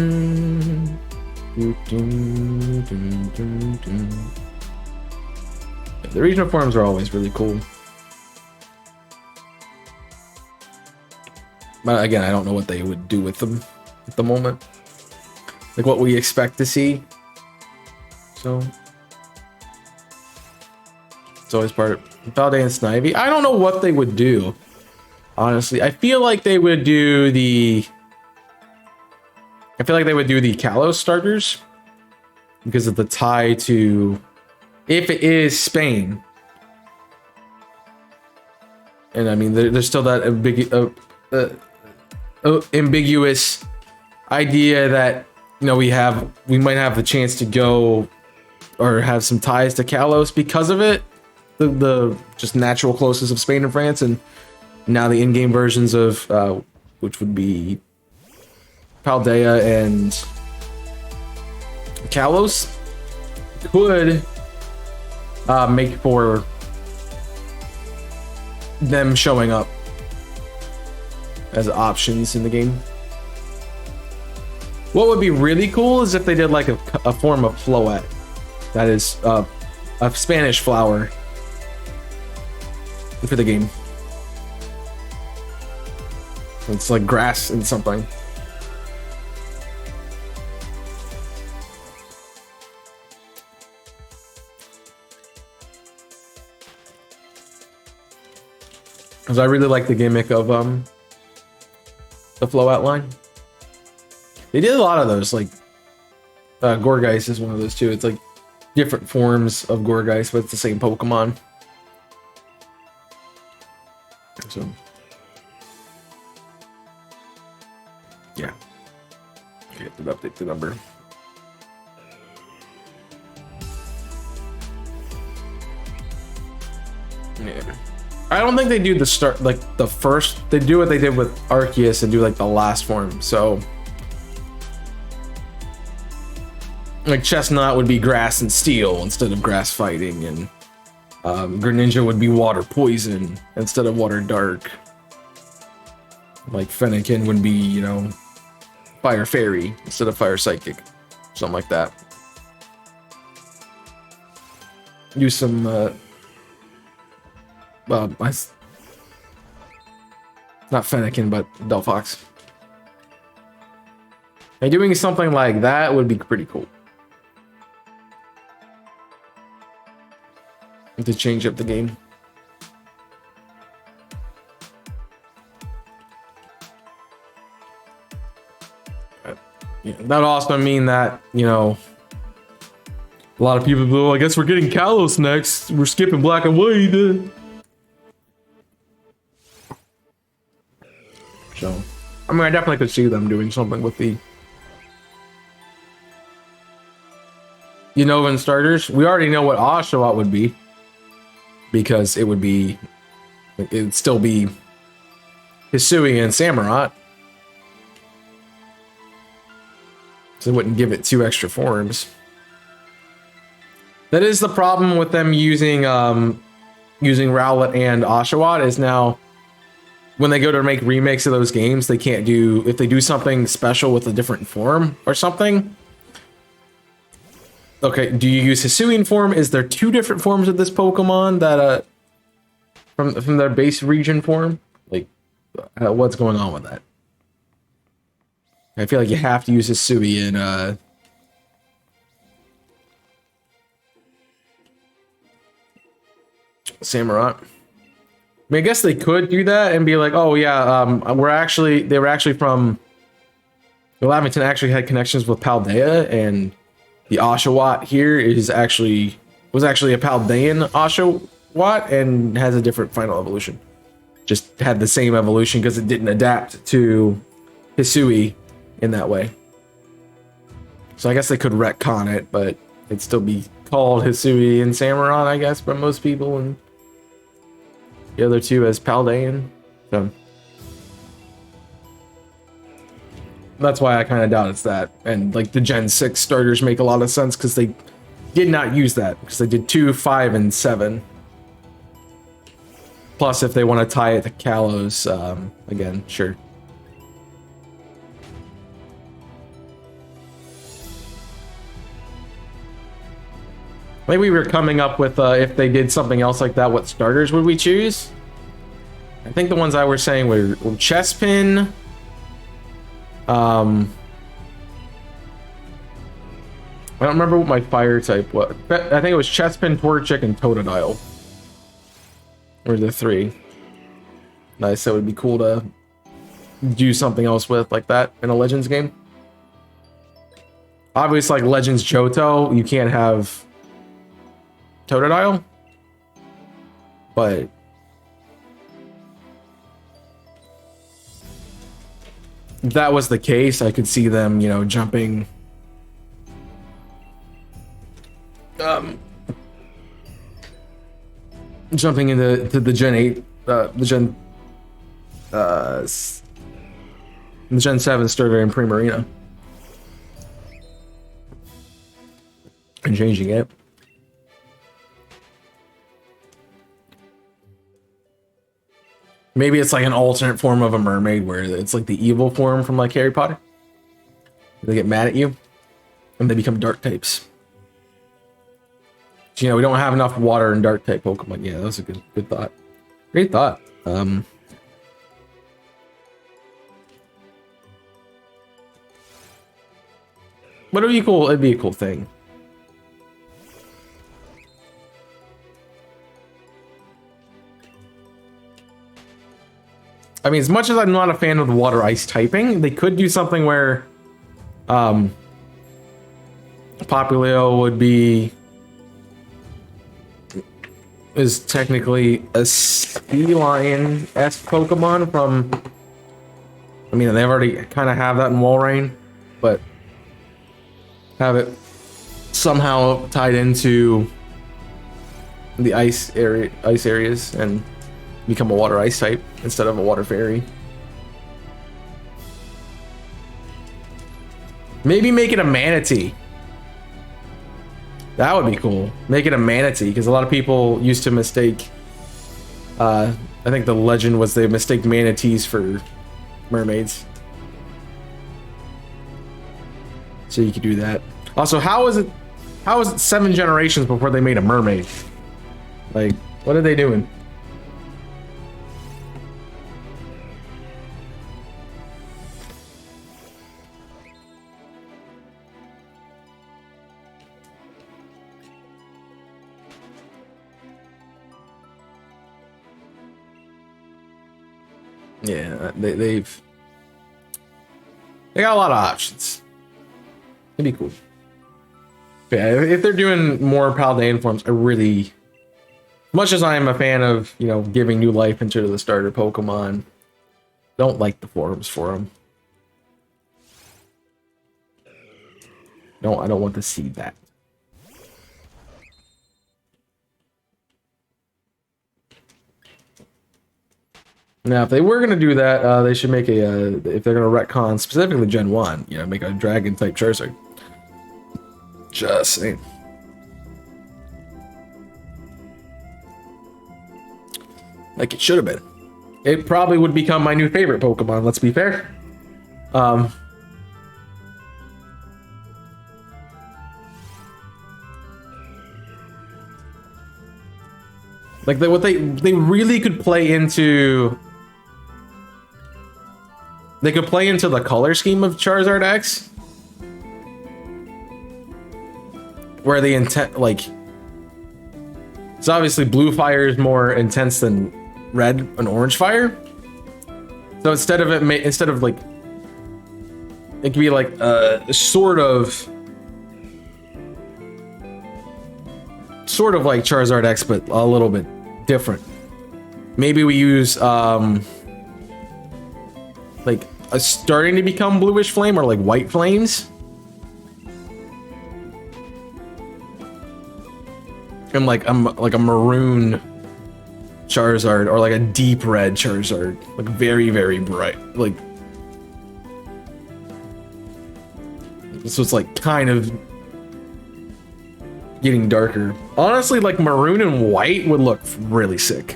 regional forms are always really cool. But again, I don't know what they would do with them at the moment. Like what we expect to see. So it's always part of Paldea and Snivy. I don't know what they would do. Honestly, I feel like they would do the Kalos starters because of the tie to, if it is Spain. And I mean, there's still that ambiguous idea that, you know, we might have the chance to go or have some ties to Kalos because of it. The just natural closeness of Spain and France, and now the in-game versions of which would be Paldea and Kalos could make for them showing up as options in the game. What would be really cool is if they did like a form of Floette that is a Spanish flower for the game. It's like grass and something. Because I really like the gimmick of the flow outline. They did a lot of those, like Gorgeist is one of those too. It's like different forms of Gorgeist, but it's the same Pokemon. So yeah. Okay, to update the number. Yeah. I don't think they do the start, like the first, they do what they did with Arceus and do like the last form. So like Chestnut would be grass and steel instead of grass fighting, and Greninja would be water poison instead of water dark. Like Fennekin would be, you know, fire fairy instead of fire psychic, something like that. Use some well, not Fennekin, but Delphox. And doing something like that would be pretty cool. To change up the game. Yeah, that would also mean that, you know, a lot of people go, I guess we're getting Kalos next. We're skipping black and white. So, I mean, I definitely could see them doing something with the Unova starters. We already know what Oshawott would be, because it would still be Hisui and Samurott. So it wouldn't give it 2 extra forms. That is the problem with them using Rowlet and Oshawott, is now when they go to make remakes of those games, they can't do, if they do something special with a different form or something. Okay, do you use Hisuian form? Is there 2 different forms of this Pokemon that from their base region form? Like, what's going on with that? I feel like you have to use Hisui in Samurott. I mean, I guess they could do that and be like, oh yeah, they were actually from Lavington, actually had connections with Paldea, and the Oshawott here was actually a Paldean Oshawott and has a different final evolution. Just had the same evolution because it didn't adapt to Hisui in that way. So I guess they could retcon it, but it'd still be called Hisui and Samurott, I guess, by most people, and the other 2 as Paldean. So that's why I kind of doubt it's that. And like the Gen 6 starters make a lot of sense because they did not use that, because they did 2, 5, and 7. Plus, if they want to tie it to Kalos, again, sure. Maybe we were coming up with, if they did something else like that, what starters would we choose? I think the ones I were saying were Chespin, I don't remember what my fire type was. I think it was Chespin, Torchic, and Totodile. Or the 3. Nice, that would be cool to do something else with like that in a Legends game. Obviously, like Legends Johto, you can't have Totodile, but if that was the case, I could see them, you know, jumping into the Gen 8, the Gen 7 starter in Primarina and changing it. Maybe it's like an alternate form of a mermaid where it's like the evil form from like Harry Potter. They get mad at you and they become dark types. So, you know, we don't have enough water and dark type Pokemon. Yeah, that was a good thought. Great thought. But it'd be cool. It'd be a cool thing. I mean, as much as I'm not a fan of the water ice typing, they could do something where Popplio would be is technically a sea lion-esque Pokemon from. I mean, they already kind of have that in Walrein, but have it somehow tied into the ice areas and become a water ice type instead of a water fairy. Maybe make it a manatee. That would be cool. Make it a manatee, because a lot of people used to mistake. I think the legend was they mistake manatees for mermaids. So you could do that. Also, how is it 7 generations before they made a mermaid? Like, what are they doing? Yeah, they got a lot of options. It'd be cool. But yeah, if they're doing more Paldean forms, I really, much as I am a fan of, you know, giving new life into the starter Pokemon, don't like the forms for them. No, I don't want to see that. Now, if they were going to do that, they should make if they're going to retcon specifically Gen 1, you know, make a dragon type Charizard. Just saying. Like it should have been. It probably would become my new favorite Pokemon, let's be fair. Like what they really could play into. They could play into the color scheme of Charizard X, where the intent, like, it's obviously blue fire is more intense than red and orange fire. So instead of like, it could be like sort of like Charizard X, but a little bit different. Maybe we use like a starting to become bluish flame or like white flames, and like a maroon Charizard or like a deep red Charizard, like very, very bright, like, so it's like kind of getting darker. Honestly, like maroon and white would look really sick.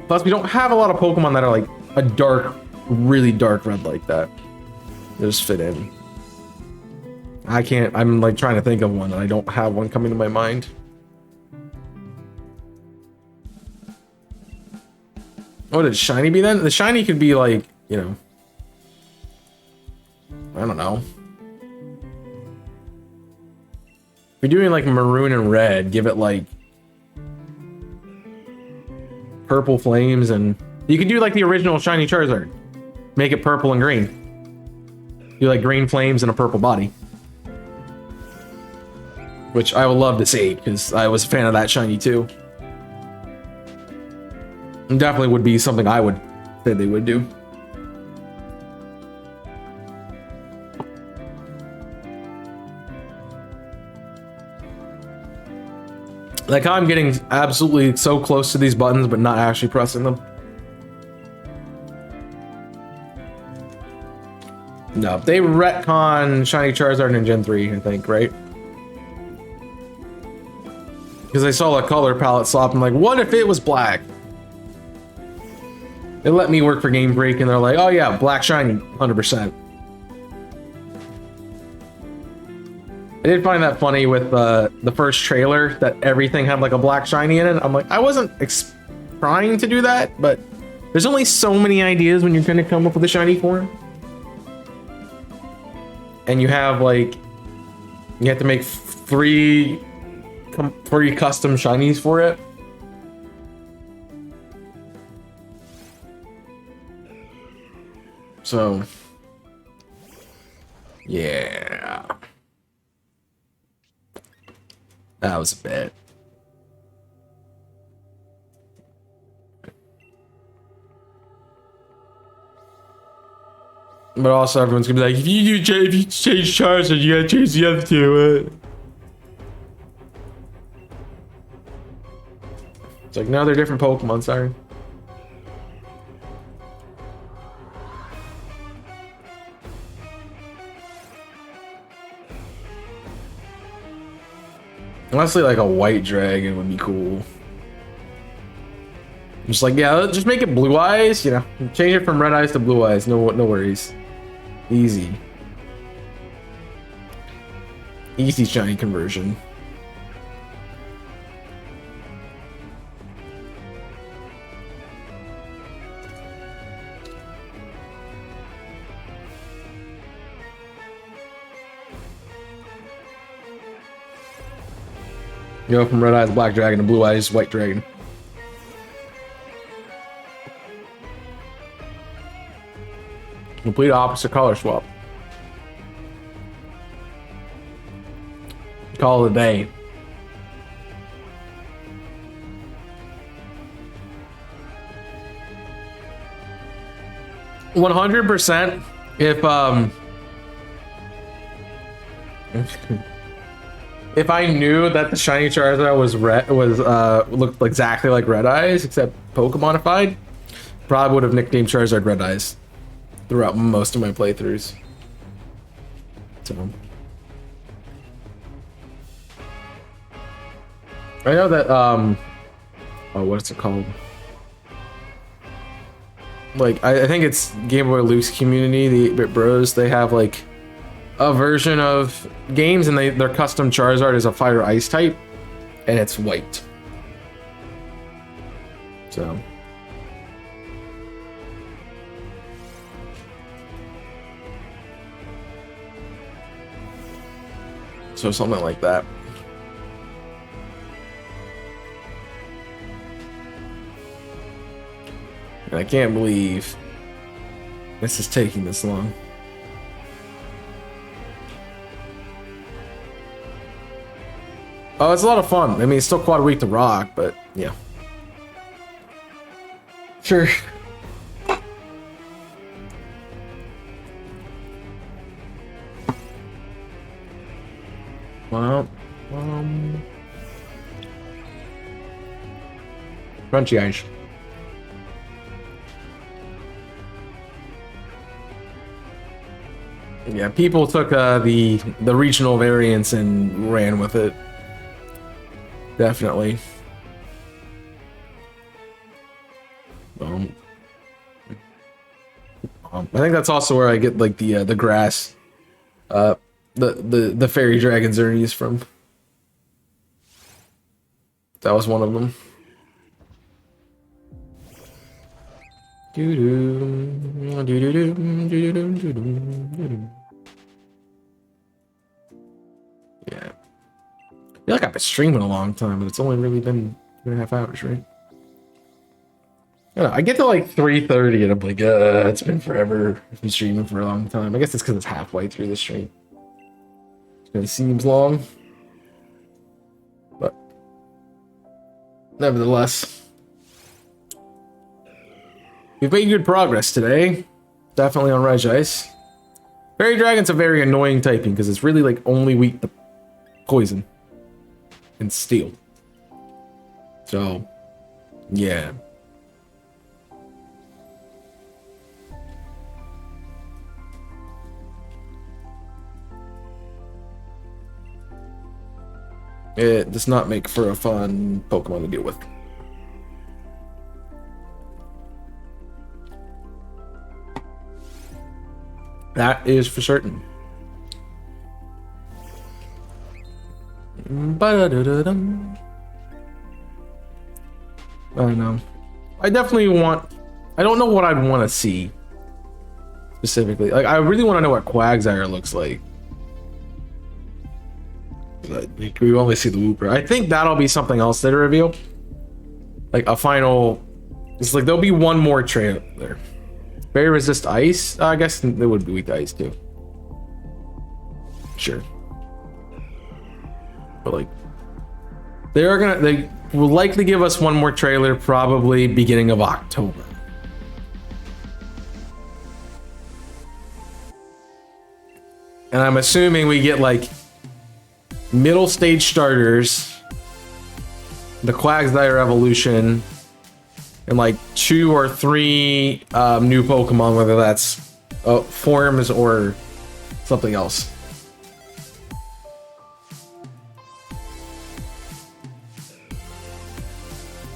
Plus, we don't have a lot of Pokemon that are like a dark, really dark red like that. They just fit in. I'm like trying to think of one and I don't have one coming to my mind. What would shiny be then? The shiny could be like, you know, I don't know. If you're doing like maroon and red, give it like purple flames, and you could do like the original shiny Charizard. Make it purple and green. Do like green flames and a purple body. Which I would love to see, because I was a fan of that shiny too. And definitely would be something I would say they would do. Like how I'm getting absolutely so close to these buttons, but not actually pressing them. No, they retcon Shiny Charizard in Gen 3, I think, right? Because I saw the color palette swap, and like, what if it was black? They let me work for Game Freak, and they're like, oh yeah, black shiny, 100%. I did find that funny with the first trailer, that everything had like a black shiny in it. I'm like, I wasn't trying to do that, but there's only so many ideas when you're going to come up with a shiny form. And you have like, you have to make three custom shinies for it. So, yeah. That was a bit. But also, everyone's gonna be like, if you change Charizard, you gotta change the other two. It's like, no, they're different Pokemon, sorry. Honestly, like a white dragon would be cool. Just like, yeah, just make it blue eyes, you know, change it from red eyes to blue eyes. No worries. Easy. Easy shiny conversion. You go from red eyes black dragon to blue eyes white dragon. Complete opposite color swap. Call it a day. %. If I knew that the shiny Charizard looked exactly like Red Eyes, except Pokemonified, probably would have nicknamed Charizard Red Eyes throughout most of my playthroughs. So I know that oh, what's it called? Like I think it's Game Boy Loose community, the 8-Bit Bros. They have like a version of games, and their custom Charizard is a Fire Ice type, and it's white. So something like that. And I can't believe this is taking this long. Oh, it's a lot of fun. I mean, it's still quite a week to rock, but yeah. Sure. Well, crunchy ice. Yeah, people took the regional variants and ran with it. Definitely. I think that's also where I get like the grass, the fairy dragon Zernies from. That was one of them. Yeah. I feel like I've been streaming a long time, but it's only really been 2.5 hours, right? I get to like 3:30 and I'm like, it's been forever. I've been streaming for a long time. I guess it's because it's halfway through the stream. It seems long. But nevertheless, we've made good progress today. Definitely on Regice. Fairy Dragon's a very annoying typing because it's really like only weak to poison and steel. So, yeah. It does not make for a fun Pokemon to deal with. That is for certain. I don't know. I definitely want... I don't know what I'd want to see. Specifically. Like, I really want to know what Quagsire looks like. But we only see the Wooper. I think that'll be something else they reveal. Like, a final... It's like, there'll be one more trailer. Very resist ice. I guess it would be weak to ice too. Sure. But like, they will likely give us one more trailer, probably beginning of October. And I'm assuming we get like middle stage starters, the Quagsire evolution, and like 2 or 3 new Pokemon, whether that's forms or something else.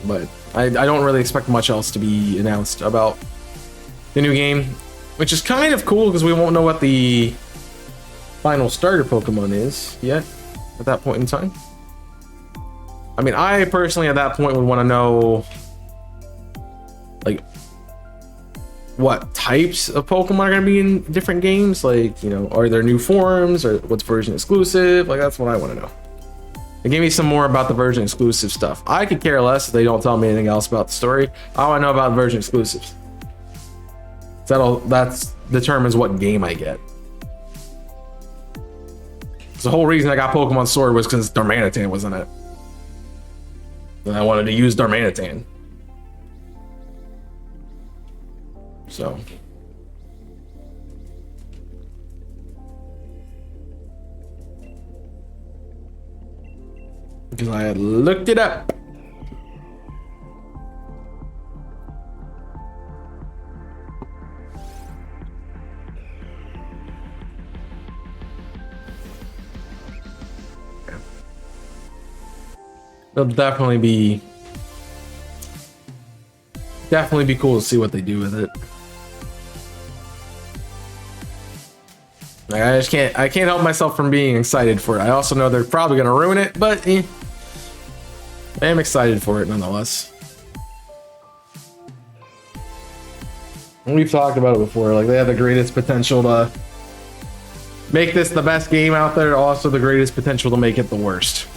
But I don't really expect much else to be announced about the new game, which is kind of cool because we won't know what the final starter Pokemon is yet at that point in time. I mean, I personally at that point would want to know like what types of Pokemon are going to be in different games. Like, you know, are there new forms or what's version exclusive? Like, that's what I want to know. And give me some more about the version exclusive stuff. I could care less if they don't tell me anything else about the story. I want to know about version exclusives. That determines what game I get. The whole reason I got Pokemon Sword was because Darmanitan was in it. And I wanted to use Darmanitan. So. Because I had looked it up. It'll definitely be cool to see what they do with it. Like, I can't help myself from being excited for it. I also know they're probably gonna ruin it, but I am excited for it nonetheless. And we've talked about it before. Like, they have the greatest potential to make this the best game out there, also the greatest potential to make it the worst.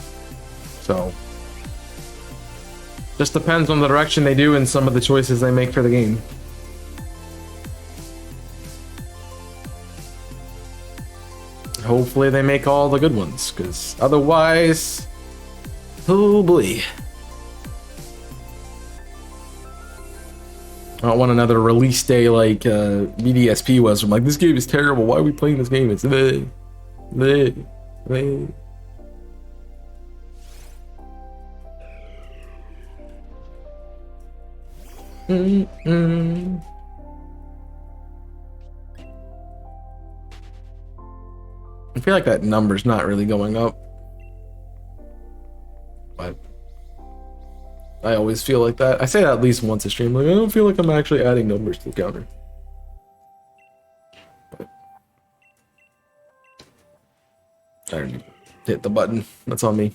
So just depends on the direction they do and some of the choices they make for the game. Hopefully they make all the good ones, because otherwise, oh boy. I don't want another release day like BDSP was. I'm like, this game is terrible. Why are we playing this game? It's bleh. I feel like that number's not really going up, but I always feel like that. I say that at least once a stream. Like, I don't feel like I'm actually adding numbers to the counter. But I already hit the button. That's on me.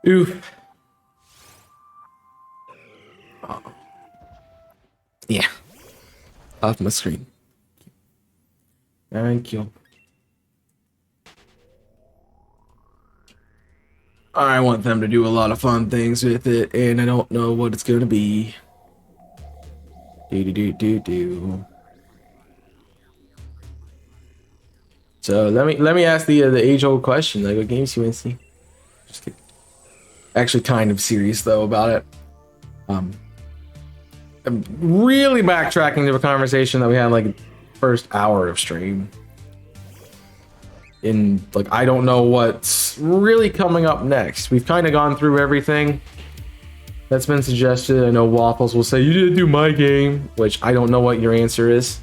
Ooh. Yeah. Off my screen. Thank you. I want them to do a lot of fun things with it, and I don't know what it's gonna be. Do. So let me ask the age-old question. Like, what games you want to see? Just kidding. Actually, kind of serious though about it. I'm really backtracking to a conversation that we had like first hour of stream. In like, I don't know what's really coming up next. We've kind of gone through everything that's been suggested. I know Waffles will say, you didn't do my game, which I don't know what your answer is.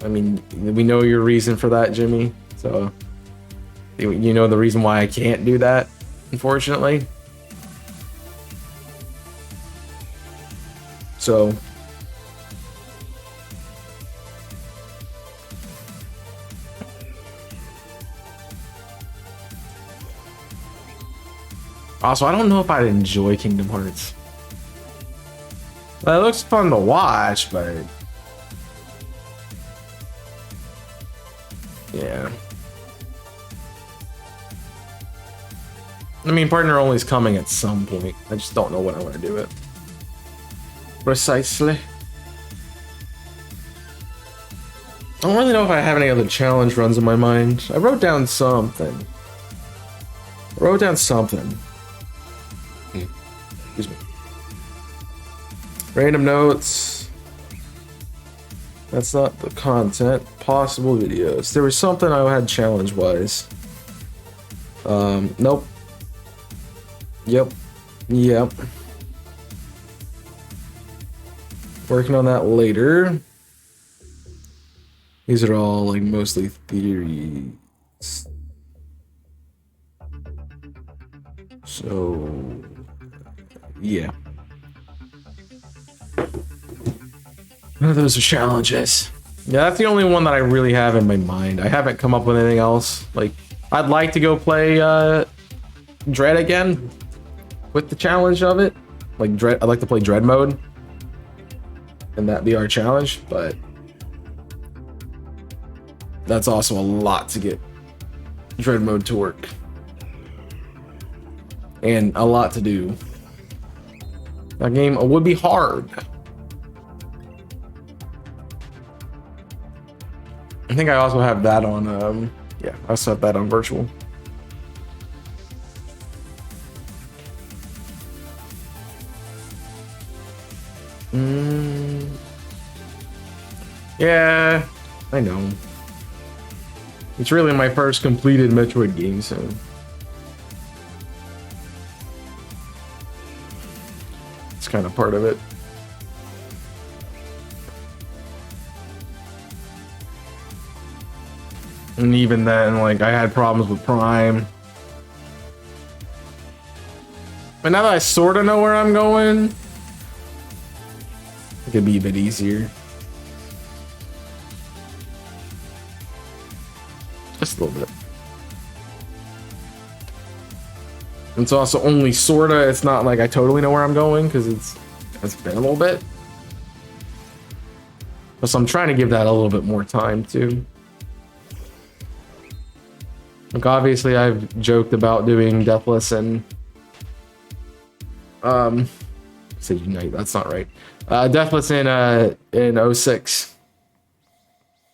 I mean, we know your reason for that, Jimmy. So you know the reason why I can't do that, unfortunately. So also, I don't know if I'd enjoy Kingdom Hearts. Well, it looks fun to watch, but yeah. I mean, partner only is coming at some point. I just don't know when I want to do it. Precisely. I don't really know if I have any other challenge runs in my mind. I wrote down something. Excuse me. Random notes. That's not the content. Possible videos. There was something I had challenge-wise. Nope. Yep. Working on that later. These are all like mostly theories. So, yeah. None of those are challenges. Yeah, that's the only one that I really have in my mind. I haven't come up with anything else. Like, I'd like to go play Dread again with the challenge of it. Like Dread, I'd like to play Dread mode, and that be our challenge. But that's also a lot to get Dread mode to work, and a lot to do. That game would be hard. I think I also have that on, yeah, I also have that on virtual. Yeah, I know. It's really my first completed Metroid game, so. It's kind of part of it. And even then, like, I had problems with Prime. But now that I sort of know where I'm going, it could be a bit easier. Just a little bit. It's also only sorta, it's not like I totally know where I'm going, because it's been a little bit. So I'm trying to give that a little bit more time too. Like, obviously I've joked about doing Deathless and say Unite, that's not right. Deathless in 06.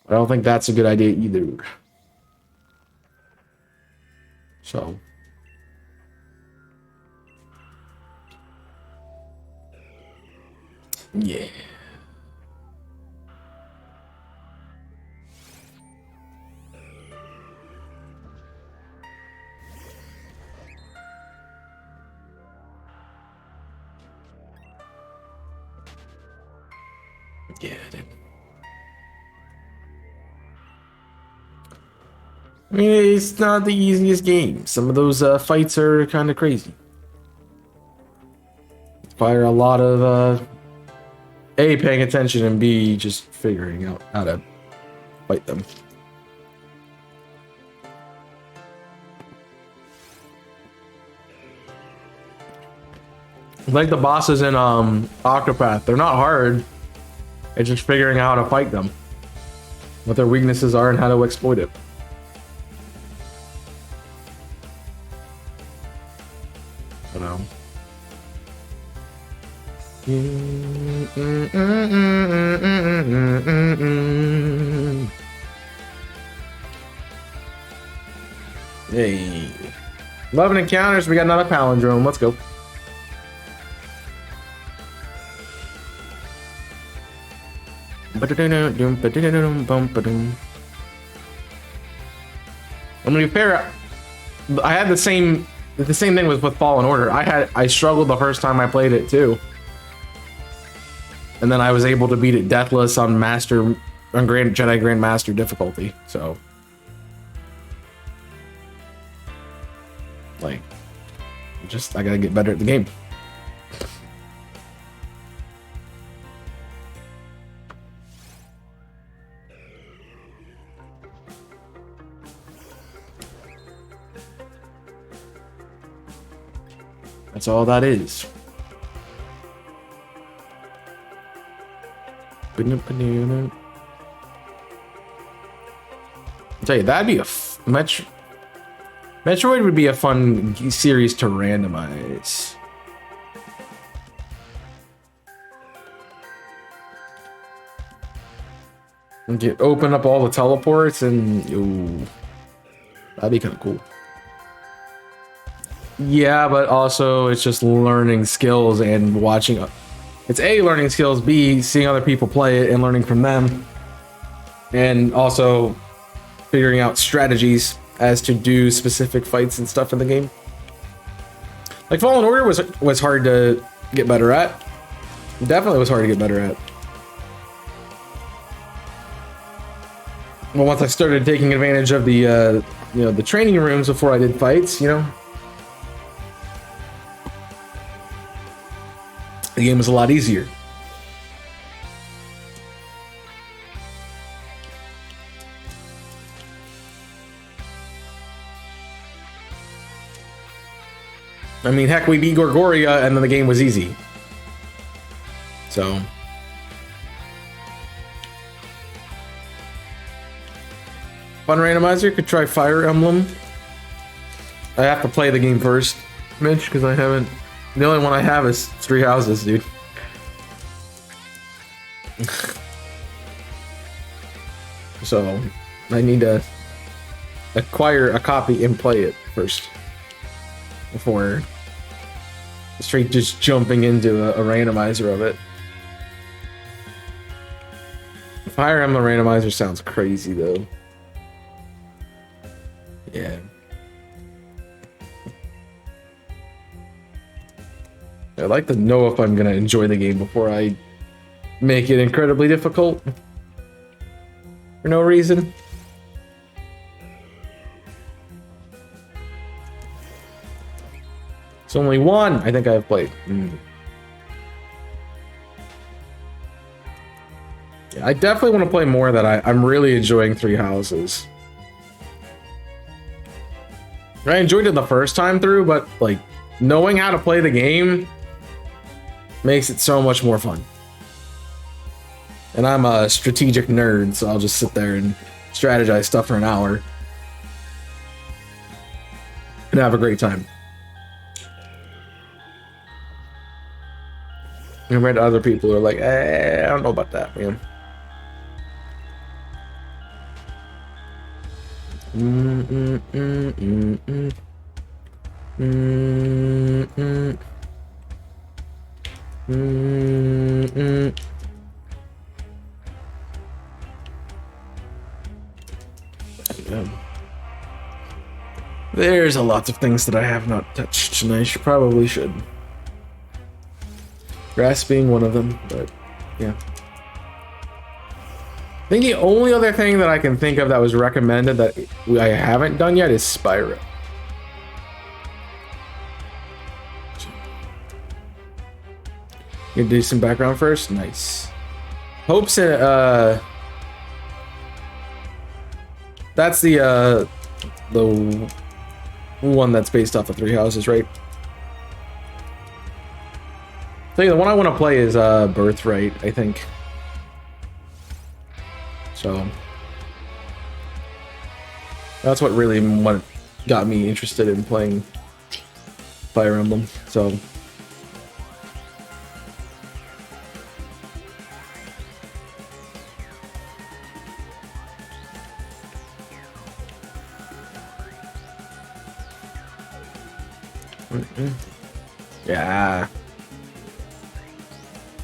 I don't think that's a good idea either. So yeah. Yeah, dude. I mean, it's not the easiest game. Some of those fights are kind of crazy. Require a lot of A, paying attention, and B, just figuring out how to fight them. Like the bosses in Octopath, they're not hard. It's just figuring out how to fight them, what their weaknesses are, and how to exploit it. I don't know. Hey, 11 encounters. We got another palindrome. Let's go. I'm gonna be fair. I had the same thing with Fallen Order. I struggled the first time I played it too, and then I was able to beat it deathless on Jedi Grandmaster difficulty. So, like, I gotta get better at the game. That's all that is. I'll tell you, that'd be a Metroid would be a fun series to randomize. And get open up all the teleports and ooh, that'd be kind of cool. Yeah, but also it's just learning skills and watching. It's A, learning skills, B, seeing other people play it and learning from them, and also figuring out strategies as to do specific fights and stuff in the game. Like Fallen Order was hard to get better at. Definitely was hard to get better at. Well, once I started taking advantage of the the training rooms before I did fights, the game was a lot easier. I mean, heck, we beat Gorgoria and then the game was easy. So. Fun randomizer, could try Fire Emblem. I have to play the game first, Mitch, because I haven't. The only one I have is Three Houses, dude. So, I need to acquire a copy and play it first. Before straight just jumping into a randomizer of it. Fire Emblem randomizer sounds crazy, though. Yeah. I'd like to know if I'm gonna enjoy the game before I make it incredibly difficult. For no reason. It's only one I think I've played. Yeah, I definitely want to play more of that. I'm really enjoying Three Houses. I enjoyed it the first time through, but like knowing how to play the game makes it so much more fun. And I'm a strategic nerd, so I'll just sit there and strategize stuff for an hour and have a great time. Compared to other people who are like, I don't know about that, man. There's a lot of things that I have not touched, and I probably should. Grass being one of them, but yeah. I think the only other thing that I can think of that was recommended that I haven't done yet is Spyro. You do some background first? Nice. Hopes in that's the one that's based off of Three Houses, right? So yeah, the one I want to play is Birthright, I think. So that's what got me interested in playing Fire Emblem. So yeah.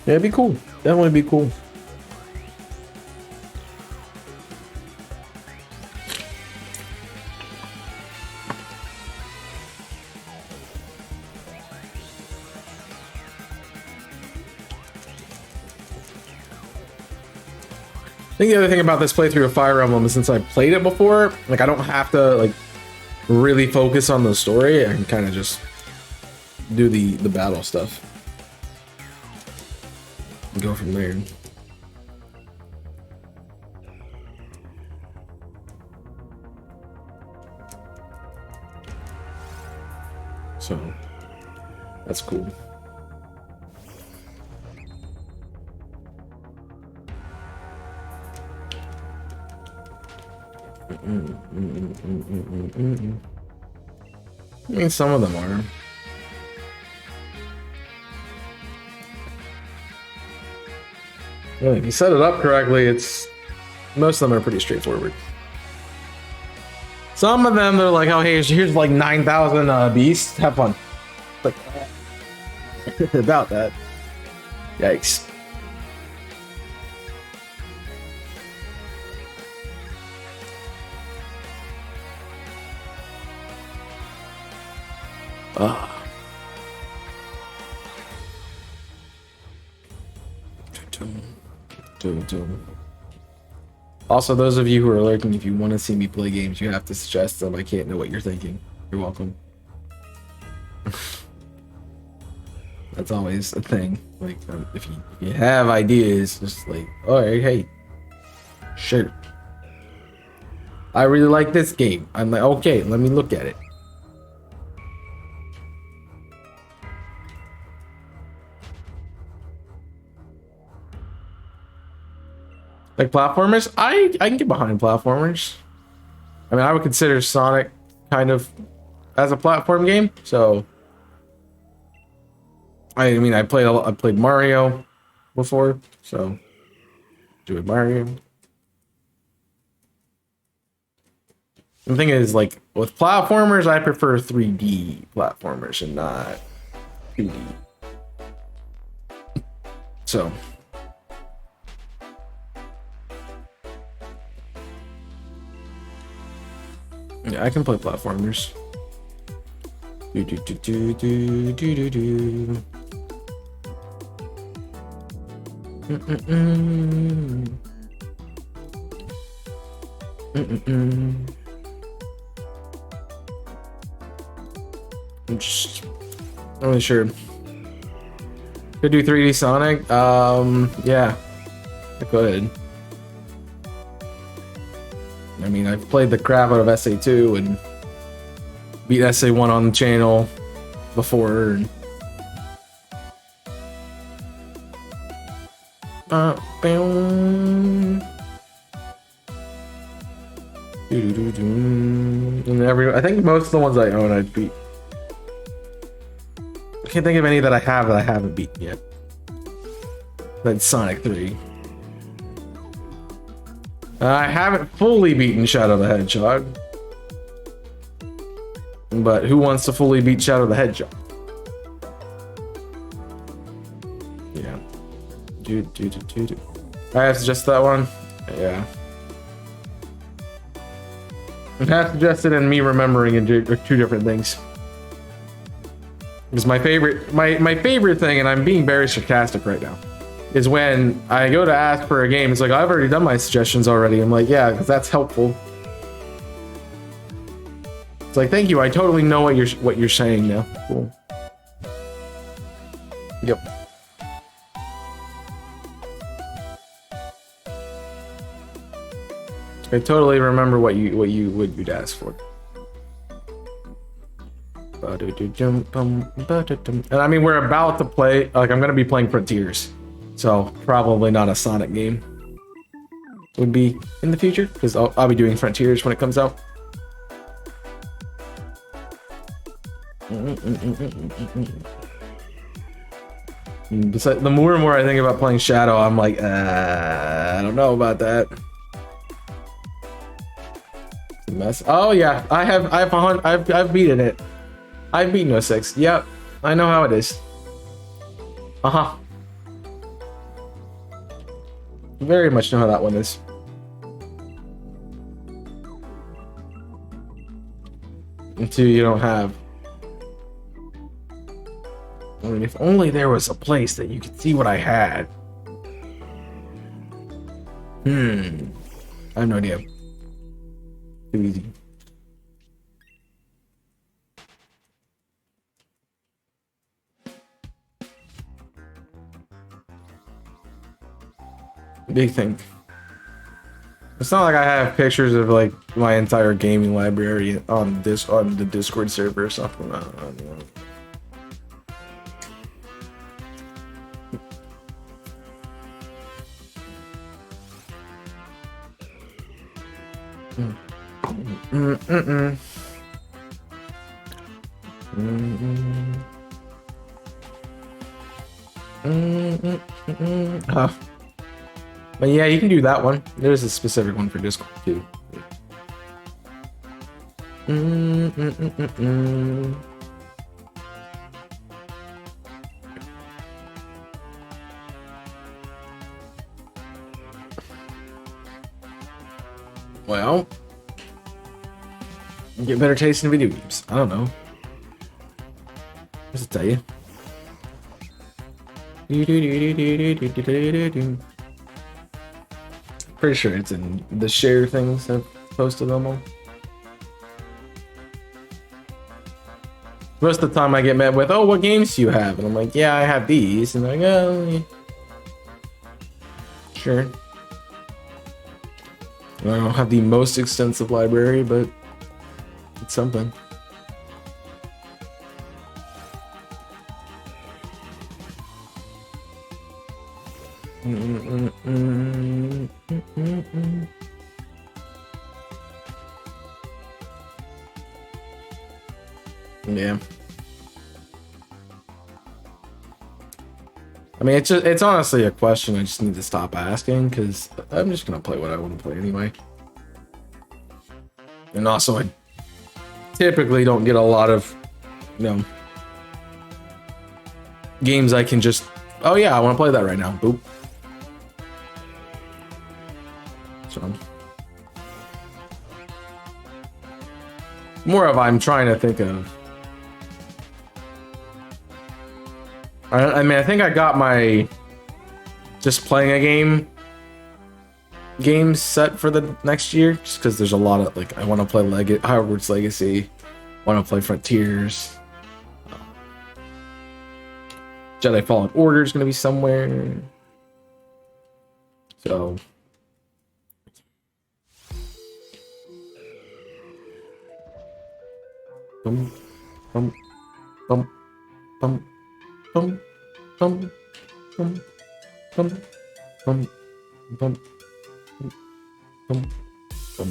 Yeah, it'd be cool. Definitely be cool. I think the other thing about this playthrough of Fire Emblem is since I played it before, like I don't have to like really focus on the story. I can kind of just do the battle stuff and go from there. So that's cool. I mean, some of them are. Yeah, if you set it up correctly, it's Most of them are pretty straightforward. Some of them they're like, oh hey, here's like 9,000 beasts. Have fun. Like about that. Yikes. Also, those of you who are lurking, if you want to see me play games, you have to suggest them. I can't know what you're thinking. You're welcome. That's always a thing. Like, if you have ideas, just like, all right, hey, sure. I really like this game. I'm like, okay, let me look at it. Like platformers, I can get behind platformers. I mean, I would consider Sonic kind of as a platform game. So, I mean, I played Mario before, so doing Mario. The thing is, like with platformers, I prefer 3D platformers and not 2D. So. Yeah, I can play platformers. Do do do do do do do do. I'm just not really sure. Could do 3D Sonic. Yeah, I could. I mean, I've played the crap out of SA2 and beat SA1 on the channel before. And I think most of the ones I own I'd beat. I can't think of any that I haven't beaten yet. That's Sonic 3. I haven't fully beaten Shadow the Hedgehog. But who wants to fully beat Shadow the Hedgehog? Yeah. I have suggested that one? Yeah. I have suggested and me remembering are two different things. Because my favorite thing, and I'm being very sarcastic right now, is when I go to ask for a game, it's like, I've already done my suggestions already. I'm like, yeah, because that's helpful. It's like, thank you, I totally know what you're saying now. Cool. Yep. I totally remember what you'd ask for. And I mean, we're about to play, like, I'm gonna be playing Frontiers. So probably not a Sonic game. Would be in the future, because I'll be doing Frontiers when it comes out. Besides, the more and more I think about playing Shadow, I'm like, I don't know about that. Mess. Oh yeah, I've beaten it. I've beaten 06. Yep, I know how it is. Very much know how that one is. Until you don't have. I mean, if only there was a place that you could see what I had. I have no idea. Too easy. Big thing. It's not like I have pictures of like my entire gaming library on the Discord server or something. I don't know. But yeah, you can do that one. There's a specific one for Discord too. Well, get better taste in video games. I don't know. What's it tell you? Pretty sure it's in the share things I've posted them on. Most of the time I get met with, oh, what games do you have? And I'm like, yeah, I have these. And they're like, oh, yeah. Sure. I don't have the most extensive library, but it's something. Yeah. I mean, it's honestly a question I just need to stop asking, because I'm just gonna play what I want to play anyway. And also, I typically don't get a lot of, you know, games I can just, oh yeah, I want to play that right now. Boop. So more of I'm trying to think of. I mean, I think I got my just playing a game set for the next year, just because there's a lot of, like, I want to play Hogwarts Legacy, want to play Frontiers, Jedi Fallen Order is going to be somewhere, so bum bum bum bum bum bum bum bum bum bum bum.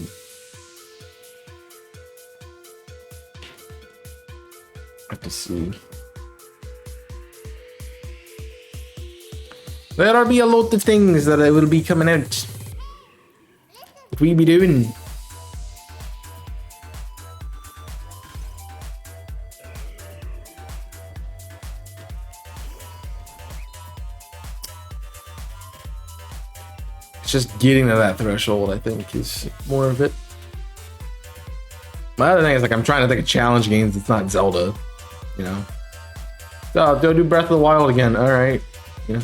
I have to see. There'll be a lot of things that will be coming out that we be doing. Just getting to that threshold, I think, is more of it. My other thing is, like, I'm trying to think of challenge games. It's not Zelda, you know. So go do Breath of the Wild again. All right, you know.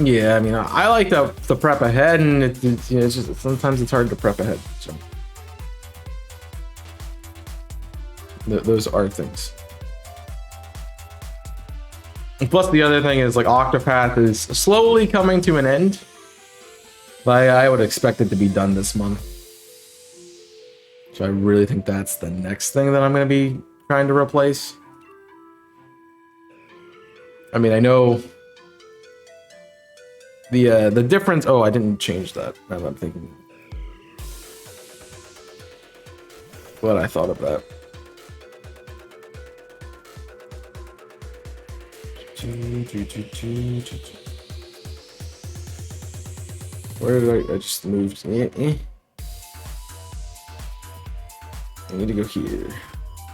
Yeah, I mean, I like to prep ahead, and it's you know, it's just sometimes it's hard to prep ahead. So those are things. And plus, the other thing is, like, Octopath is slowly coming to an end, but I would expect it to be done this month. So I really think that's the next thing that I'm going to be trying to replace. I mean, I know the difference. Oh, I didn't change that. Now that I'm thinking what I thought of that. Where did I just moved? I need to go here.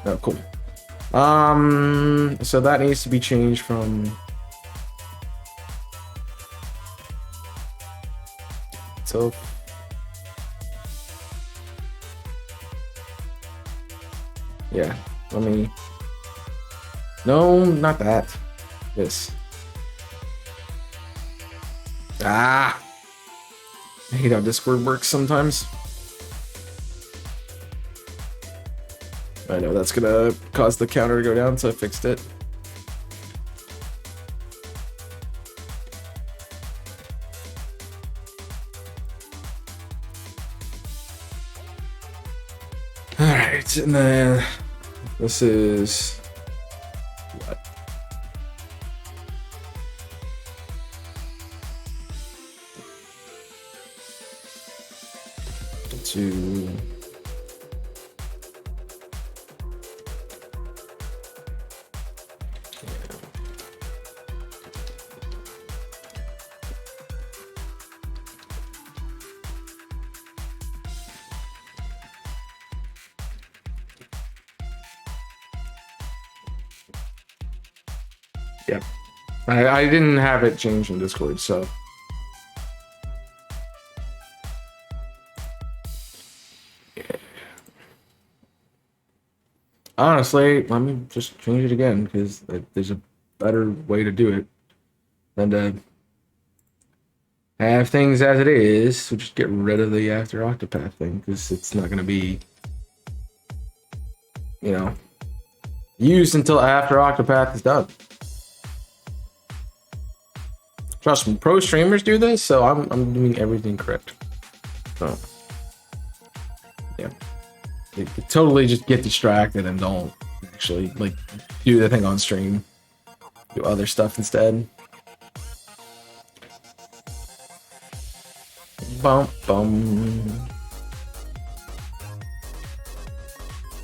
Oh, cool. So that needs to be changed from. So. Yeah, let me. No, not that. This. Ah! I hate how Discord works sometimes. I know that's gonna cause the counter to go down, so I fixed it. Alright, and then this is what? Yep. I didn't have it changed in Discord, so. Honestly, let me just change it again because there's a better way to do it than to have things as it is. So just get rid of the after Octopath thing because it's not going to be, you know, used until after Octopath is done. Trust me, pro streamers do this, so I'm doing everything correct. So yeah. You totally just get distracted and don't actually like do the thing on stream. Do other stuff instead. Bum bum.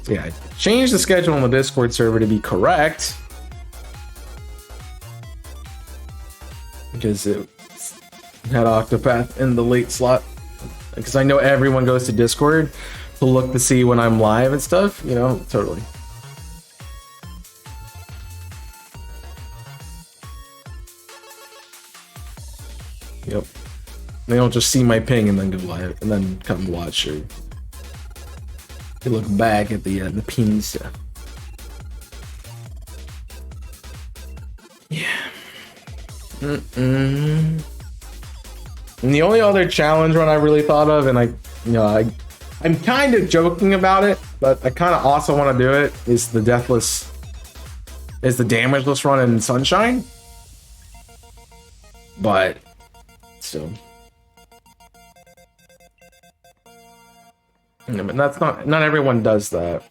So yeah, I changed the schedule on the Discord server to be correct because it had Octopath in the late slot. Because I know everyone goes to Discord to look to see when I'm live and stuff, you know, totally. Yep. They don't just see my ping and then go live and then come watch or they look back at the ping stuff. Yeah. And the only other challenge one I really thought of, and I'm kind of joking about it, but I kind of also want to do it, is the damageless run in Sunshine. But still, yeah, but that's not everyone does that.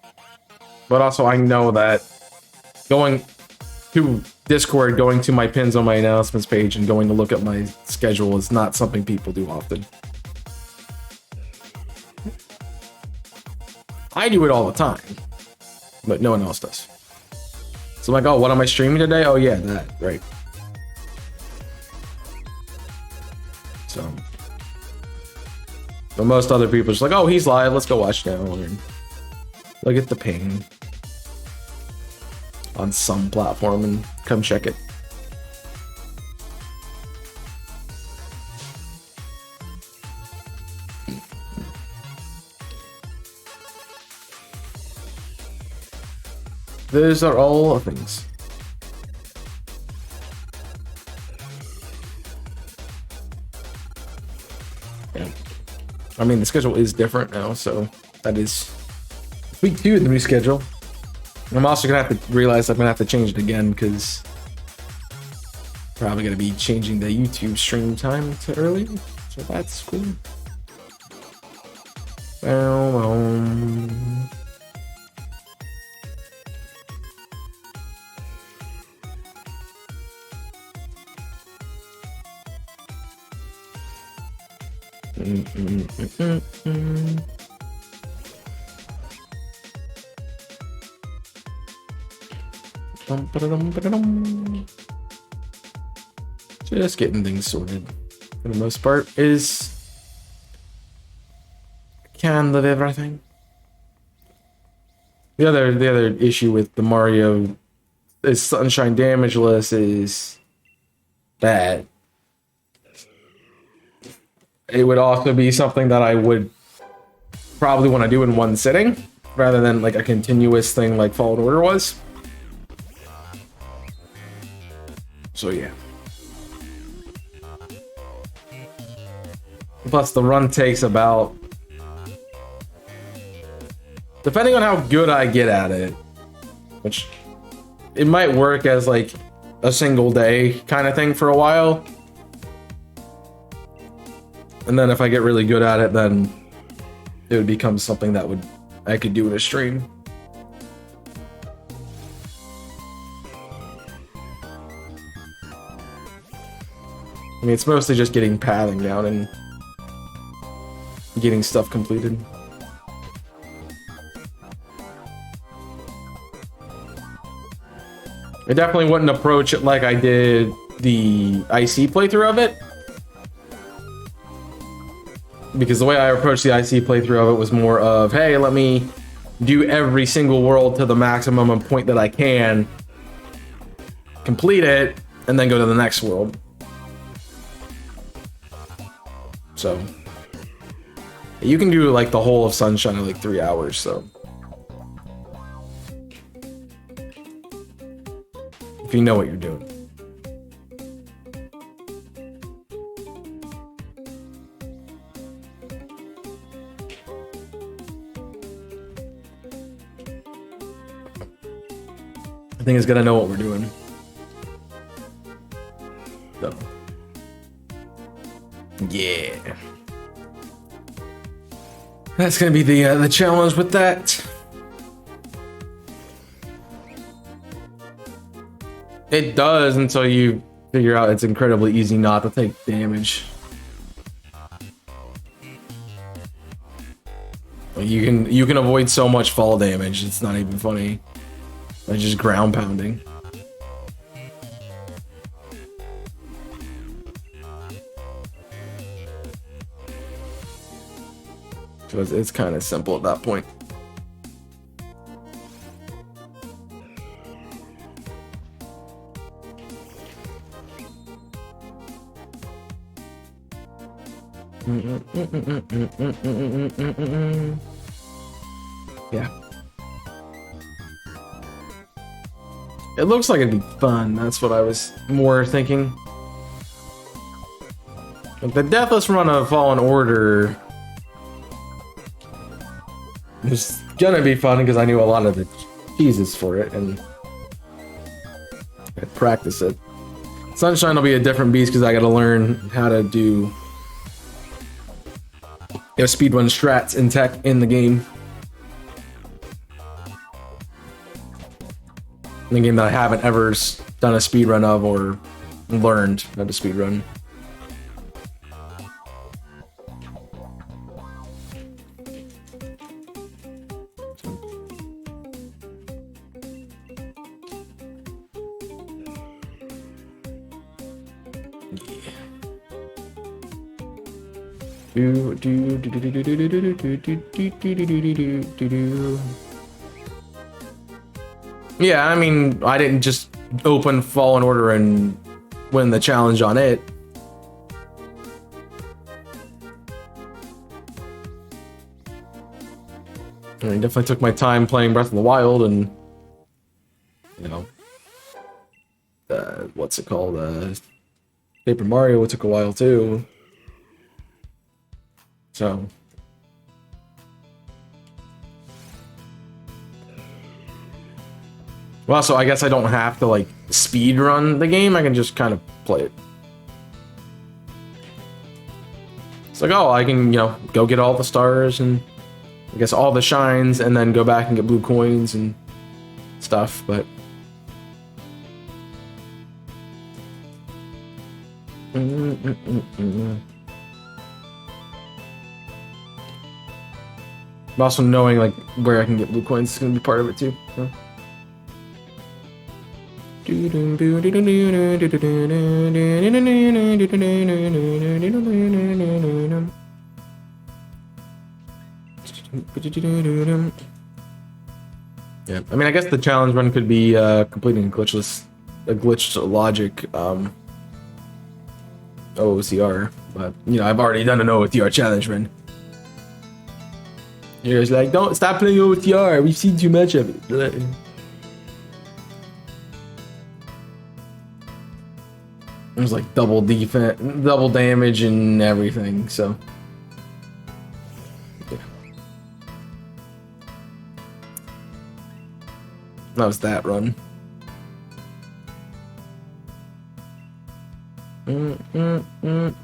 But also I know that going to Discord, going to my pins on my announcements page and going to look at my schedule is not something people do often. I do it all the time, but no one else does. So I'm like, oh, what am I streaming today? Oh yeah, that, right. So, but most other people are just like, oh, he's live, let's go watch now. And look at the ping on some platform and come check it. Those are all things. Yeah. I mean, the schedule is different now, so that is week 2 of the new schedule. I'm also gonna have to realize I'm gonna have to change it again because probably gonna be changing the YouTube stream time to early, so that's cool. Just getting things sorted for the most part. Can live everything. The other issue with the Mario is Sunshine Damageless is that it would also be something that I would probably want to do in one sitting rather than like a continuous thing like Fallen Order was. So yeah. Plus the run takes about, depending on how good I get at it, which it might work as like a single day kind of thing for a while. And then if I get really good at it, then it would become something that I could do in a stream. I mean, it's mostly just getting pathing down and getting stuff completed. I definitely wouldn't approach it like I did the IC playthrough of it. Because the way I approached the IC playthrough of it was more of, hey, let me do every single world to the maximum point that I can complete it, and then go to the next world. So you can do like the whole of Sunshine in like 3 hours, so if you know what you're doing. I think it's gonna know what we're doing. So yeah, that's gonna be the challenge with that. It does until you figure out it's incredibly easy not to take damage. You can avoid so much fall damage. It's not even funny. By just ground pounding. So it's kind of simple at that point. Yeah. It looks like it'd be fun. That's what I was more thinking. Like the Deathless run of Fallen Order is gonna be fun because I knew a lot of the cheeses for it and I practice it. Sunshine will be a different beast because I gotta learn how to do speedrun strats in tech in the game. In the game that I haven't ever done a speedrun of or learned how to speedrun. Yeah, I mean, I didn't just open Fallen Order and win the challenge on it. I mean, definitely took my time playing Breath of the Wild and, you know, what's it called? Paper Mario took a while too. So. Well, so I guess I don't have to like speed run the game. I can just kind of play it. It's like, oh, I can, you know, go get all the stars and I guess all the shines and then go back and get blue coins and stuff, but also knowing like where I can get blue coins is gonna be part of it too. So. Yeah, I mean, I guess the challenge run could be completing a glitched logic OCR, but you know, I've already done an OCR challenge run. You're just like, don't stop playing OCR. We've seen too much of it. There's like double defense, double damage, and everything. So, yeah. That was that run.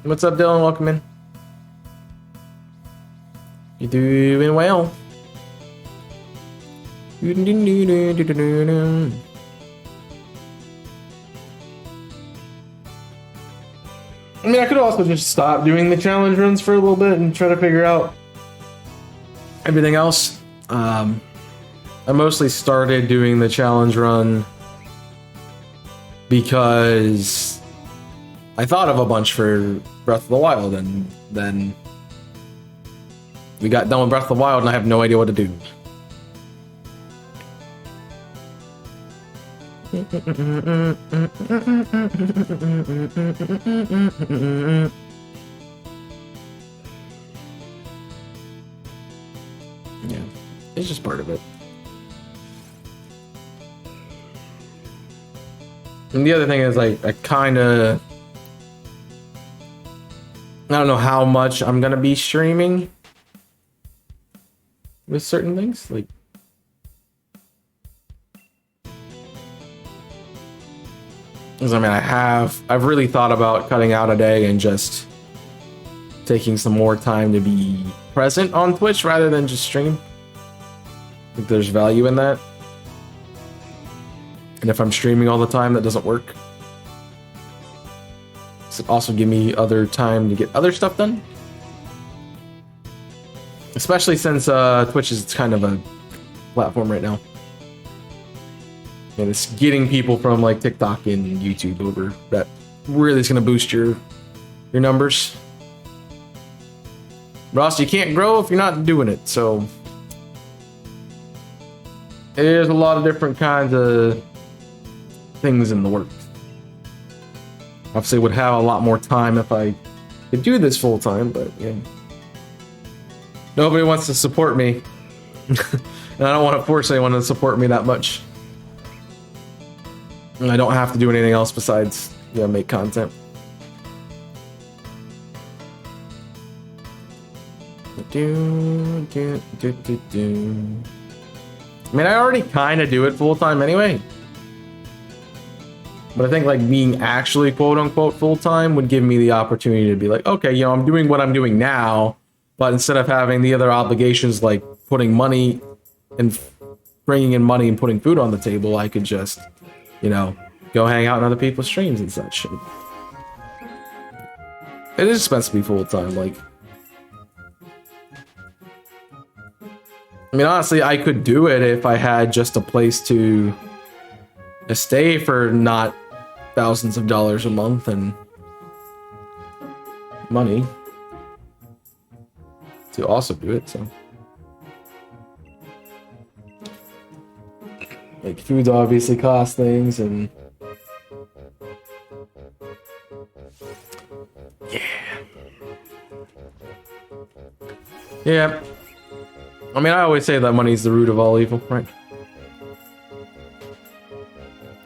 What's up, Dylan? Welcome in. You doing well? I mean, I could also just stop doing the challenge runs for a little bit and try to figure out everything else. I mostly started doing the challenge run because I thought of a bunch for Breath of the Wild, and then we got done with Breath of the Wild and I have no idea what to do. Yeah, it's just part of it. And the other thing is, like, I don't know how much I'm gonna be streaming with certain things. Like, because I mean, I've really thought about cutting out a day and just taking some more time to be present on Twitch rather than just stream. I think there's value in that. And if I'm streaming all the time, that doesn't work. Does it also give me other time to get other stuff done? Especially since Twitch is kind of a platform right now. And it's getting people from like TikTok and YouTube over. That really is going to boost your numbers. Ross, you can't grow if you're not doing it. So there's a lot of different kinds of things in the works. Obviously would have a lot more time if I could do this full time, but yeah. Nobody wants to support me. And I don't want to force anyone to support me that much. And I don't have to do anything else besides, you know, make content. I mean, I already kind of do it full time anyway. But I think like being actually quote unquote full time would give me the opportunity to be like, okay, you know, I'm doing what I'm doing now, but instead of having the other obligations like putting money and bringing in money and putting food on the table, I could just, you know, go hang out on other people's streams and such. It is expensive to be full time. Like, I mean, honestly, I could do it if I had just a place to stay for not thousands of dollars a month and money to also do it. So, like, food obviously costs things, and yeah. I mean, I always say that money's the root of all evil, right?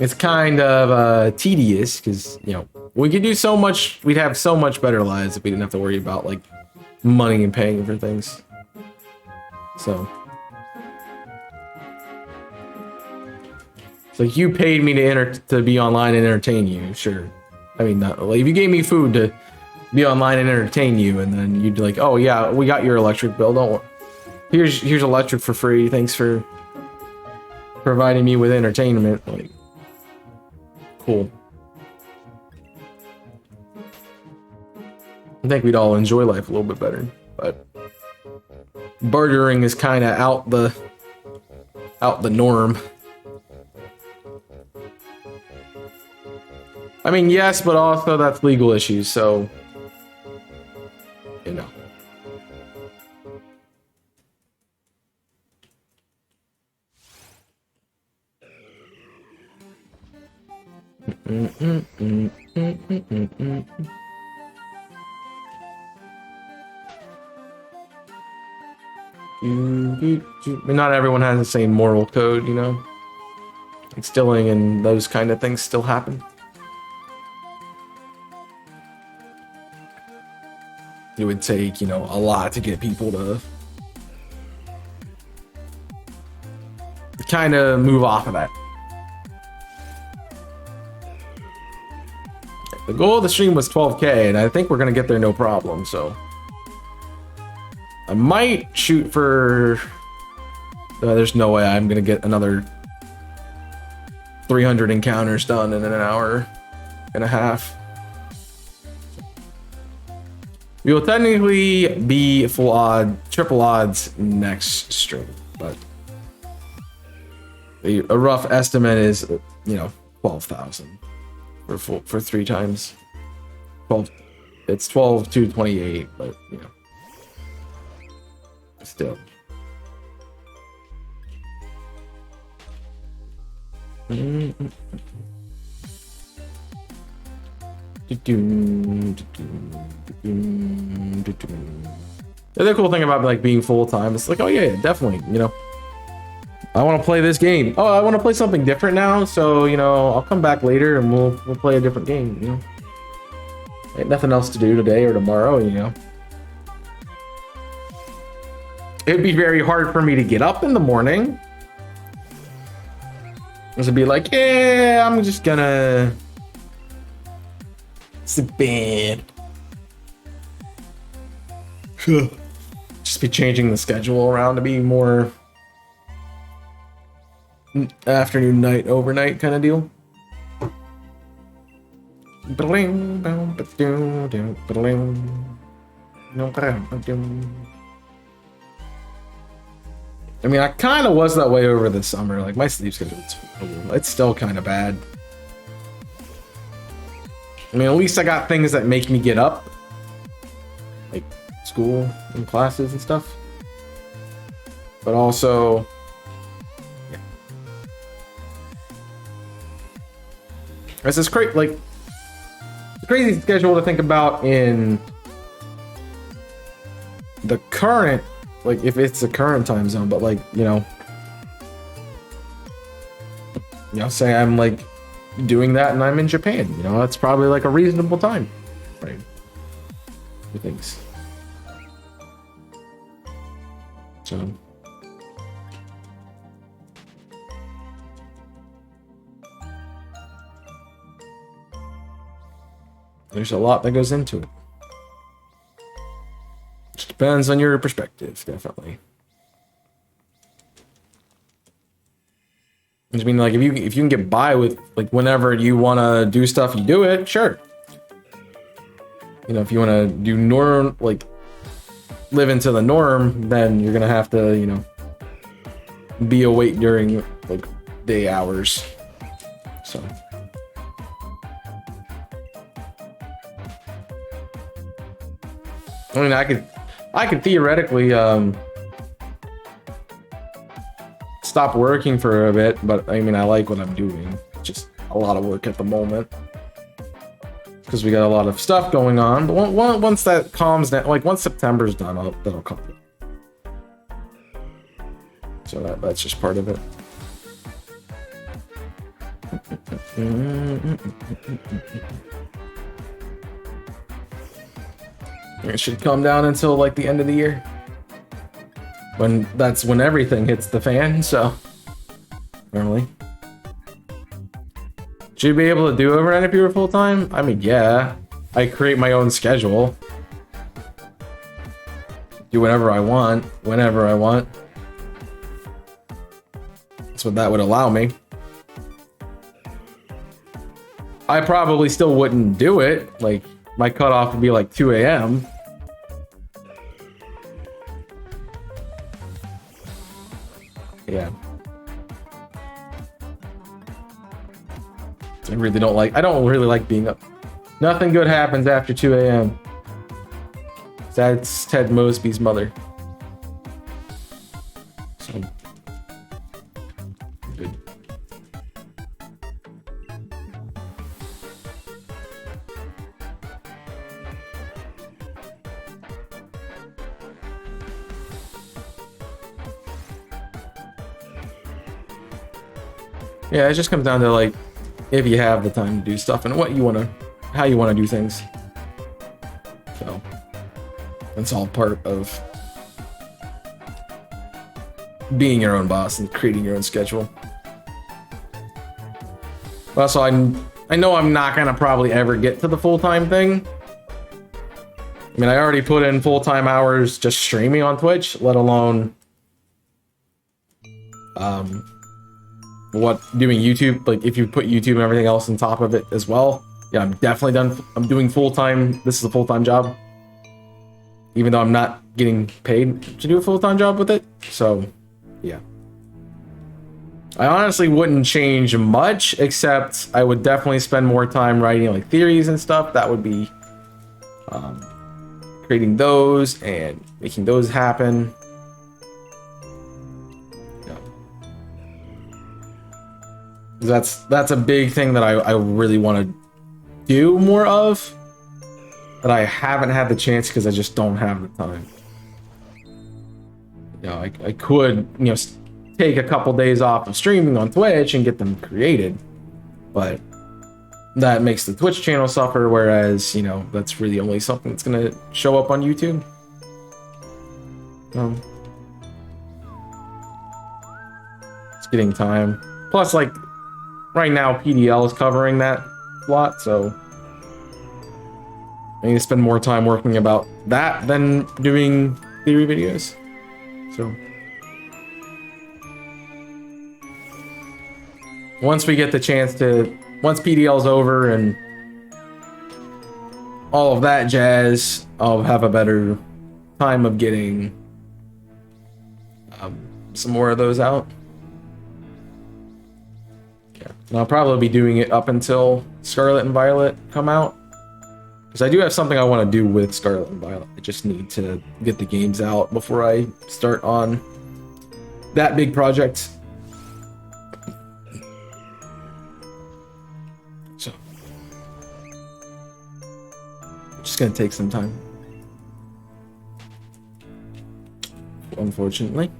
It's kind of tedious because, you know, we could do so much, we'd have so much better lives if we didn't have to worry about, like, money and paying for things. So. It's like, you paid me to be online and entertain you, sure. I mean, not, like, if you gave me food to be online and entertain you, and then you'd be like, oh yeah, we got your electric bill, don't worry. Here's electric for free, thanks for providing me with entertainment, like, cool. I think we'd all enjoy life a little bit better, but bartering is kind of out the norm. I mean, yes, but also that's legal issues, so, you know. I mean, not everyone has the same moral code, you know? Like, stealing and those kind of things still happen. It would take, you know, a lot to get people to kind of move off of that. The goal of the stream was 12K, and I think we're gonna get there no problem, so I might shoot for there's no way I'm gonna get another 300 encounters done in an hour and a half. We will technically be triple odds next stream, but a rough estimate is, you know, 12,000 for 3 times. 12. It's 12 to 28, but you know, still. The other cool thing about like being full time is like, oh yeah, definitely, you know, I want to play this game. Oh, I want to play something different now, so you know, I'll come back later and we'll play a different game. You know, ain't nothing else to do today or tomorrow. You know, it'd be very hard for me to get up in the morning. It'd be like, yeah, I'm just gonna sleep bed. Just be changing the schedule around to be more afternoon, night, overnight kind of deal. I mean, I kind of was that way over the summer. Like my sleep schedule, it's still kind of bad. I mean, at least I got things that make me get up, like school and classes and stuff. But also, yeah, it's this crazy schedule to think about in the current. Like if it's the current time zone, but like, you know, say I'm like doing that and I'm in Japan, you know, that's probably like a reasonable time, right? For things. So. There's a lot that goes into it. Depends on your perspective, definitely. I mean, like if you can get by with like whenever you want to do stuff, you do it, sure. You know, if you want to do norm, like live into the norm, then you're gonna have to, you know, be awake during like day hours. So. I mean, I could theoretically stop working for a bit, but I mean, I like what I'm doing. Just a lot of work at the moment because we got a lot of stuff going on. But once that calms down, like once September's done, that'll calm down. So that's just part of it. It should come down until like the end of the year. That's when everything hits the fan, so normally. Should you be able to do overnight if you were full time? I mean, yeah. I create my own schedule. Do whatever I want, whenever I want. That's what that would allow me. I probably still wouldn't do it. Like, my cutoff would be like 2 a.m. Yeah. I don't really like being up. Nothing good happens after 2 a.m. That's Ted Mosby's mother. So good. Yeah, it just comes down to like if you have the time to do stuff and how you want to do things. So that's all part of being your own boss and creating your own schedule. Also, I know I'm not gonna probably ever get to the full-time thing. I mean, I already put in full-time hours just streaming on Twitch, let alone doing YouTube. Like if you put YouTube and everything else on top of it as well, yeah, I'm definitely done. I'm doing full-time. This is a full-time job, even though I'm not getting paid to do a full-time job with it. So yeah, I honestly wouldn't change much, except I would definitely spend more time writing like theories and stuff. That would be creating those and making those happen. That's a big thing that I really want to do more of, that I haven't had the chance because I just don't have the time. You know, I could, you know, take a couple days off of streaming on Twitch and get them created, but that makes the Twitch channel suffer, whereas, you know, that's really only something that's gonna show up on YouTube. It's getting time. Plus, like, right now PDL is covering that lot, so I need to spend more time working about that than doing theory videos. So once we get the chance to, once PDL's over and all of that jazz, I'll have a better time of getting some more of those out. Yeah, and I'll probably be doing it up until Scarlet and Violet come out, because I do have something I want to do with Scarlet and Violet. I just need to get the games out before I start on that big project. So, just gonna take some time, unfortunately.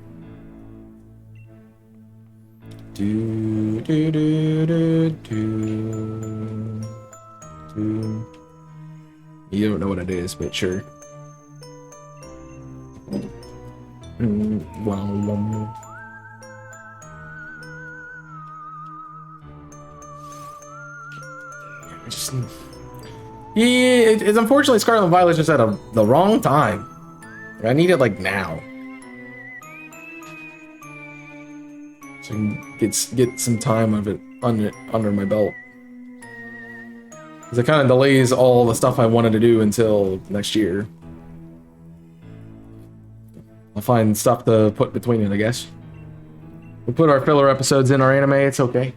You don't know what it is, but sure. It's unfortunately Scarlet and Violet just at the wrong time. I need it like now, so I can get some time of it under my belt. Because it kind of delays all the stuff I wanted to do until next year. I'll find stuff to put between it, I guess. We'll put our filler episodes in our anime, it's okay.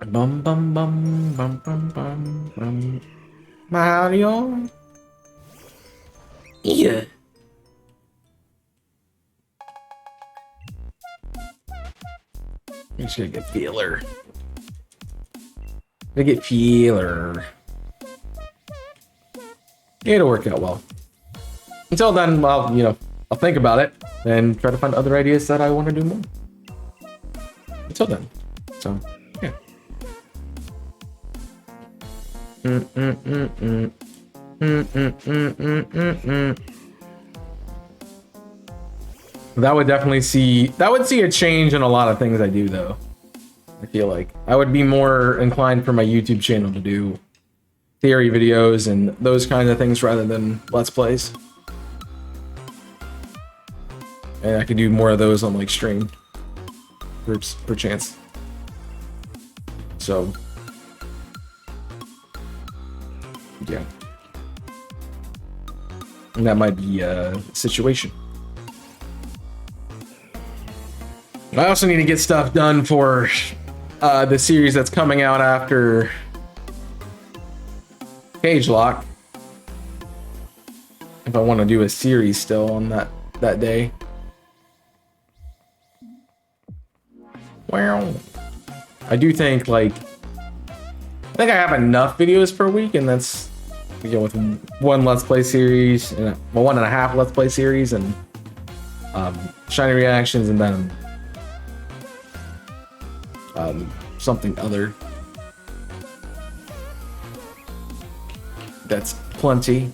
Bum bum bum bum bum bum bum. Mario. Yeah. I'm just gonna get feeler. Get feeler. It'll work out well. Until then, well, you know, I'll think about it and try to find other ideas that I want to do more. Until then, so yeah. That would definitely see a change in a lot of things I do, though. I feel like I would be more inclined for my YouTube channel to do theory videos and those kinds of things rather than Let's Plays. And I could do more of those on like stream groups per chance. So yeah. And that might be a situation. I also need to get stuff done for the series that's coming out after Cage Lock. If I want to do a series still on that day. Well, I do think I think I have enough videos per week, and that's, you know, with one Let's Play series and 1.5 Let's Play series and shiny reactions, and then something other. That's plenty.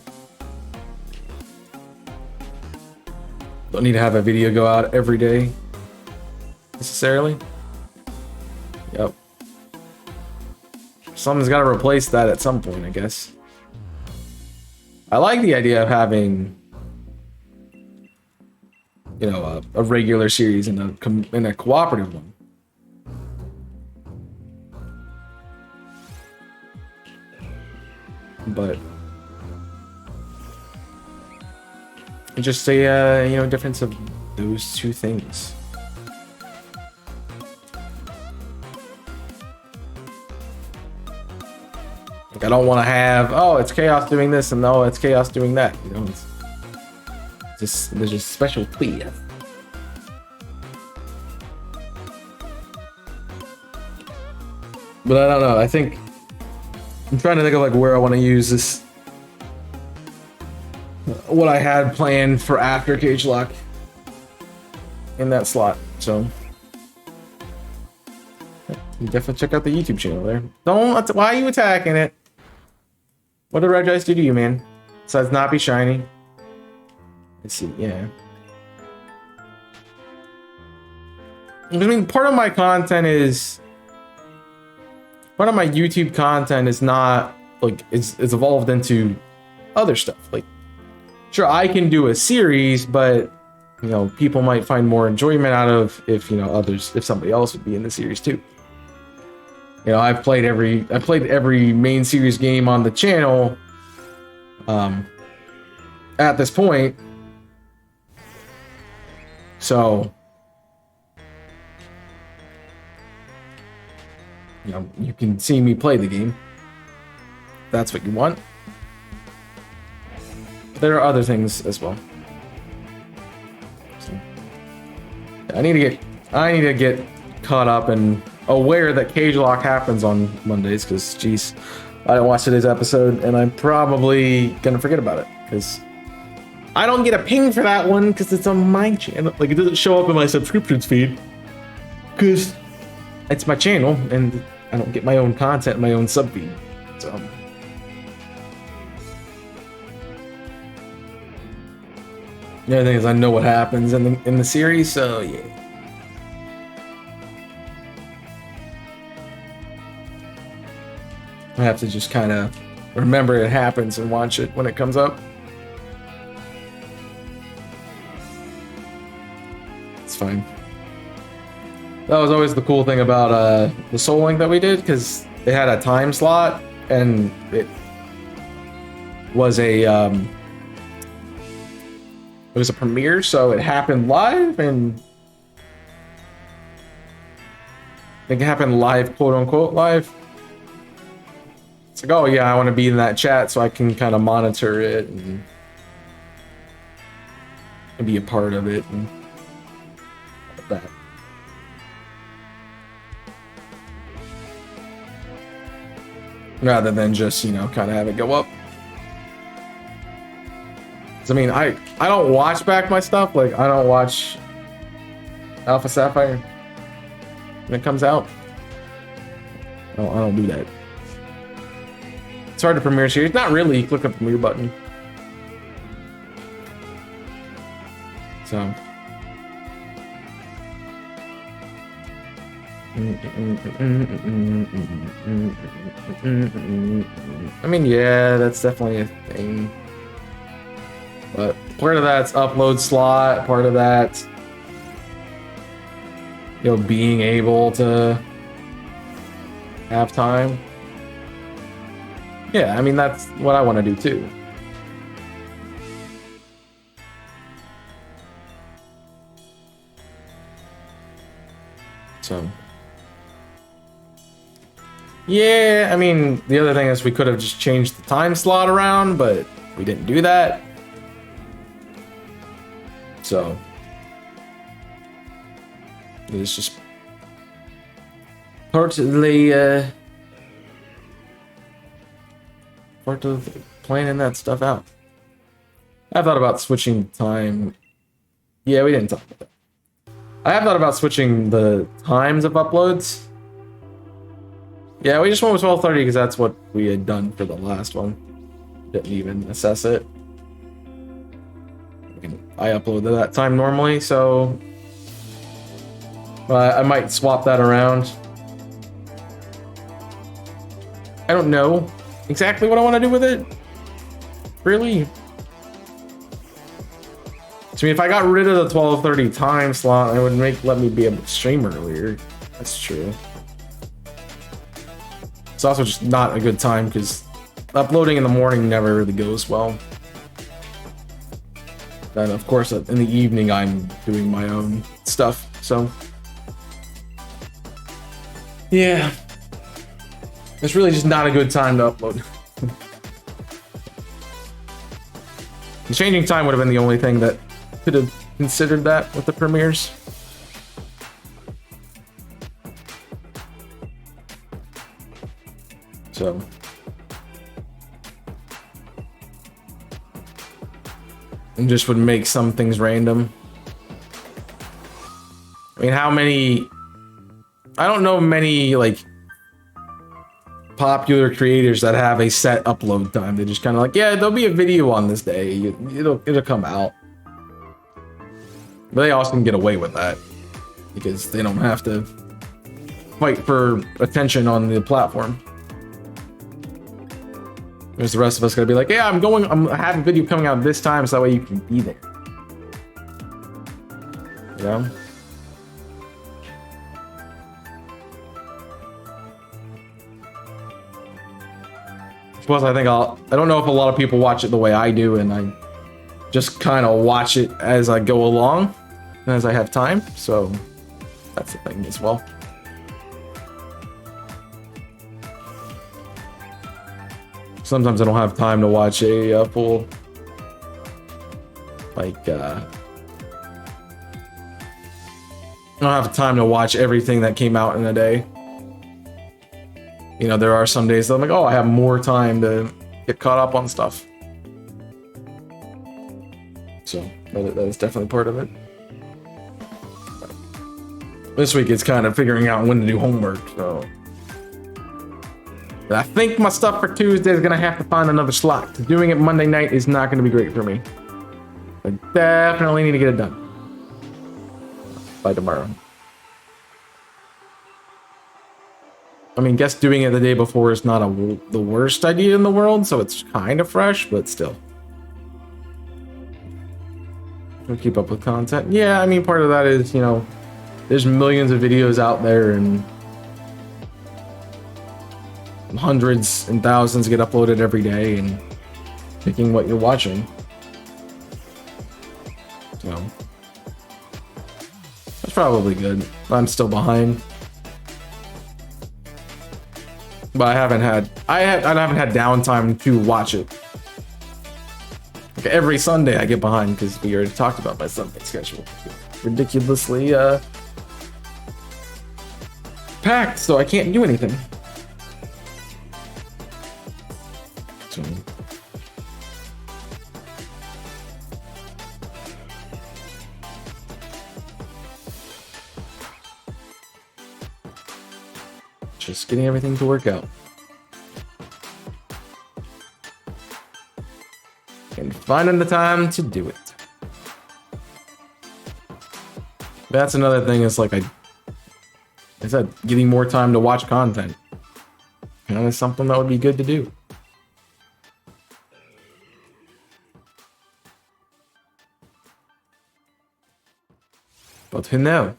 Don't need to have a video go out every day necessarily. Yep. Something's got to replace that at some point, I guess. I like the idea of having, you know, a regular series and a cooperative one. But just a you know, difference of those two things. Like, I don't want to have, oh, it's Chaos doing this and no, it's Chaos doing that. You know, it's just, there's just special tweet. But I don't know. I think I'm trying to think of like where I want to use this. What I had planned for after Cage Lock in that slot. So you definitely check out the YouTube channel there. Don't. Why are you attacking it? What did Red Dice do to you, man? Besides not be shiny. Let's see. Yeah. I mean, part of my content is. Part of my YouTube content is not like it's evolved into other stuff. Like, sure, I can do a series, but you know, people might find more enjoyment out of if somebody else would be in the series too. You know, I've played every main series game on the channel. At this point, so. You know, you can see me play the game. That's what you want. There are other things as well. So, I need to get caught up and aware that Cage Lock happens on Mondays, because geez, I didn't watch today's episode and I'm probably gonna forget about it because I don't get a ping for that one because it's on my channel. Like, it doesn't show up in my subscriptions feed because it's my channel and I don't get my own content, my own sub feed. So the other thing is I know what happens in the series, so yeah. I have to just kind of remember it happens and watch it when it comes up. It's fine. That was always the cool thing about the Soul Link that we did, because they had a time slot and it was a premiere, so it happened live, and I think it happened live, quote unquote live. It's like, oh yeah, I want to be in that chat so I can kind of monitor it and be a part of it and all that. Rather than just, you know, kind of have it go up. I mean, I don't watch back my stuff. Like, I don't watch Alpha Sapphire when it comes out. I don't do that. It's hard to premiere series. Not really. You click the premiere button. So. I mean, yeah, that's definitely a thing. But part of that's upload slot, part of that, you know, being able to have time. Yeah, I mean, that's what I want to do too. So. Yeah, I mean, the other thing is we could have just changed the time slot around, but we didn't do that. So it's just part of planning that stuff out. I thought about switching time. Yeah, we didn't talk about that. I have thought about switching the times of uploads. Yeah, we just went with 12:30 because that's what we had done for the last one. Didn't even assess it. I uploaded that time normally, so I might swap that around. I don't know exactly what I want to do with it. Really? So, I mean, if I got rid of the 12:30 time slot, it would let me be able to stream earlier. That's true. It's also just not a good time because uploading in the morning never really goes well. And of course, in the evening, I'm doing my own stuff. So, yeah, it's really just not a good time to upload. The changing time would have been the only thing that could have considered that with the premieres. So and just would make some things random. I mean, how many? I don't know many like popular creators that have a set upload time. They just kind of like, yeah, there'll be a video on this day. It'll come out. But they also can get away with that because they don't have to fight for attention on the platform. There's the rest of us gonna be like, yeah, I'm having a video coming out this time, so that way you can be there. You know? Plus, I don't know if a lot of people watch it the way I do, and I just kind of watch it as I go along, and as I have time, so that's the thing as well. Sometimes I don't have time to watch a full, like, I don't have time to watch everything that came out in a day. You know, there are some days that I'm like, oh, I have more time to get caught up on stuff. So that is definitely part of it. This week it's kind of figuring out when to do homework, so. I think my stuff for Tuesday is gonna have to find another slot. Doing it Monday night is not gonna be great for me. I definitely need to get it done by tomorrow. I mean, guess doing it the day before is not the worst idea in the world, so it's kind of fresh, but still. We'll keep up with content. Yeah, I mean, part of that is, you know, there's millions of videos out there and hundreds and thousands get uploaded every day, and picking what you're watching. So that's probably good. I'm still behind. But I haven't had downtime to watch it. Like every Sunday I get behind because we already talked about my Sunday schedule. Ridiculously packed, so I can't do anything. So just getting everything to work out. And finding the time to do it. That's another thing, is like I said, getting more time to watch content. You know, it's something that would be good to do. But who know?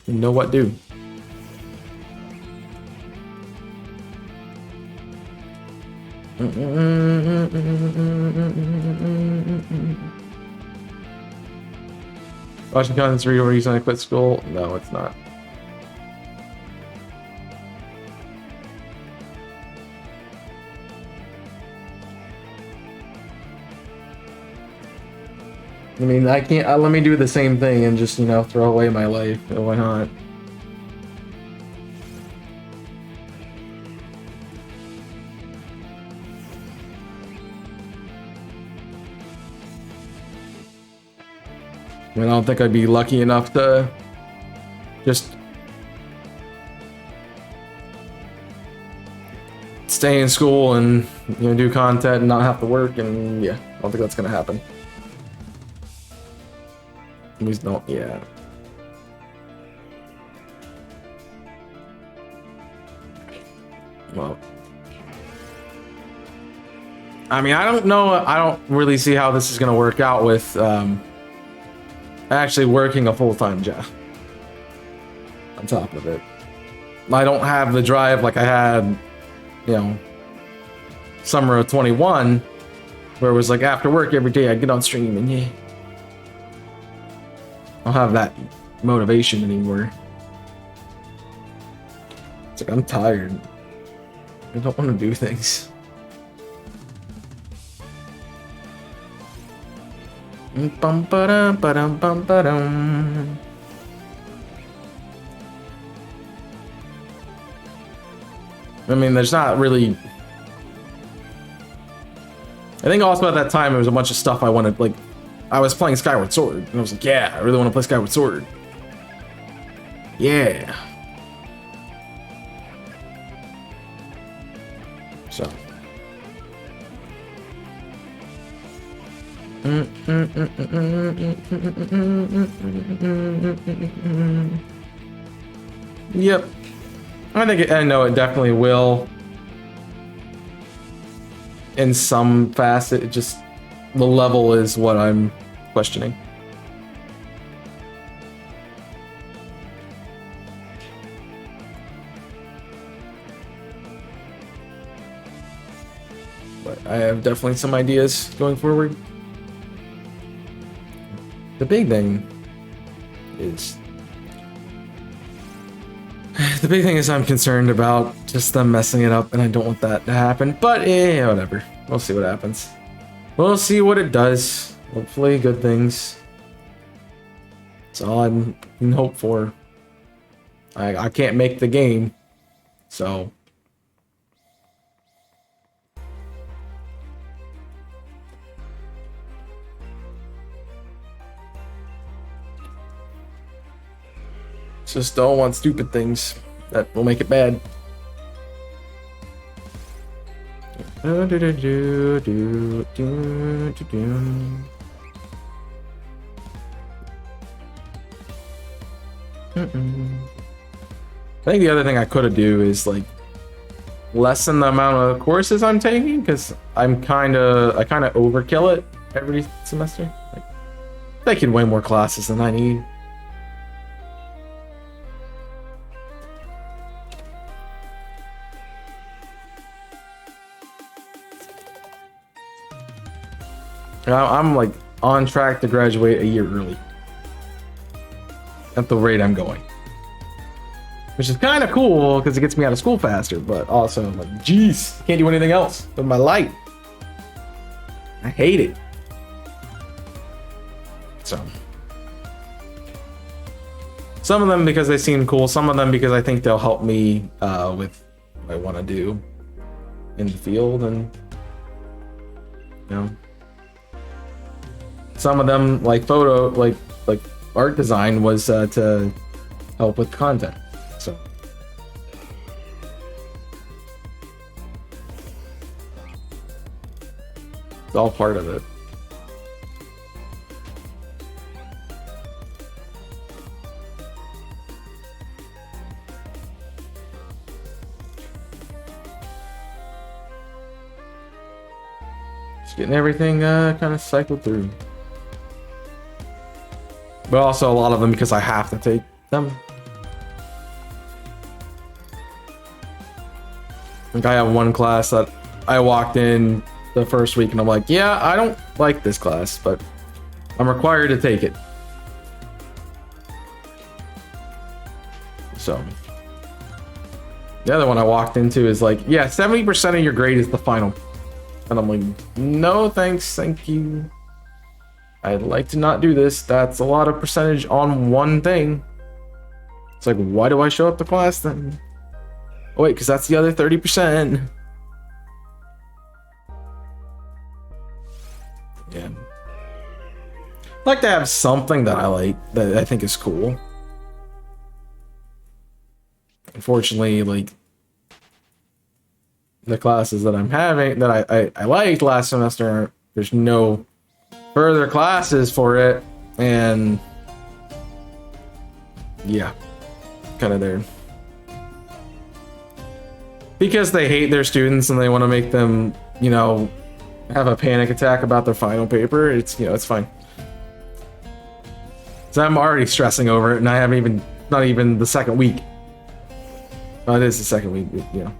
You know what do? Watching content's the real reason I quit school? No, it's not. I mean, I can't. Let me do the same thing and just, you know, throw away my life. Why not? I don't think I'd be lucky enough to just stay in school and, you know, do content and not have to work, and yeah, I don't think that's gonna happen. At least don't, yeah. Well, I mean, I don't know. I don't really see how this is gonna work out with actually working a full-time job on top of it. I don't have the drive like I had, you know, summer of 21, where it was like after work every day I'd get on stream and yeah. I don't have that motivation anymore. It's like I'm tired. I don't want to do things. Bum ba dum bum ba dum. I mean, there's not really. I think also at that time, there was a bunch of stuff I wanted. Like, I was playing Skyward Sword, and I was like, yeah, I really want to play Skyward Sword. Yeah. So. Yep. I know it definitely will. In some facet, it just the level is what I'm questioning. But I have definitely some ideas going forward. The big thing is I'm concerned about just them messing it up, and I don't want that to happen. But whatever. We'll see what happens. We'll see what it does. Hopefully, good things. That's all I can hope for. I can't make the game, so. Just don't want stupid things that will make it bad. I think the other thing I could do is like lessen the amount of courses I'm taking, because I kind of overkill it every semester. Like, taking way more classes than I need. I'm like on track to graduate a year early at the rate I'm going, which is kind of cool because it gets me out of school faster, but also I'm like, geez, can't do anything else with my life. I hate it. So some of them because they seem cool, some of them because I think they'll help me with what I want to do in the field, and you know, some of them like photo, like art design was to help with content. So it's all part of it. Just getting everything kind of cycled through. But also a lot of them because I have to take them. Like I have one class that I walked in the first week and I'm like, yeah, I don't like this class, but I'm required to take it. So the other one I walked into is like, yeah, 70% of your grade is the final. And I'm like, no, thanks, thank you. I'd like to not do this. That's a lot of percentage on one thing. It's like, why do I show up to class then? Oh wait, because that's the other 30%. Yeah. I'd like to have something that I like, that I think is cool. Unfortunately, like, the classes that I'm having, that I liked last semester, there's no further classes for it, and yeah, kind of there because they hate their students and they want to make them, you know, have a panic attack about their final paper. It's, you know, it's fine. So I'm already stressing over it, and I haven't even, not even the second week. Oh, it is the second week, you know.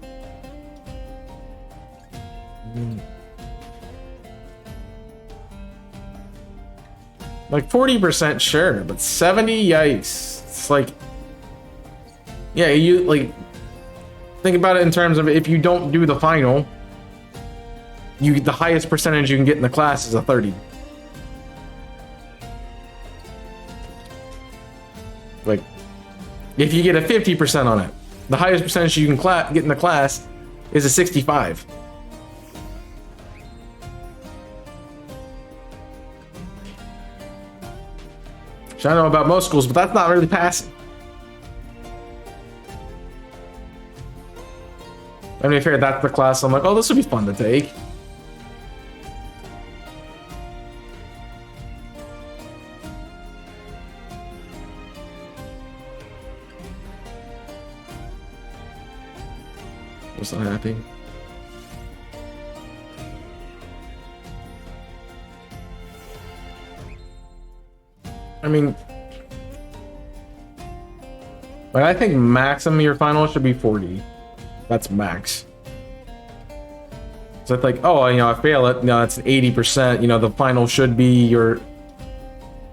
Like 40%, sure, but 70, yikes. It's like, yeah, you like think about it in terms of if you don't do the final, the highest percentage you can get in the class is a 30. Like, if you get a 50% on it, the highest percentage you can get in the class is a 65. Which I know about most schools, but that's not really passing. I mean, I figured that's the class. I'm like, oh, this would be fun to take. Was not happy. I mean, like, I think maximum your final should be 40. That's max. So it's like, oh, you know, I fail it. No, it's 80%. You know, the final should be your,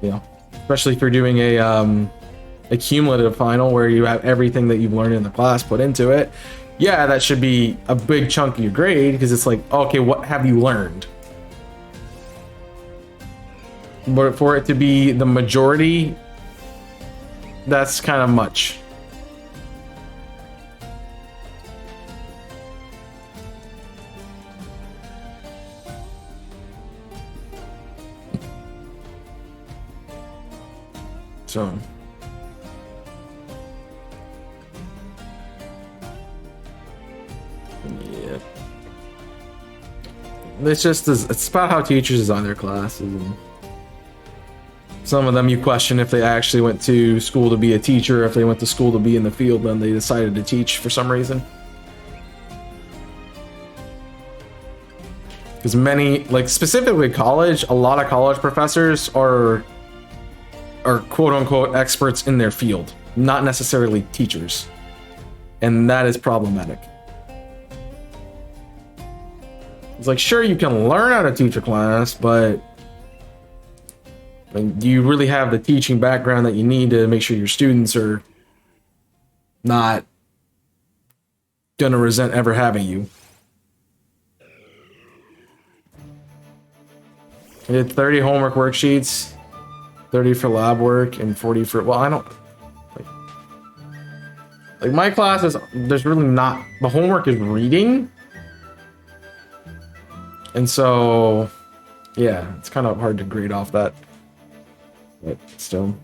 you know, especially if you're doing a cumulative final where you have everything that you've learned in the class put into it. Yeah, that should be a big chunk of your grade because it's like, okay, what have you learned? But for it to be the majority, that's kind of much. So yeah, it's just it's about how teachers design their classes. And some of them you question if they actually went to school to be a teacher, if they went to school to be in the field, then they decided to teach for some reason. Because many, like specifically college, a lot of college professors are quote unquote experts in their field, not necessarily teachers. And that is problematic. It's like, sure, you can learn how to teach a class, but do you really have the teaching background that you need to make sure your students are not gonna resent ever having you? I did 30 homework worksheets, 30 for lab work, and 40 for, well, I don't, like my classes, there's really not, the homework is reading. And so, yeah, it's kind of hard to grade off that. But still.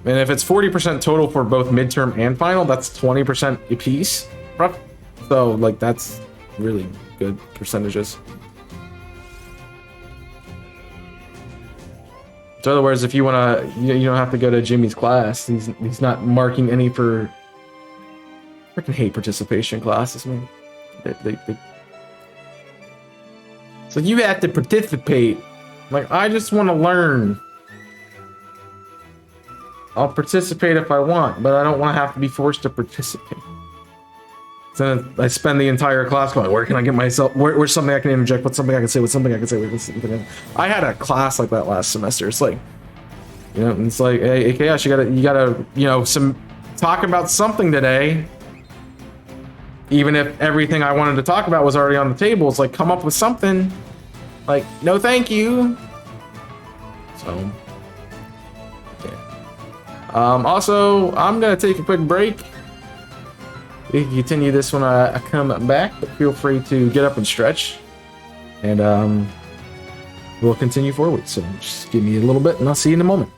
And if it's 40% total for both midterm and final, that's 20% a piece. So, like, that's really good percentages. So in other words, if you want to, you don't have to go to Jimmy's class. He's not marking any for. Freaking hate participation classes, man. They so you have to participate. Like, I just want to learn. I'll participate if I want, but I don't want to have to be forced to participate. So I spend the entire class going, where can I get myself, where's something I can interject, what's something I can say, what's something I can say, what's something I had a class like that last semester. It's like, you know, it's like, hey, Chaos, you gotta, you know, talk about something today. Even if everything I wanted to talk about was already on the table, it's like, come up with something. Like, no thank you. So, yeah. Also, I'm gonna take a quick break. We can continue this when I come back, but feel free to get up and stretch. And we'll continue forward. So just give me a little bit and I'll see you in a moment.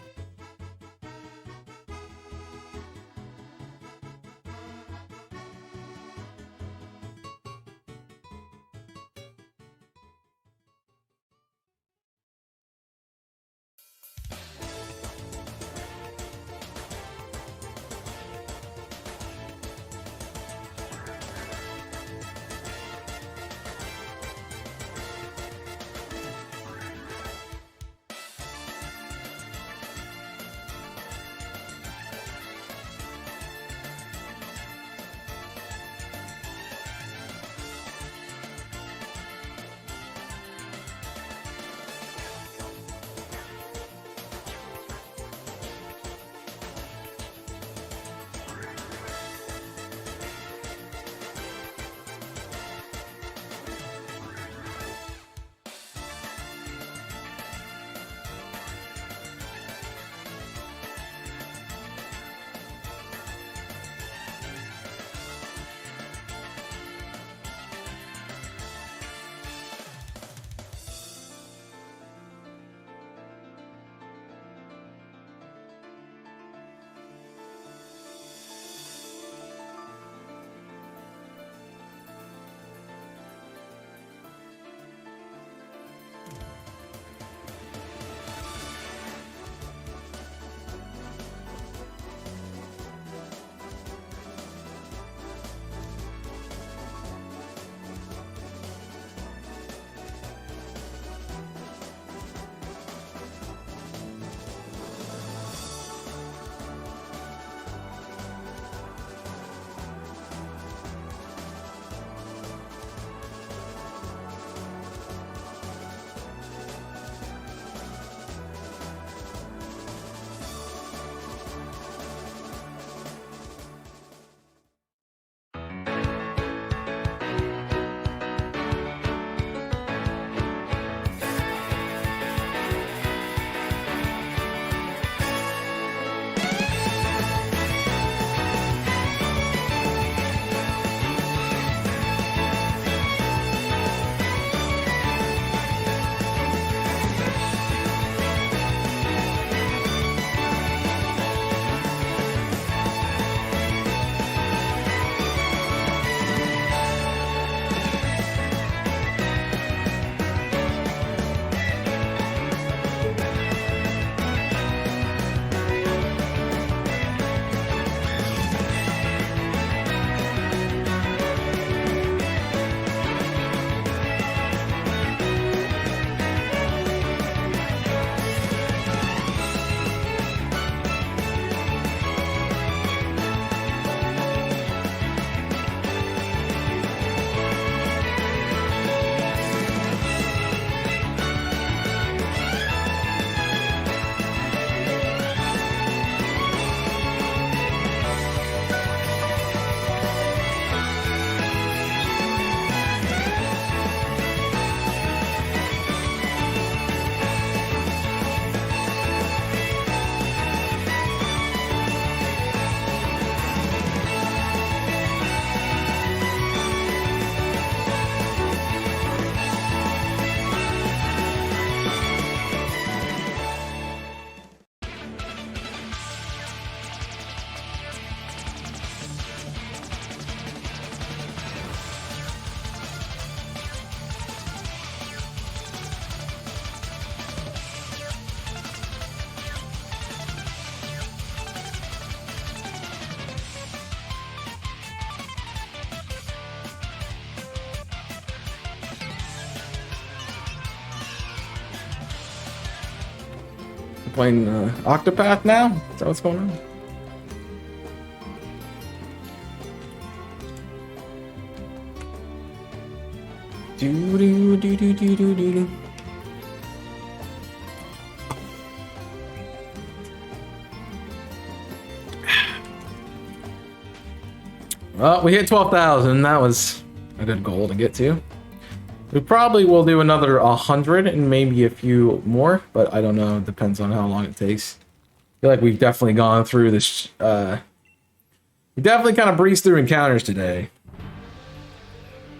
playing Octopath now? Is that what's going on? Do do do do do do do. Well, we hit 12,000. That was a good goal to get to. We probably will do another 100 and maybe a few more, but I don't know. It depends on how long it takes. I feel like we've definitely gone through this. We definitely kind of breezed through encounters today.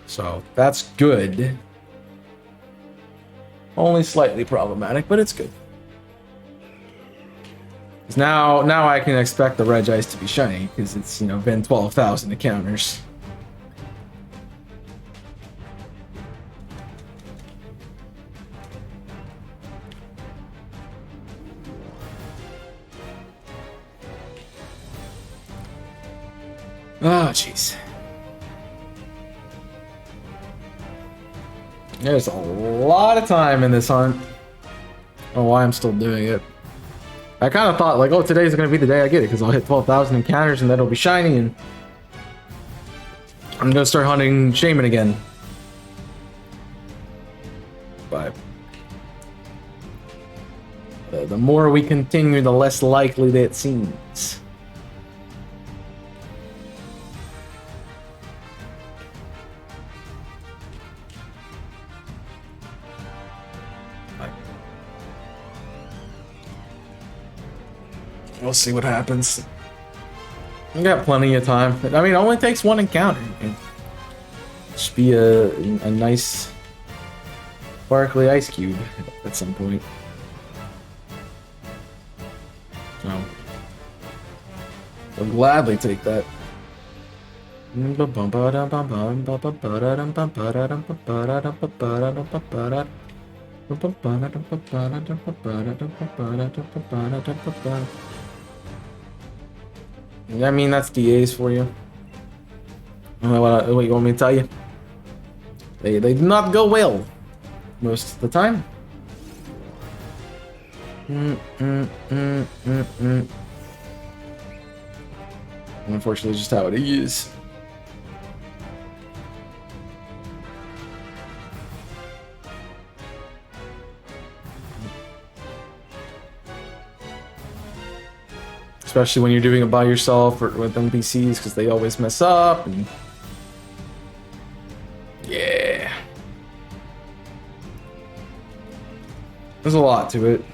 So that's good. Only slightly problematic, but it's good. 'Cause now I can expect the Regice to be shiny because it's, you know, been 12,000 encounters. Oh, jeez. There's a lot of time in this hunt. I don't know why I'm still doing it. I kind of thought, like, oh, today's going to be the day I get it, because I'll hit 12,000 encounters and then it'll be shiny, and I'm going to start hunting Shaman again. But the more we continue, the less likely that it seems. We'll see what happens. We got plenty of time. I mean, it only takes one encounter. It should be a nice sparkly ice cube at some point. So I'll gladly take that. I mean, that's DAs for you. What you want me to tell you? They do not go well most of the time. Unfortunately, just how it is. Especially when you're doing it by yourself or with NPCs, because they always mess up. And yeah, there's a lot to it.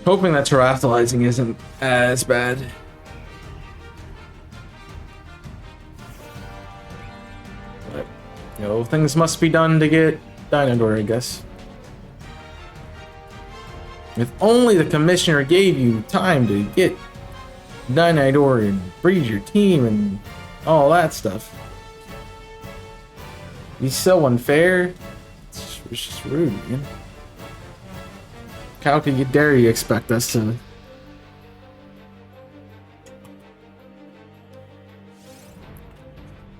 Hoping that terrestrializing isn't as bad. But, you know, things must be done to get Dynador, I guess. If only the commissioner gave you time to get Dynador and breed your team and all that stuff. He's so unfair. It's just rude, man. How can you dare you expect us to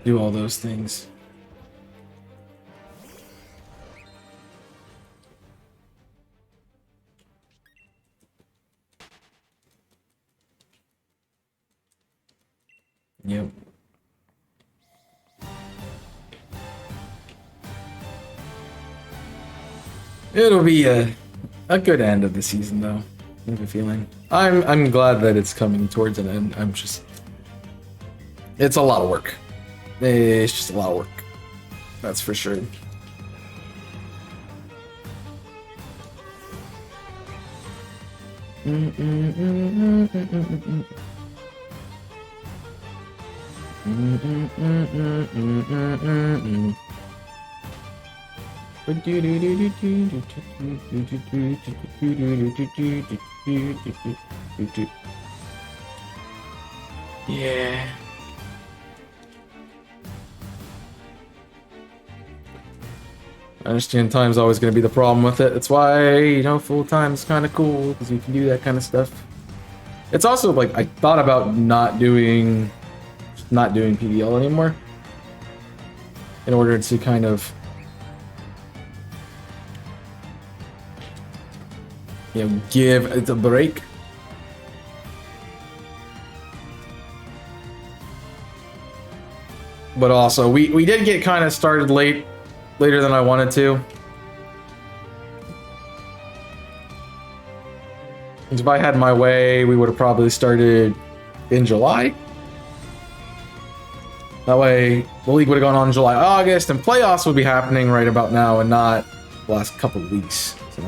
do all those things? Yep. It'll be a good end of the season, though. I have a feeling. I'm glad that it's coming towards an end. I'm just, it's a lot of work. It's just a lot of work. That's for sure. Yeah. I understand time's always going to be the problem with it. That's why, you know, full time is kind of cool, because you can do that kind of stuff. It's also like, I thought about not doing PDL anymore in order to kind of give it a break. But also, we did get kind of started later than I wanted to. If I had my way, we would have probably started in July. That way, the league would have gone on in July, August, and playoffs would be happening right about now and not the last couple of weeks. So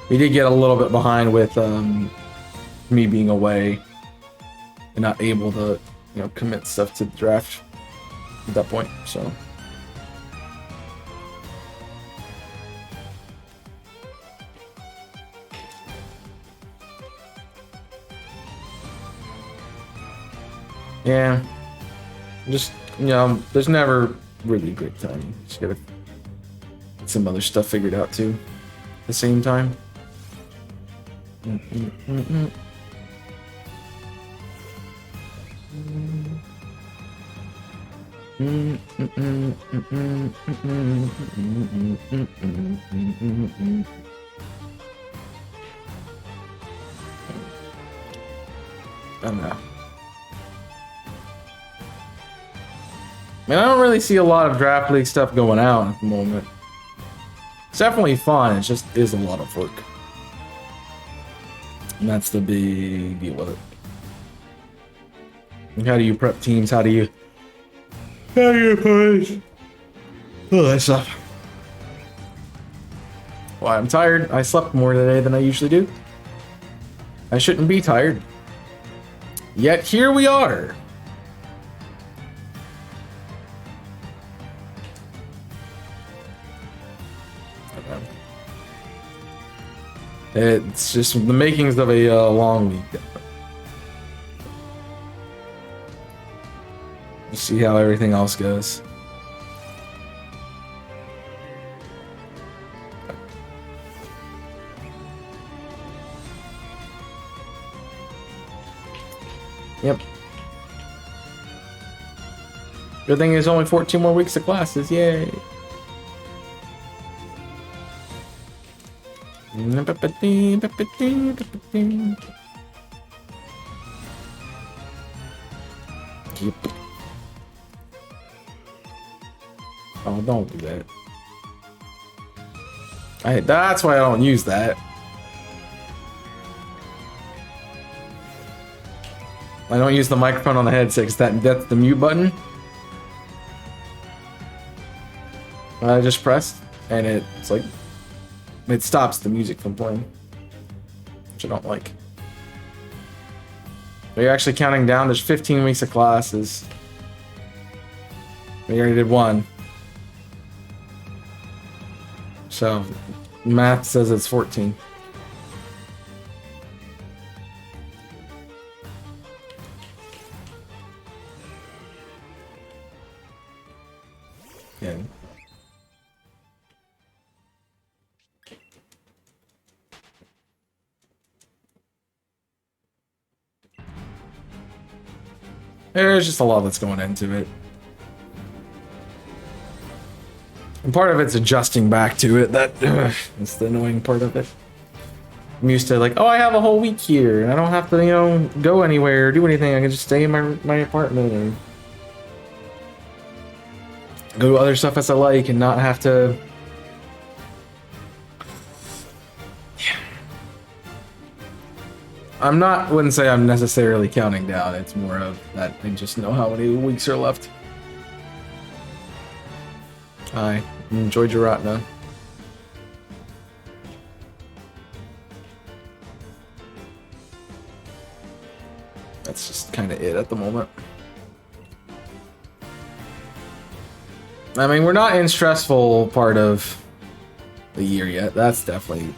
we did get a little bit behind with me being away and not able to, commit stuff to the draft at that point. So. Yeah. Just, there's never really a great time. Just gotta get some other stuff figured out too at the same time. I don't know. I mean, I don't really see a lot of draft league stuff going out at the moment. It's definitely fun, it just is a lot of work. And that's the big deal with it. And how do you prep teams? How do you play? All that stuff. Why I'm tired. I slept more today than I usually do. I shouldn't be tired. Yet here we are. It's just the makings of a long week. We'll see how everything else goes. Yep. Good thing there's only 14 more weeks of classes. Yay. Yep. Oh, don't do that. That's why I don't use that. I don't use the microphone on the headset because that's the mute button. I just pressed and it's like it stops the music from playing, which I don't like. But you're actually counting down. There's 15 weeks of classes. We already did one. So math says it's 14. Yeah. There's just a lot that's going into it. And part of it's adjusting back to it. That's the annoying part of it. I'm used to like, oh, I have a whole week here, and I don't have to, go anywhere or do anything. I can just stay in my apartment and go to other stuff as I like and not have to. Wouldn't say I'm necessarily counting down. It's more of that I just know how many weeks are left. I enjoyed your Ratna. That's just kind of it at the moment. I mean, we're not in stressful part of the year yet. That's definitely,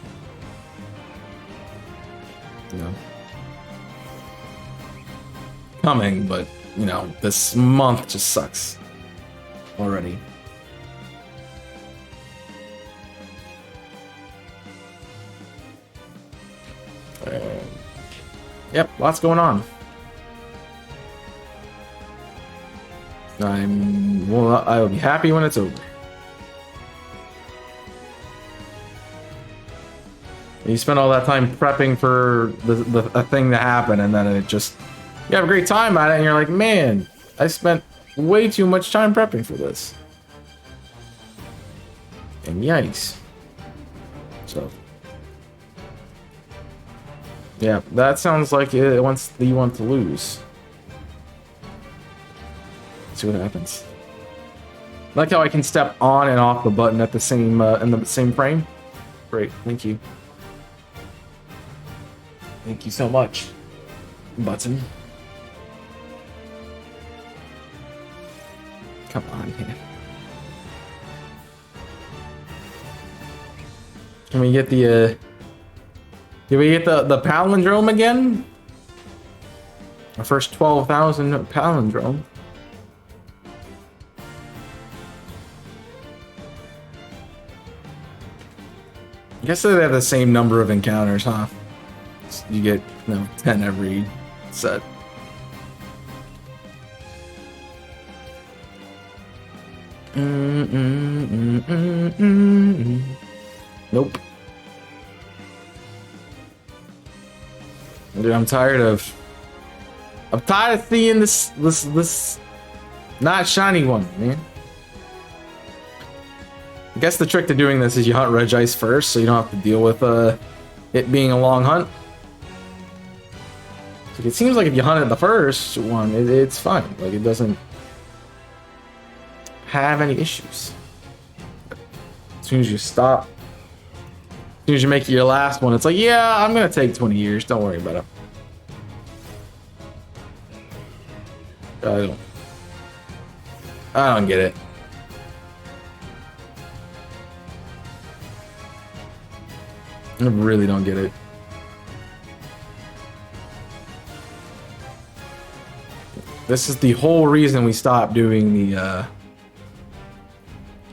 coming, but this month just sucks already. Yep, lots going on. I will be happy when it's over. You spend all that time prepping for a thing to happen, and then it just... You have a great time at it, and you're like, man, I spent way too much time prepping for this. And yikes. So... Yeah, that sounds like it wants you want to lose. Let's see what happens. I like how I can step on and off the button at the same in the same frame. Great, thank you. Thank you so much, button. Come on, man. Can we get the Did we get the palindrome again? Our first 12,000 palindrome. I guess they have the same number of encounters, huh? You get, 10 every set. Nope. Dude, I'm tired of seeing this not shiny one, man. I guess the trick to doing this is you hunt Regice first, so you don't have to deal with it being a long hunt. So it seems like if you hunt it the first one, it's fine. Like, it doesn't have any issues. As soon as you stop, as soon as you make it your last one, it's like, yeah, I'm gonna take 20 years. Don't worry about it. I don't get it. I really don't get it. This is the whole reason we stopped doing the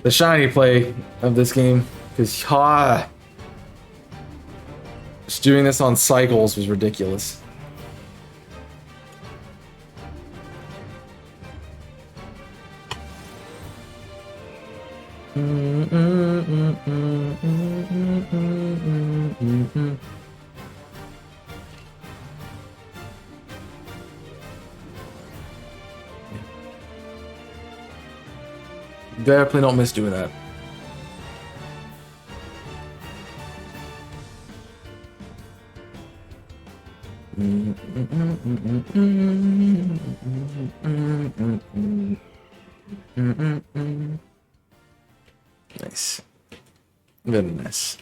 shiny play of this game, because just doing this on cycles was ridiculous. Definitely don't miss doing that. Nice. Very nice.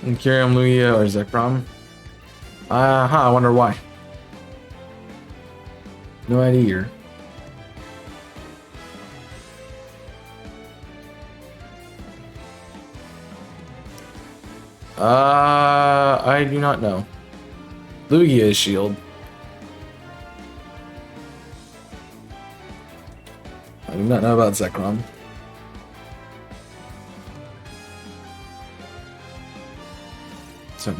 And Kyriam Luia or Zekrom? I wonder why. No idea. I do not know. Lugia is shield. I do not know about Zekrom. So.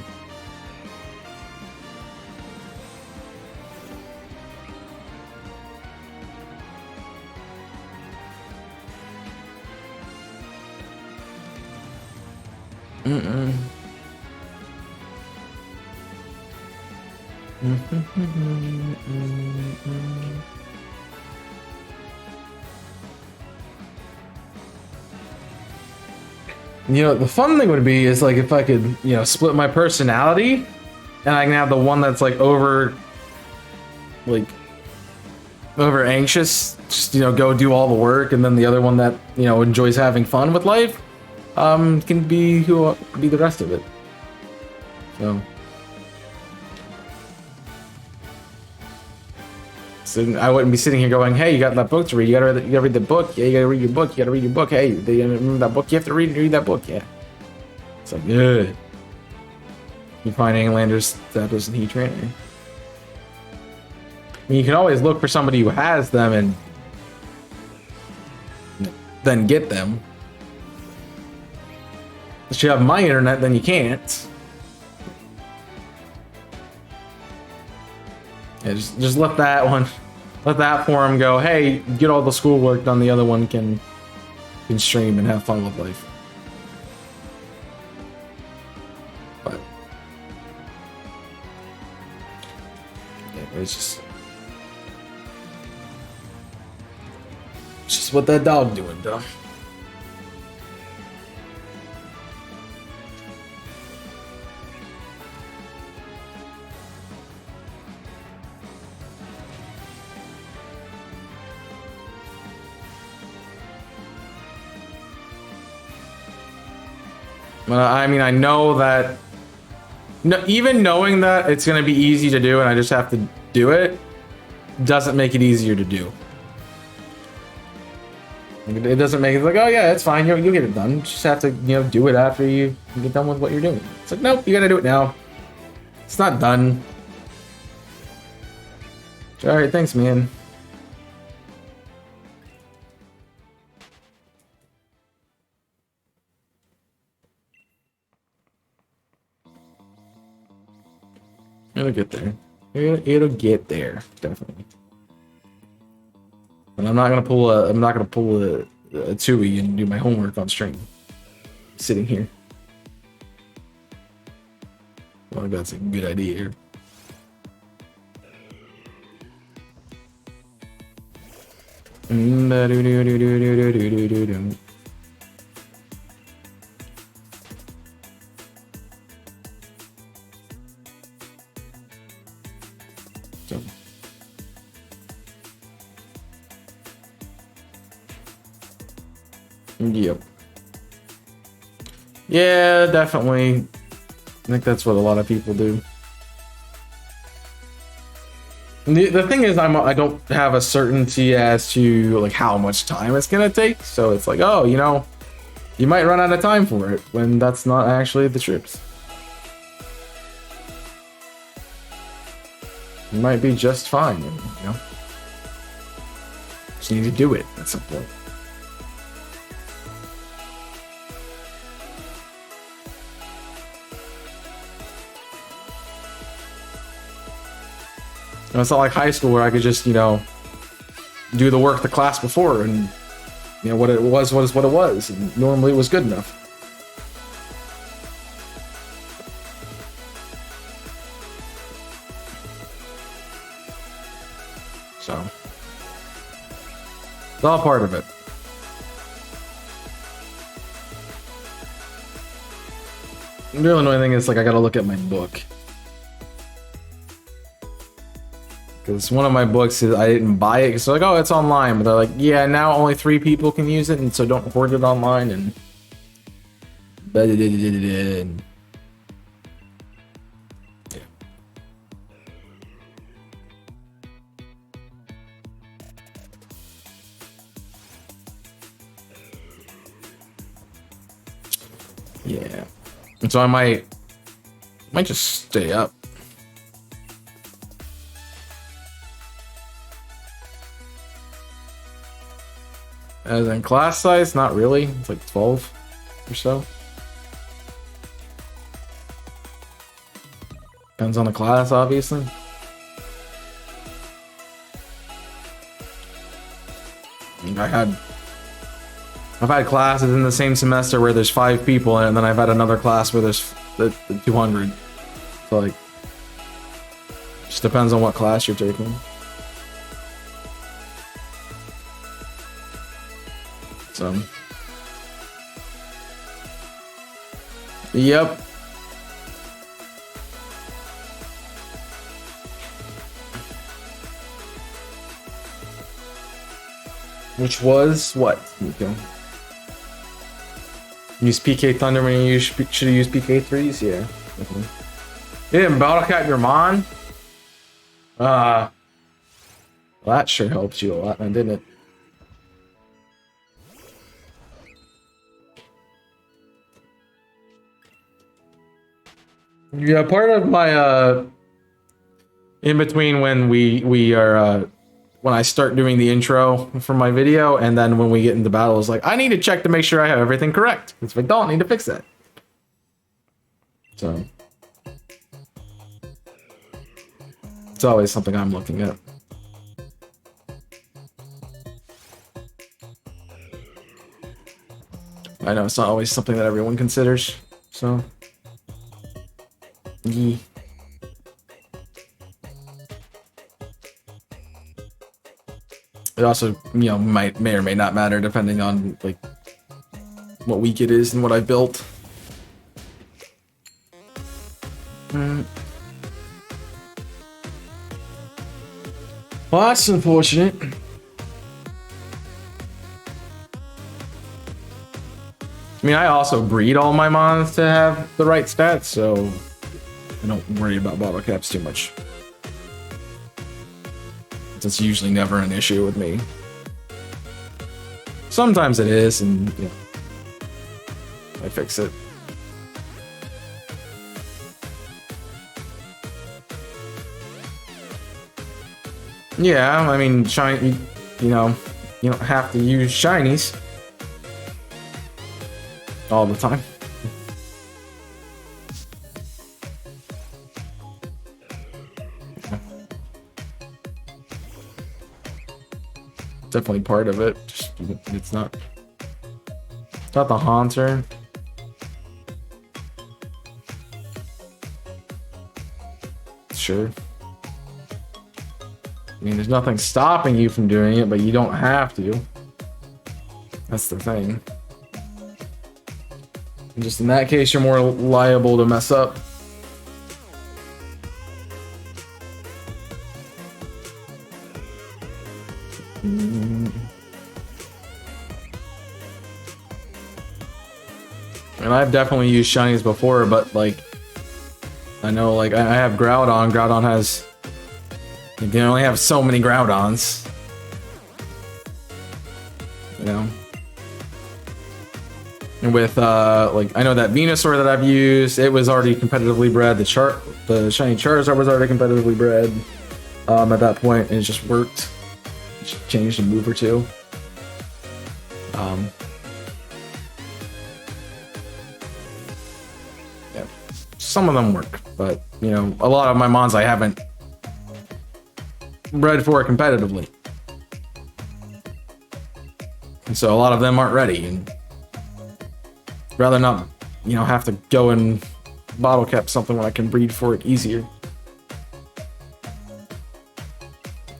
You know, the fun thing would be is like if I could, split my personality and I can have the one that's like over anxious, just, go do all the work, and then the other one that, enjoys having fun with life, can be the rest of it. So I wouldn't be sitting here going, "Hey, you got that book to read. You gotta read the book. Yeah, you gotta read your book. You gotta read your book. Hey, remember that book? You have to read that book. Yeah." It's like, good. You find Englander's Zapdos and Heatran. I mean, you can always look for somebody who has them and then get them. If you have my internet, then you can't. Yeah, just let that forum go, hey, get all the schoolwork done, the other one can can stream and have fun with life. But yeah, it's just what that dog doing, though. I mean, I know that even knowing that it's going to be easy to do and I just have to do it doesn't make it easier to do. It doesn't make it like, oh yeah, it's fine, you'll get it done. You just have to, do it after you get done with what you're doing. It's like, nope, you got to do it now. It's not done. All right, thanks, man. It'll get there. It'll get there, definitely. But I'm not gonna pull a Tui and do my homework on stream. Sitting here. Well, that's a good idea here. Yep. Yeah, definitely. I think that's what a lot of people do. The thing is, I don't have a certainty as to like how much time it's gonna take. So it's like, oh, you might run out of time for it when that's not actually the truth. You might be just fine, just need to do it at some point. It's not like high school where I could just, do the work the class before and, what it was, what it was. And normally it was good enough. So, it's all part of it. The real annoying thing is, like, I gotta look at my book. Because one of my books is I didn't buy it because they're like, oh, it's online, but they're like, yeah, now only 3 people can use it, and so don't hoard it online. And yeah, and so I might just stay up. As in class size, not really. It's like 12 or so. Depends on the class, obviously. I mean, I've had classes in the same semester where there's 5 people in it, and then I've had another class where there's 200. So like, just depends on what class you're taking. So, yep. Which was what? Okay. Use PK Thunder when you should have used PK 3s? Yeah, definitely. You didn't battle cat your mon? Well, that sure helps you a lot, man, didn't it? Yeah, part of my in between when we are when I start doing the intro for my video and then when we get into battle is like I need to check to make sure I have everything correct. It's like don't need to fix that. So it's always something I'm looking at. I know it's not always something that everyone considers, so. Yeah. It also, you know, may or may not matter depending on like what week it is and what I built. Well, that's unfortunate. I mean, I also breed all my mons to have the right stats, so I don't worry about bottle caps too much. It's usually never an issue with me. Sometimes it is, and you know, I fix it. Yeah, I mean, shiny. You know, you don't have to use shinies all the time. Definitely part of it. Just, it's not the Haunter. Sure. I mean, there's nothing stopping you from doing it, but you don't have to. That's the thing. And just in that case, you're more liable to mess up. And I've definitely used shinies before, but like, I know like I have Groudon. Groudon has, you can only have so many Groudons. You know? And with like, I know that Venusaur that I've used, it was already competitively bred. The shiny Charizard was already competitively bred at that point, and it just worked. Just changed a move or two. Yeah, some of them work, but you know, a lot of my mons I haven't bred for competitively, and so a lot of them aren't ready, and rather not, you know, have to go and bottle cap something when I can breed for it easier.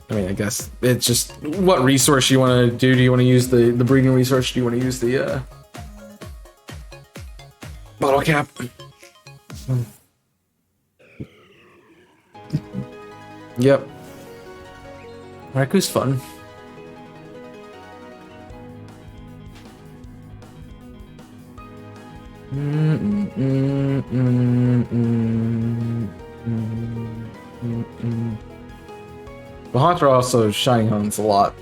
I mean, I guess it's just what resource you want to do. Do you want to use the breeding resource? Do you want to use the bottle cap? Yep. Raiku's fun. The Haunter also shiny hunts a lot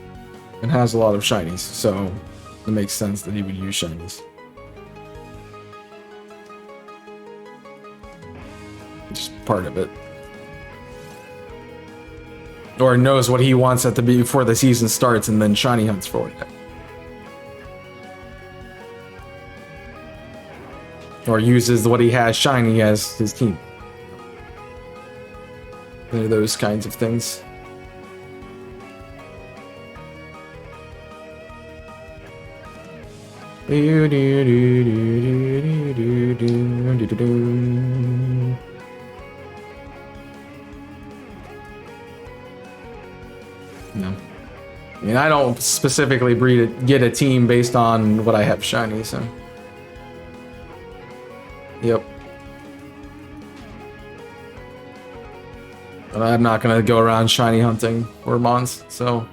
and has a lot of shinies, so it makes sense that he would use shinies. Just part of it. Or knows what he wants at the before the season starts and then shiny hunts for it. Or uses what he has shiny as his team. Those kinds of things. No. I mean, I don't specifically get a team based on what I have shiny, so. Yep. And I'm not gonna go around shiny hunting for mons, so.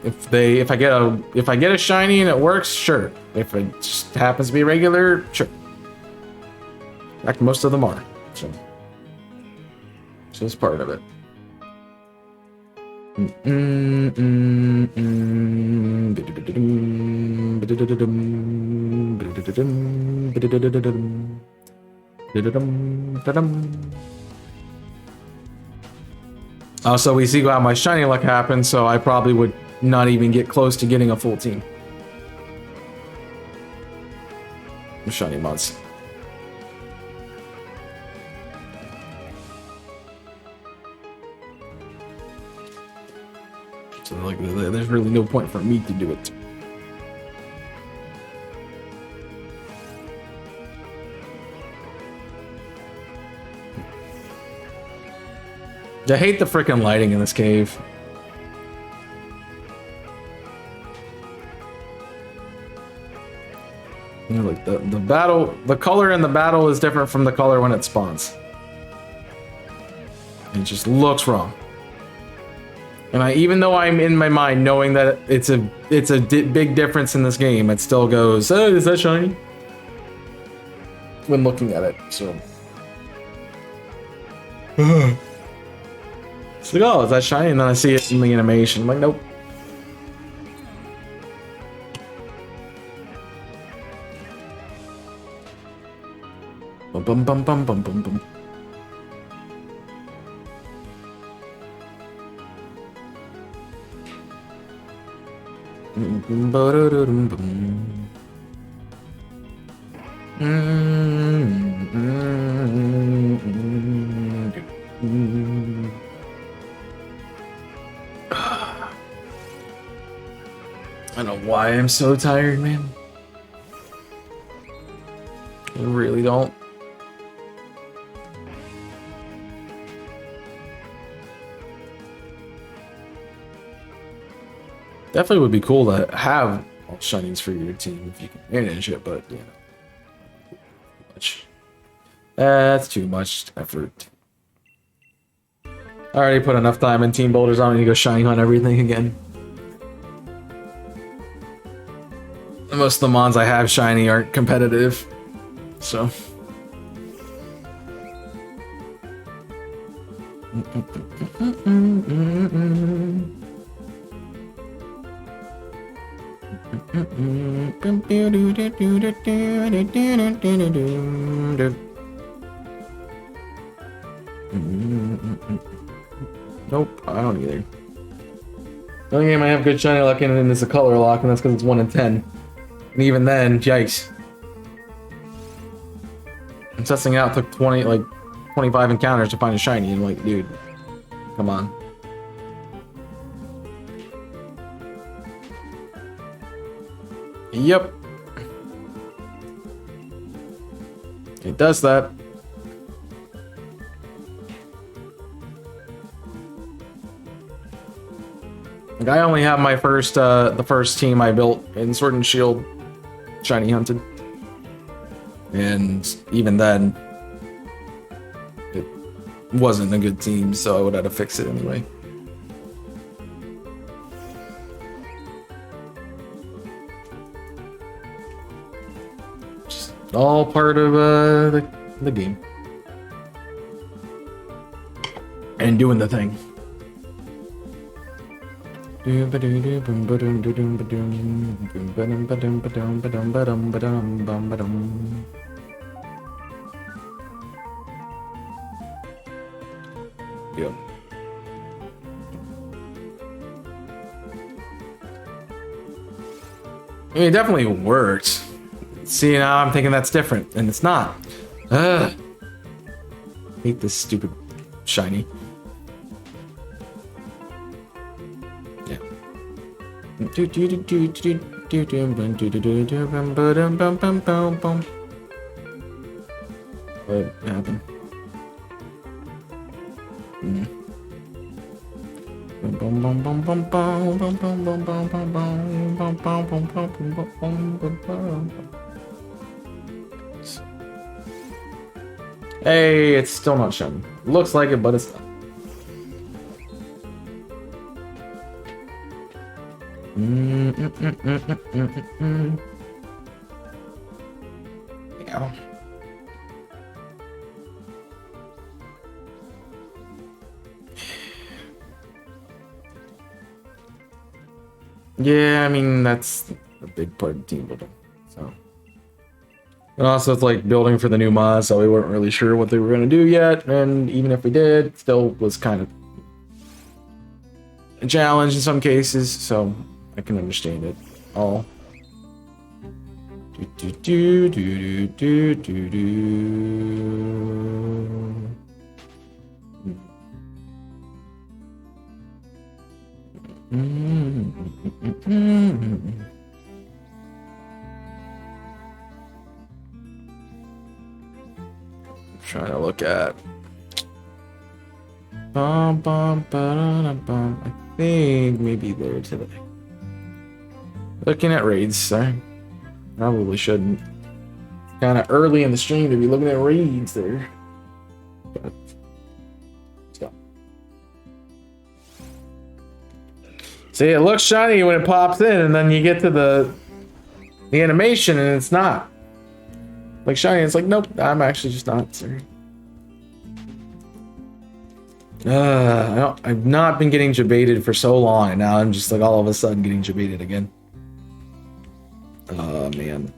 If I get a shiny and it works, sure. If it just happens to be regular, sure. Like most of them are, so it's part of it. So we see how my shiny luck happens, so I probably would not even get close to getting a full team. Shiny mods. So like, there's really no point for me to do it. I hate the freaking lighting in this cave. You know, like the battle, the color in the battle is different from the color when it spawns. It just looks wrong. And even though I'm in my mind knowing that it's a big difference in this game, it still goes, oh, is that shiny? When looking at it, so. It's like, oh, is that shiny? And then I see it in the animation. I'm like, nope. Bum bum bum bum bum bum bum. I don't know why I'm so tired, man. I really don't. Definitely would be cool to have all shinies for your team if you can manage it, but yeah, too much. That's too much effort. I already put enough time in team builders. I don't need to go shiny on everything again. Most of the mons I have shiny aren't competitive, so. Nope, I don't either. The only game I have good shiny luck in is a color lock, and that's because it's 1 in 10. And even then, yikes. And testing out took 25 encounters to find a shiny, and like, dude, come on. Yep. It does that. Like, I only have my first, the first team I built in Sword and Shield shiny hunted. And even then, it wasn't a good team, so I would have to fix it anyway. Just all part of the game. And doing the thing. Yep. I mean, it definitely worked. See, now I'm thinking that's different, and it's not. Ugh. Hate this stupid shiny. Yeah. What happened? Hey, it's still not shiny. Looks like it, but it's not. Yeah. Yeah, I mean, that's a big part of team building, so. And also, it's like building for the new mods, so we weren't really sure what they were going to do yet, and even if we did, it still was kind of a challenge in some cases, so I can understand it all. Trying to look at I think maybe later today. Looking at raids, sorry. Probably shouldn't. Kind of early in the stream to be looking at raids there. But let's go. See, it looks shiny when it pops in, and then you get to the animation, and it's not. Like shiny, it's like, nope, I'm actually just not. Sorry. I've not been getting jebaited for so long, and now I'm just like all of a sudden getting jebaited again. Oh man,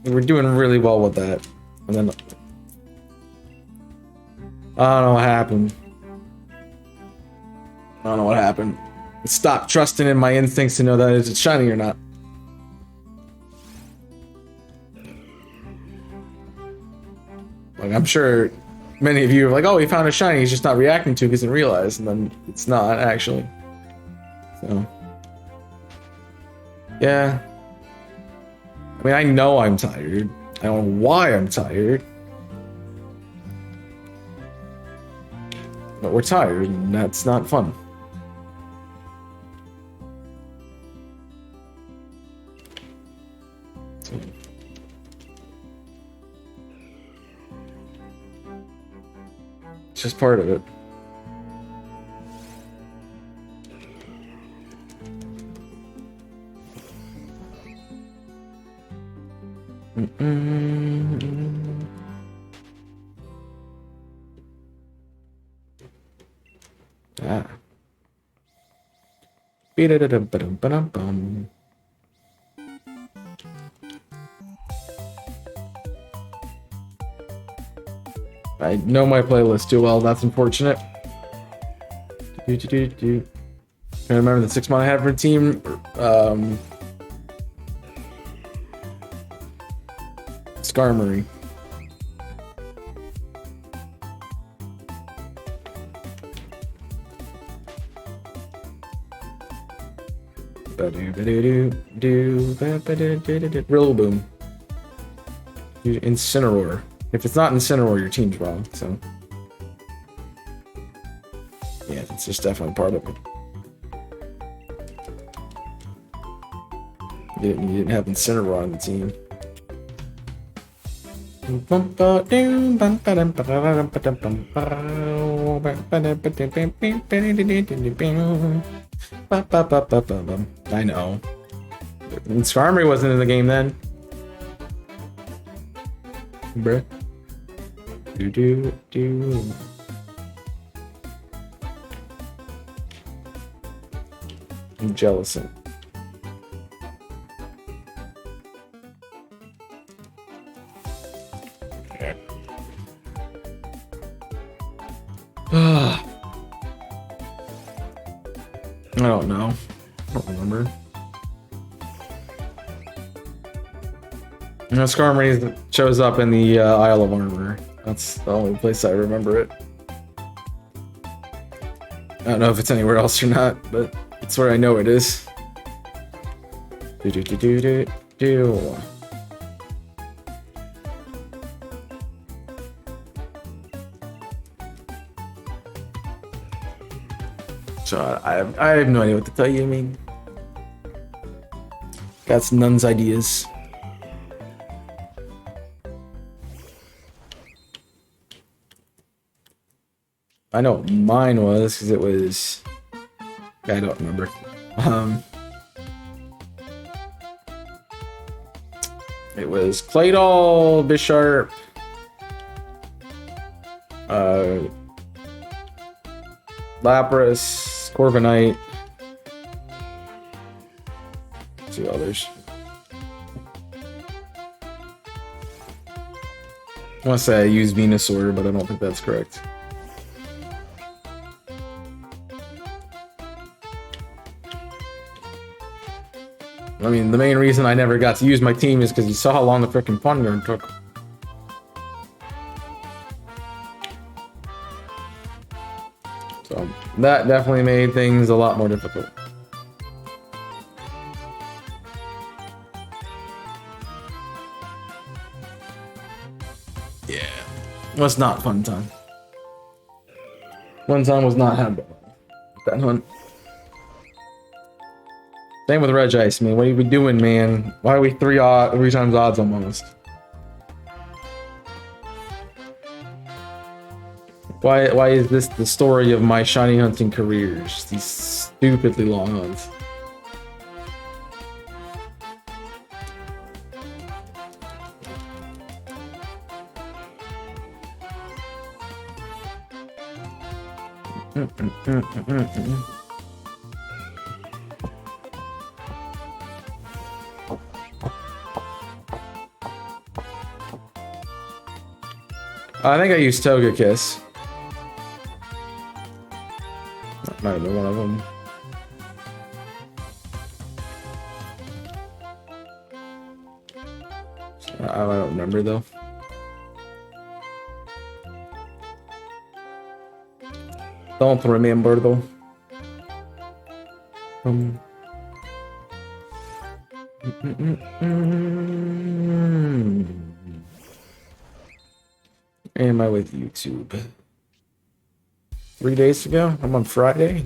we're doing really well with that, and then I don't know what happened. I don't know what happened. Stop trusting in my instincts to know that it's shiny or not. Like I'm sure many of you are like, "Oh, he found a shiny. He's just not reacting to it because he didn't realize," and then it's not actually. So, yeah. I mean, I know I'm tired. I don't know why I'm tired. But we're tired, and that's not fun. So. It's just part of it. Ah. Ba-da-da-dum-ba-dum-ba-dum-bum. I know my playlist too well. That's unfortunate. I remember the 6 month I had for team. Skarmory. Rillaboom. Incineroar. If it's not Incineroar, your team's wrong, so. Yeah, it's just definitely part of it. You didn't have Incineroar on the team. I know. And Skarmory wasn't in the game then. Bruh. Do. I'm jealous of. I don't know. I don't remember. Skarmory shows up in the Isle of Armor. That's the only place I remember it. I don't know if it's anywhere else or not, but it's where I know it is. Do. So I have no idea what to tell you. I mean, that's Nun's ideas. I know what mine was because it was. I don't remember. It was Claydol, Bisharp, Lapras, Corviknight, 2 others. I want to say I used Venusaur, but I don't think that's correct. I mean, the main reason I never got to use my team is because you saw how long the frickin' Thunder took. So, that definitely made things a lot more difficult. Yeah. It was not fun time. One time was not had that hunt. Same with Reg Ice, man. What are we doing, man? Why are we three times odds almost? Why is this the story of my shiny hunting careers? These stupidly long hunts. I think I used Toga Kiss. That might have been one of them. I don't remember though. Don't remember though. Am I with YouTube? 3 days ago? I'm on Friday?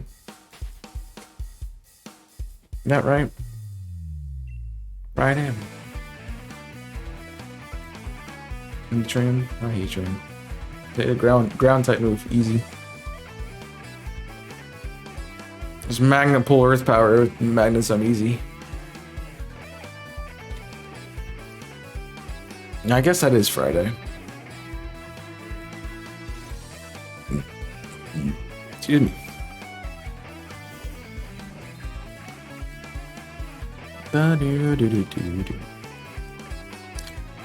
Not right? Right am. E-Train? I hate E-Train. Hit a ground type move, easy. Just magnet pull earth power, magnets I'm easy. I guess that is Friday. Excuse me.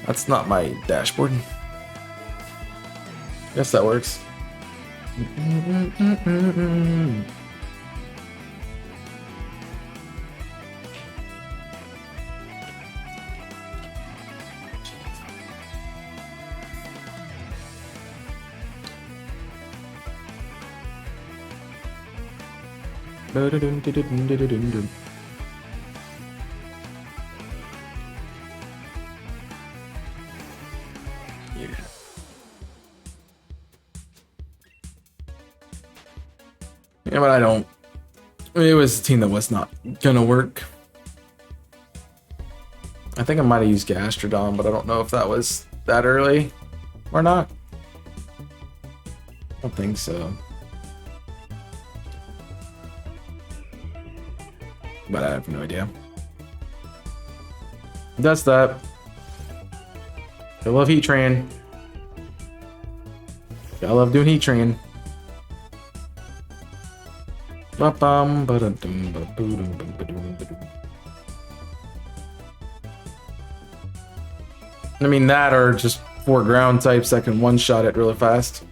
That's not my dashboard. Guess that works. Yeah, but I don't. It was a team that was not gonna work. I think I might have used Gastrodon, but I don't know if that was that early or not. I don't think so. But I have no idea. That's that. I love Heat Train. I love doing Heat Train. I mean, that or just 4 ground types that can one-shot it really fast.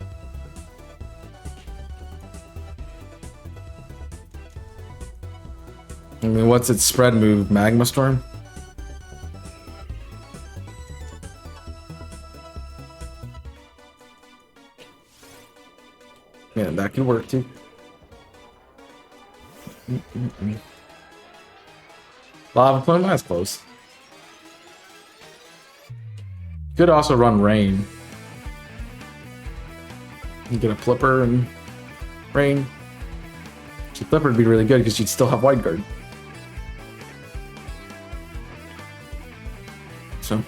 I mean, what's its spread move? Magma Storm? Yeah, that could work too. Lava Plume, that's close. Could also run Rain. You get a Flipper and Rain. So Flipper would be really good because you'd still have Wide Guard. So.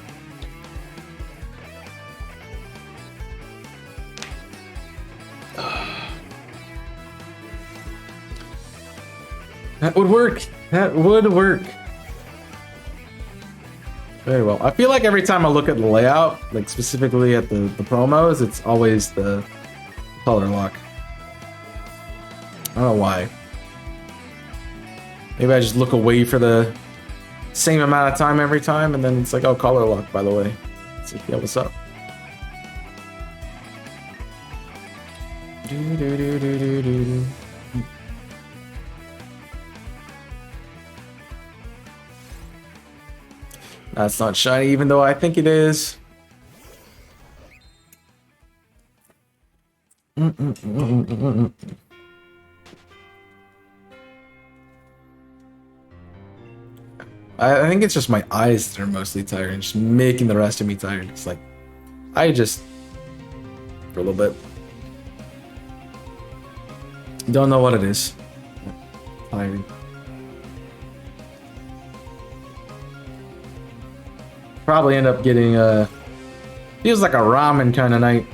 That would work. That would work. Very well. I feel like every time I look at the layout, like specifically at the promos, it's always the color lock. I don't know why. Maybe I just look away for the same amount of time every time, and then it's like, oh, color lock, by the way. It's like, yeah, what's up? That's not shiny, even though I think it is. I think it's just my eyes that are mostly tired and just making the rest of me tired. It's like, I just, for a little bit. Don't know what it is. Tired. Probably end up getting feels like a ramen kind of night.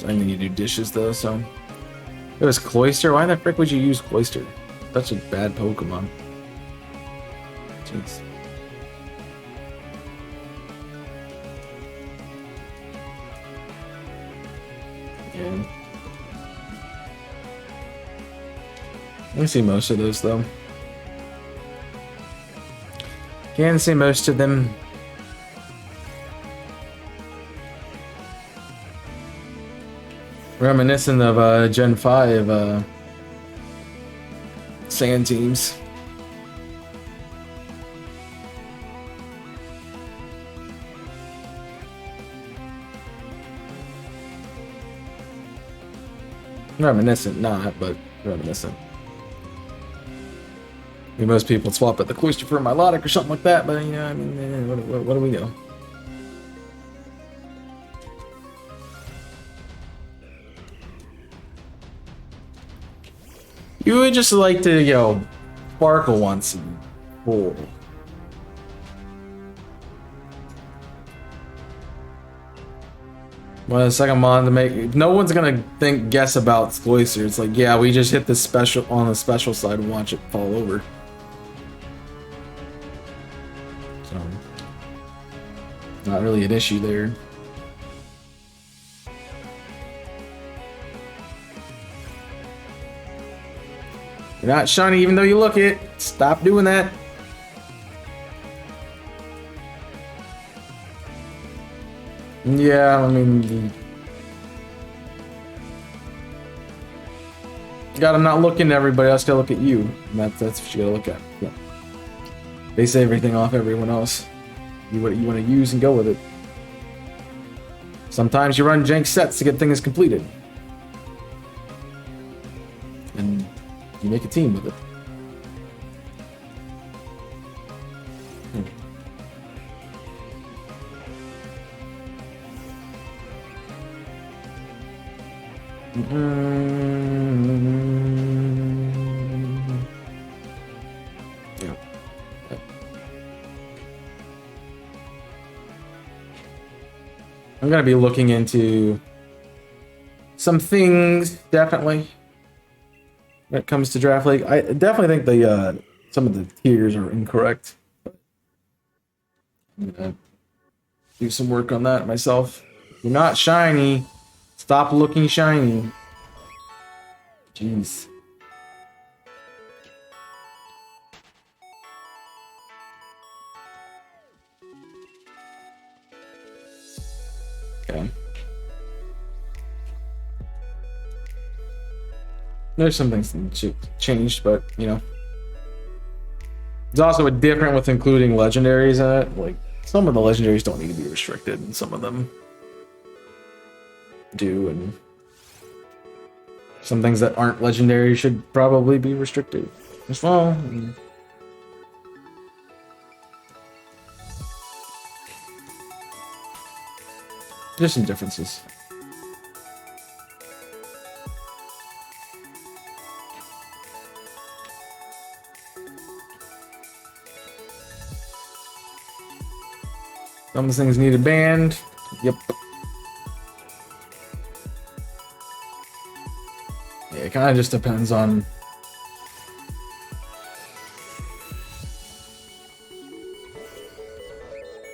I need to do dishes though, so it was Cloyster. Why the frick would you use Cloyster? Such a bad Pokemon. Jeez. Yeah. I see most of those though. Can see most of them. Reminiscent of Gen 5 sand teams. Reminiscent, not, but reminiscent. I mean, most people swap at the Cloyster for Milotic or something like that, but you know, I mean, what do we know? You would just like to, you know, sparkle once and pull. Well, the second mon to make, no one's gonna guess about Cloyster. It's like, yeah, we just hit the special on the special side and watch it fall over. So, not really an issue there. You're not shiny even though you look it. Stop doing that. Yeah, I mean, you gotta not look into everybody else, gotta look at you. And that's what you gotta look at. Yeah. Base everything off everyone else. What you want to use and go with it. Sometimes you run jank sets to get things completed. And you make a team with it. Yeah. I'm gonna be looking into some things, definitely, when it comes to Draft League. I definitely think the some of the tiers are incorrect. I'm gonna do some work on that myself. If you're not shiny, stop looking shiny. Jeez. Okay. There's some things that changed, but you know, there's also a different with including legendaries in it. Like some of the legendaries don't need to be restricted, and some of them do, and some things that aren't legendary should probably be restricted as well. There's some differences. Some of the things needed banned. Yep. Yeah, it kind of just depends on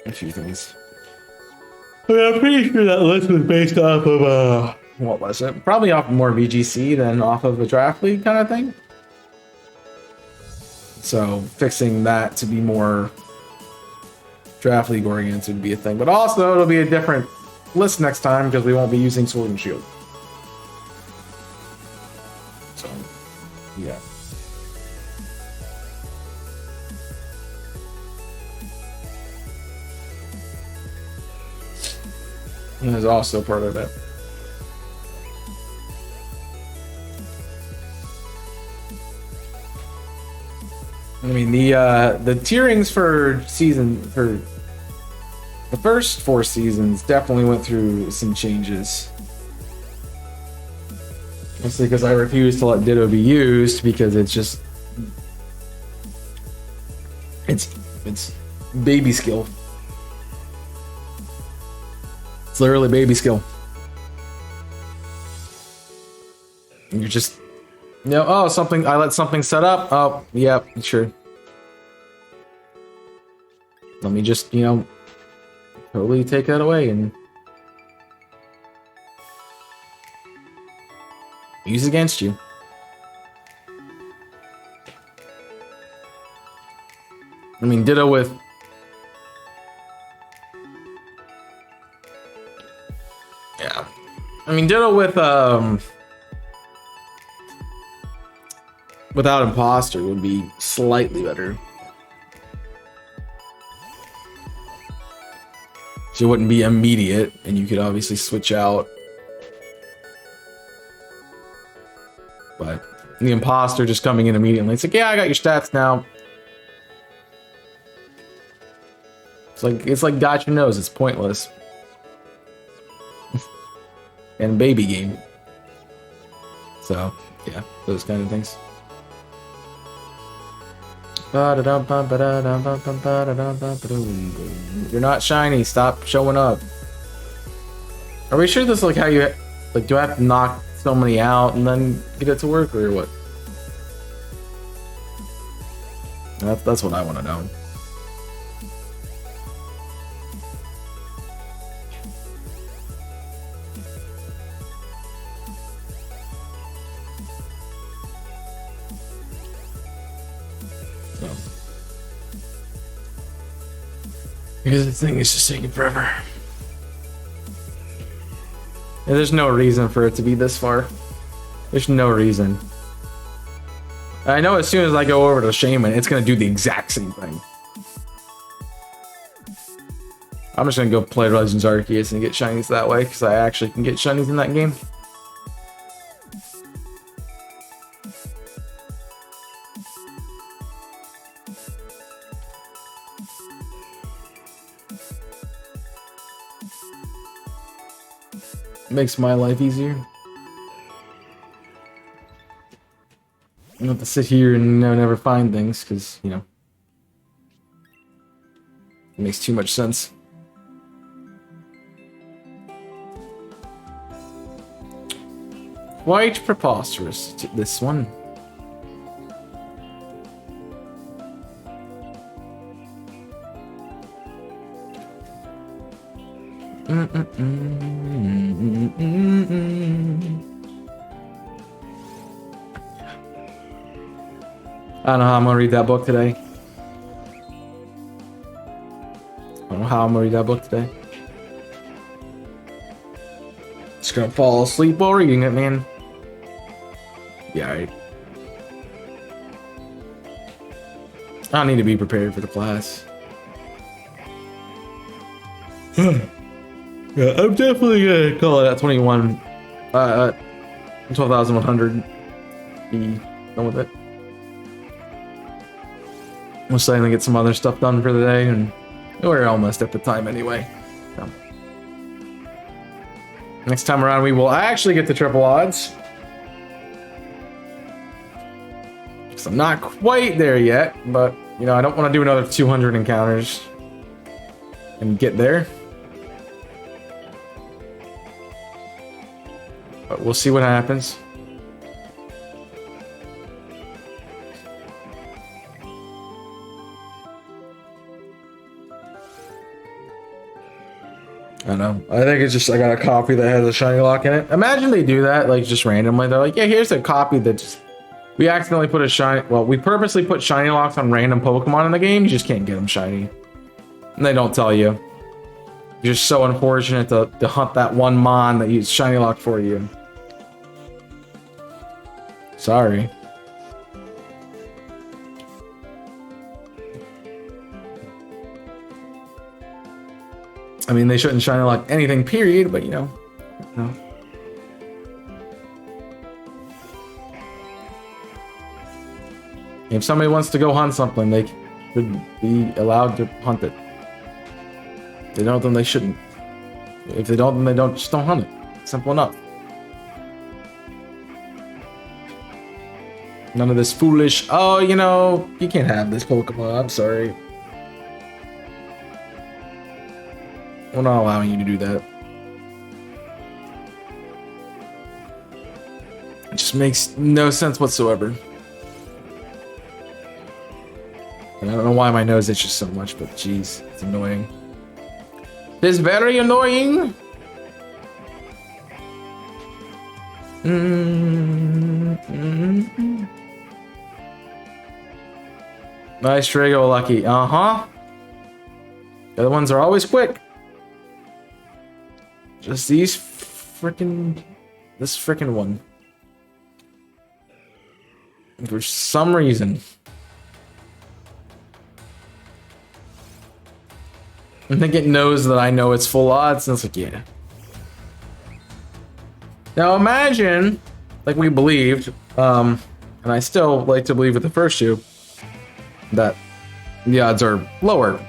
a few things. I mean, I'm pretty sure that list was based off of what was it? Probably off of more VGC than off of a Draft League kind of thing. So fixing that to be more Draft League oriented would be a thing, but also it'll be a different list next time because we won't be using Sword and Shield. So, yeah. And there's also part of it. I mean, the tierings for the first 4 seasons definitely went through some changes. Mostly because I refuse to let Ditto be used because it's just it's baby skill. It's literally baby skill. You're just, you know, oh, something, I let something set up. Oh, yeah, sure. Let me just, you know, totally take that away and use it against you. I mean, ditto with... Yeah. I mean, ditto with, without imposter would be slightly better. So it wouldn't be immediate, and you could obviously switch out. But the imposter just coming in immediately, it's like, yeah, I got your stats now. It's like got your nose. It's pointless. And baby game. So yeah, those kind of things. You're not shiny. Stop showing up. Are we sure this is like how you like? Do I have to knock so many out and then get it to work, or what? That's what I want to know. Because the thing is just taking forever. And there's no reason for it to be this far. There's no reason. I know as soon as I go over to Shaman, it's gonna do the exact same thing. I'm just gonna go play Legends Arceus and get shinies that way, because I actually can get shinies in that game. Makes my life easier. I don't have to sit here and never find things, because, you know, it makes too much sense. Quite preposterous, this one. I don't know how I'm gonna read that book today. I don't know how I'm gonna read that book today. Just gonna fall asleep while reading it, man. Yeah, alright. I don't need to be prepared for the class. Yeah, I'm definitely gonna call it at 21. 12,100. Be done with it. I'm starting to get some other stuff done for the day, and we're almost at the time anyway. So. Next time around, we will actually get the triple odds. So I'm not quite there yet, but you know, I don't want to do another 200 encounters and get there. But we'll see what happens. I don't know. I think it's just I got a copy that has a shiny lock in it. Imagine they do that, like, just randomly. They're like, yeah, here's a copy that just... We accidentally put a shiny... Well, we purposely put shiny locks on random Pokemon in the game. You just can't get them shiny. And they don't tell you. You're just so unfortunate to hunt that one Mon that used shiny lock for you. Sorry. I mean, they shouldn't shiny lock anything, period, but you know. No. If somebody wants to go hunt something, they should be allowed to hunt it. If they don't, then they shouldn't. If they don't, then they don't. Just don't hunt it. Simple enough. None of this foolish, oh, you know, you can't have this Pokemon, I'm sorry. We're not allowing you to do that. It just makes no sense whatsoever. And I don't know why my nose itches so much, but jeez, it's annoying. It's very annoying. Nice Trigo, Lucky. Uh-huh. The other ones are always quick. Just these freaking... This freaking one. For some reason. I think it knows that I know it's full odds, and it's like, yeah. Now imagine, like we believed, and I still like to believe with the first two, that the odds are lower.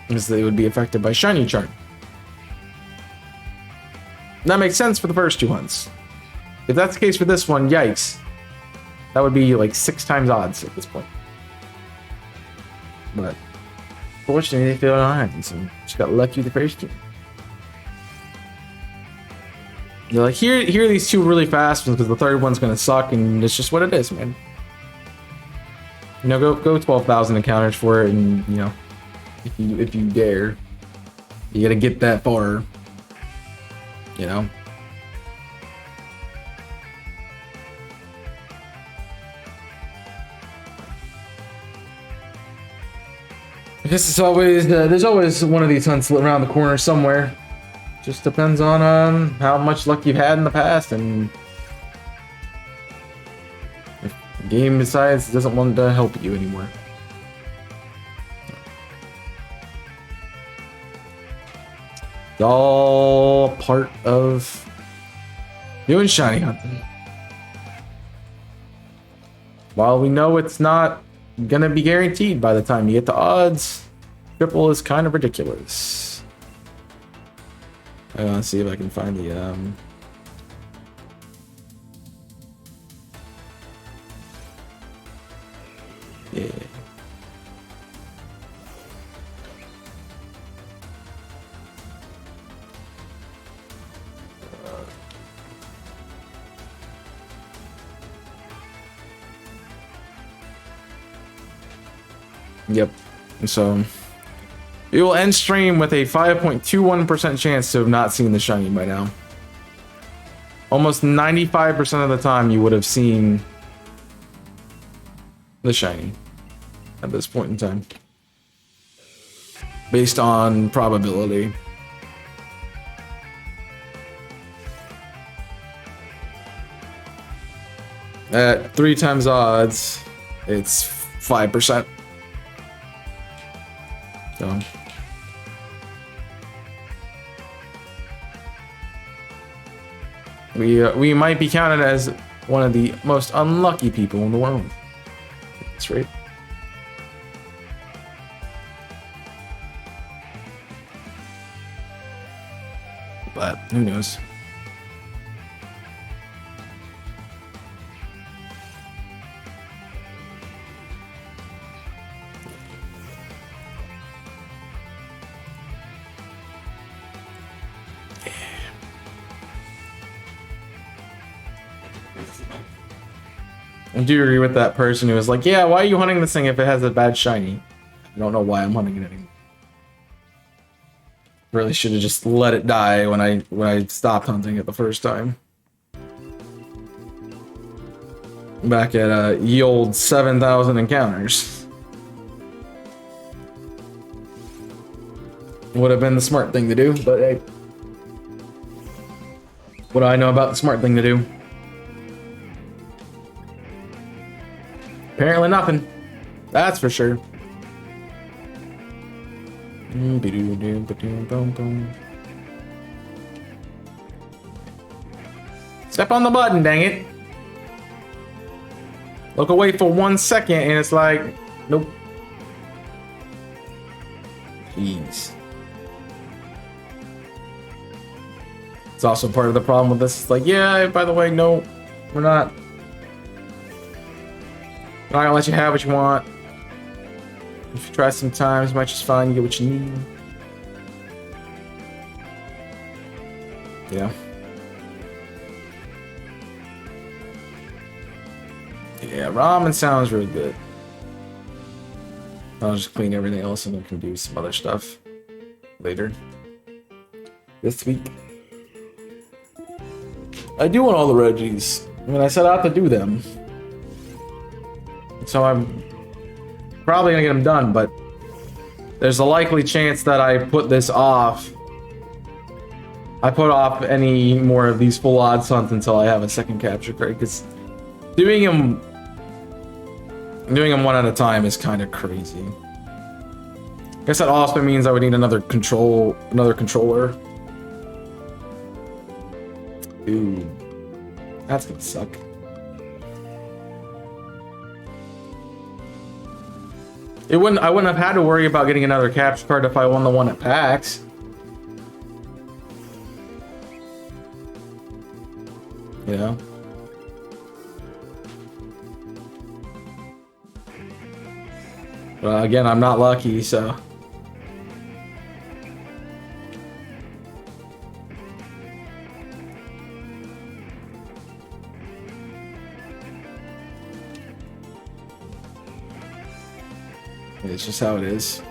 Because they would be affected by Shiny Charm. That makes sense for the first two ones. If that's the case for this one, yikes. That would be like 6 times odds at this point. But fortunately, they failed on so just got lucky with the first two. You're like, here are these two really fast ones because the third one's gonna suck, and it's just what it is, man. You know, go 12,000 encounters for it, and you know, if you dare, you gotta get that far. You know. I guess it's always there's always one of these hunts around the corner somewhere. Just depends on how much luck you've had in the past, and if the game decides it doesn't want to help you anymore. It's all part of doing shiny hunting. While we know it's not gonna be guaranteed by the time you get the odds, triple is kind of ridiculous. Let's see if I can find the yeah. Yep. So you will end stream with a 5.21% chance to have not seen the shiny by now. Almost 95% of the time you would have seen the shiny at this point in time. Based on probability. At 3 times odds, it's 5%. So we might be counted as one of the most unlucky people in the world. That's right. But who knows? I do agree with that person who was like, yeah, why are you hunting this thing if it has a bad shiny? I don't know why I'm hunting it anymore. Really should have just let it die when I stopped hunting it the first time. Back at ye old 7,000 encounters. Would have been the smart thing to do, but hey. What do I know about the smart thing to do? Apparently nothing. That's for sure. Step on the button, dang it. Look away for 1 second and it's like, nope. Jeez. It's also part of the problem with this. It's like, yeah, by the way, no, we're not I'm not gonna let you have what you want. If you try sometimes, you might just find you get what you need. Yeah. Yeah, ramen sounds really good. I'll just clean everything else and we can do some other stuff later this week. I do want all the Reggies. I mean, I set out to do them. So I'm probably gonna get them done, but there's a likely chance that I put this off. I put off any more of these full odds hunts until I have a second capture crate, because doing them one at a time is kind of crazy. I guess that also means I would need another controller. Ooh, that's gonna suck. I wouldn't have had to worry about getting another capture card if I won the one at PAX. Yeah. Well, again, I'm not lucky, so. It's just how it is.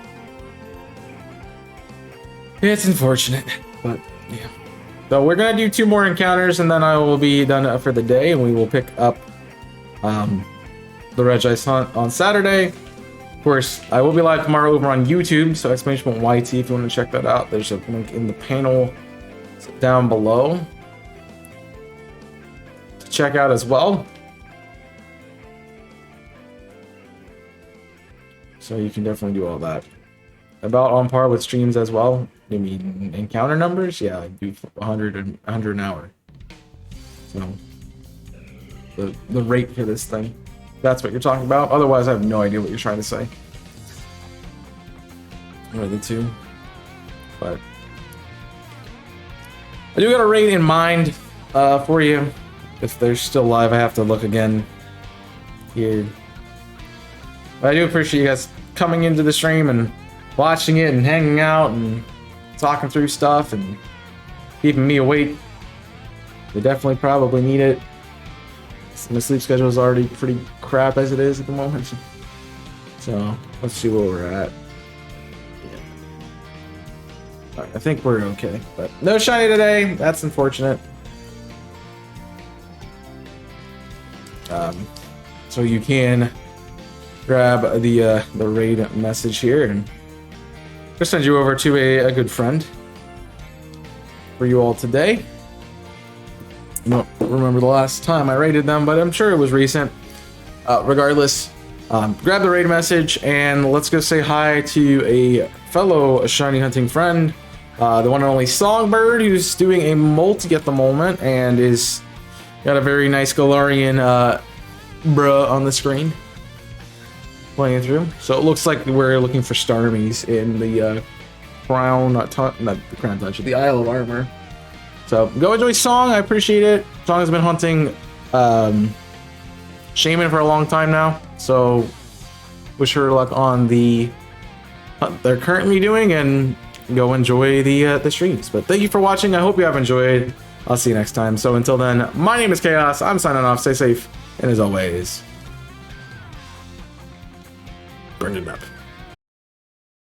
It's unfortunate, but yeah. So we're gonna do 2 more encounters, and then I will be done for the day, and we will pick up the Red Ice Hunt on Saturday. Of course, I will be live tomorrow over on YouTube, so !YT if you want to check that out. There's a link in the panel down below to check out as well. So you can definitely do all that. About on par with streams as well. You mean encounter numbers? Yeah, I do 100 an hour. So the rate for this thing. That's what you're talking about. Otherwise, I have no idea what you're trying to say. Or the two. But I do got a rate in mind for you. If they're still live, I have to look again here. But I do appreciate you guys coming into the stream and watching it and hanging out and talking through stuff and keeping me awake. They definitely probably need it. My sleep schedule is already pretty crap as it is at the moment. So let's see where we're at. Yeah. Right, I think we're okay, but no shiny today. That's unfortunate. So you can grab the raid message here and just send you over to a good friend for you all today. I don't remember the last time I raided them, but I'm sure it was recent. Regardless, grab the raid message and let's go say hi to a fellow shiny hunting friend, the one and only Songbird, who's doing a multi at the moment and is got a very nice Galarian bruh on the screen playing through. So it looks like we're looking for Starmies in the Crown, not the Crown Touch, the Isle of Armor. So go enjoy Song. I appreciate it. Song has been hunting Shaman for a long time now, so wish her luck on the hunt they're currently doing, and go enjoy the streams. But thank you for watching. I hope you have enjoyed. I'll see you next time. So until then, my name is Chaos. I'm signing off. Stay safe, and as always, burn it up.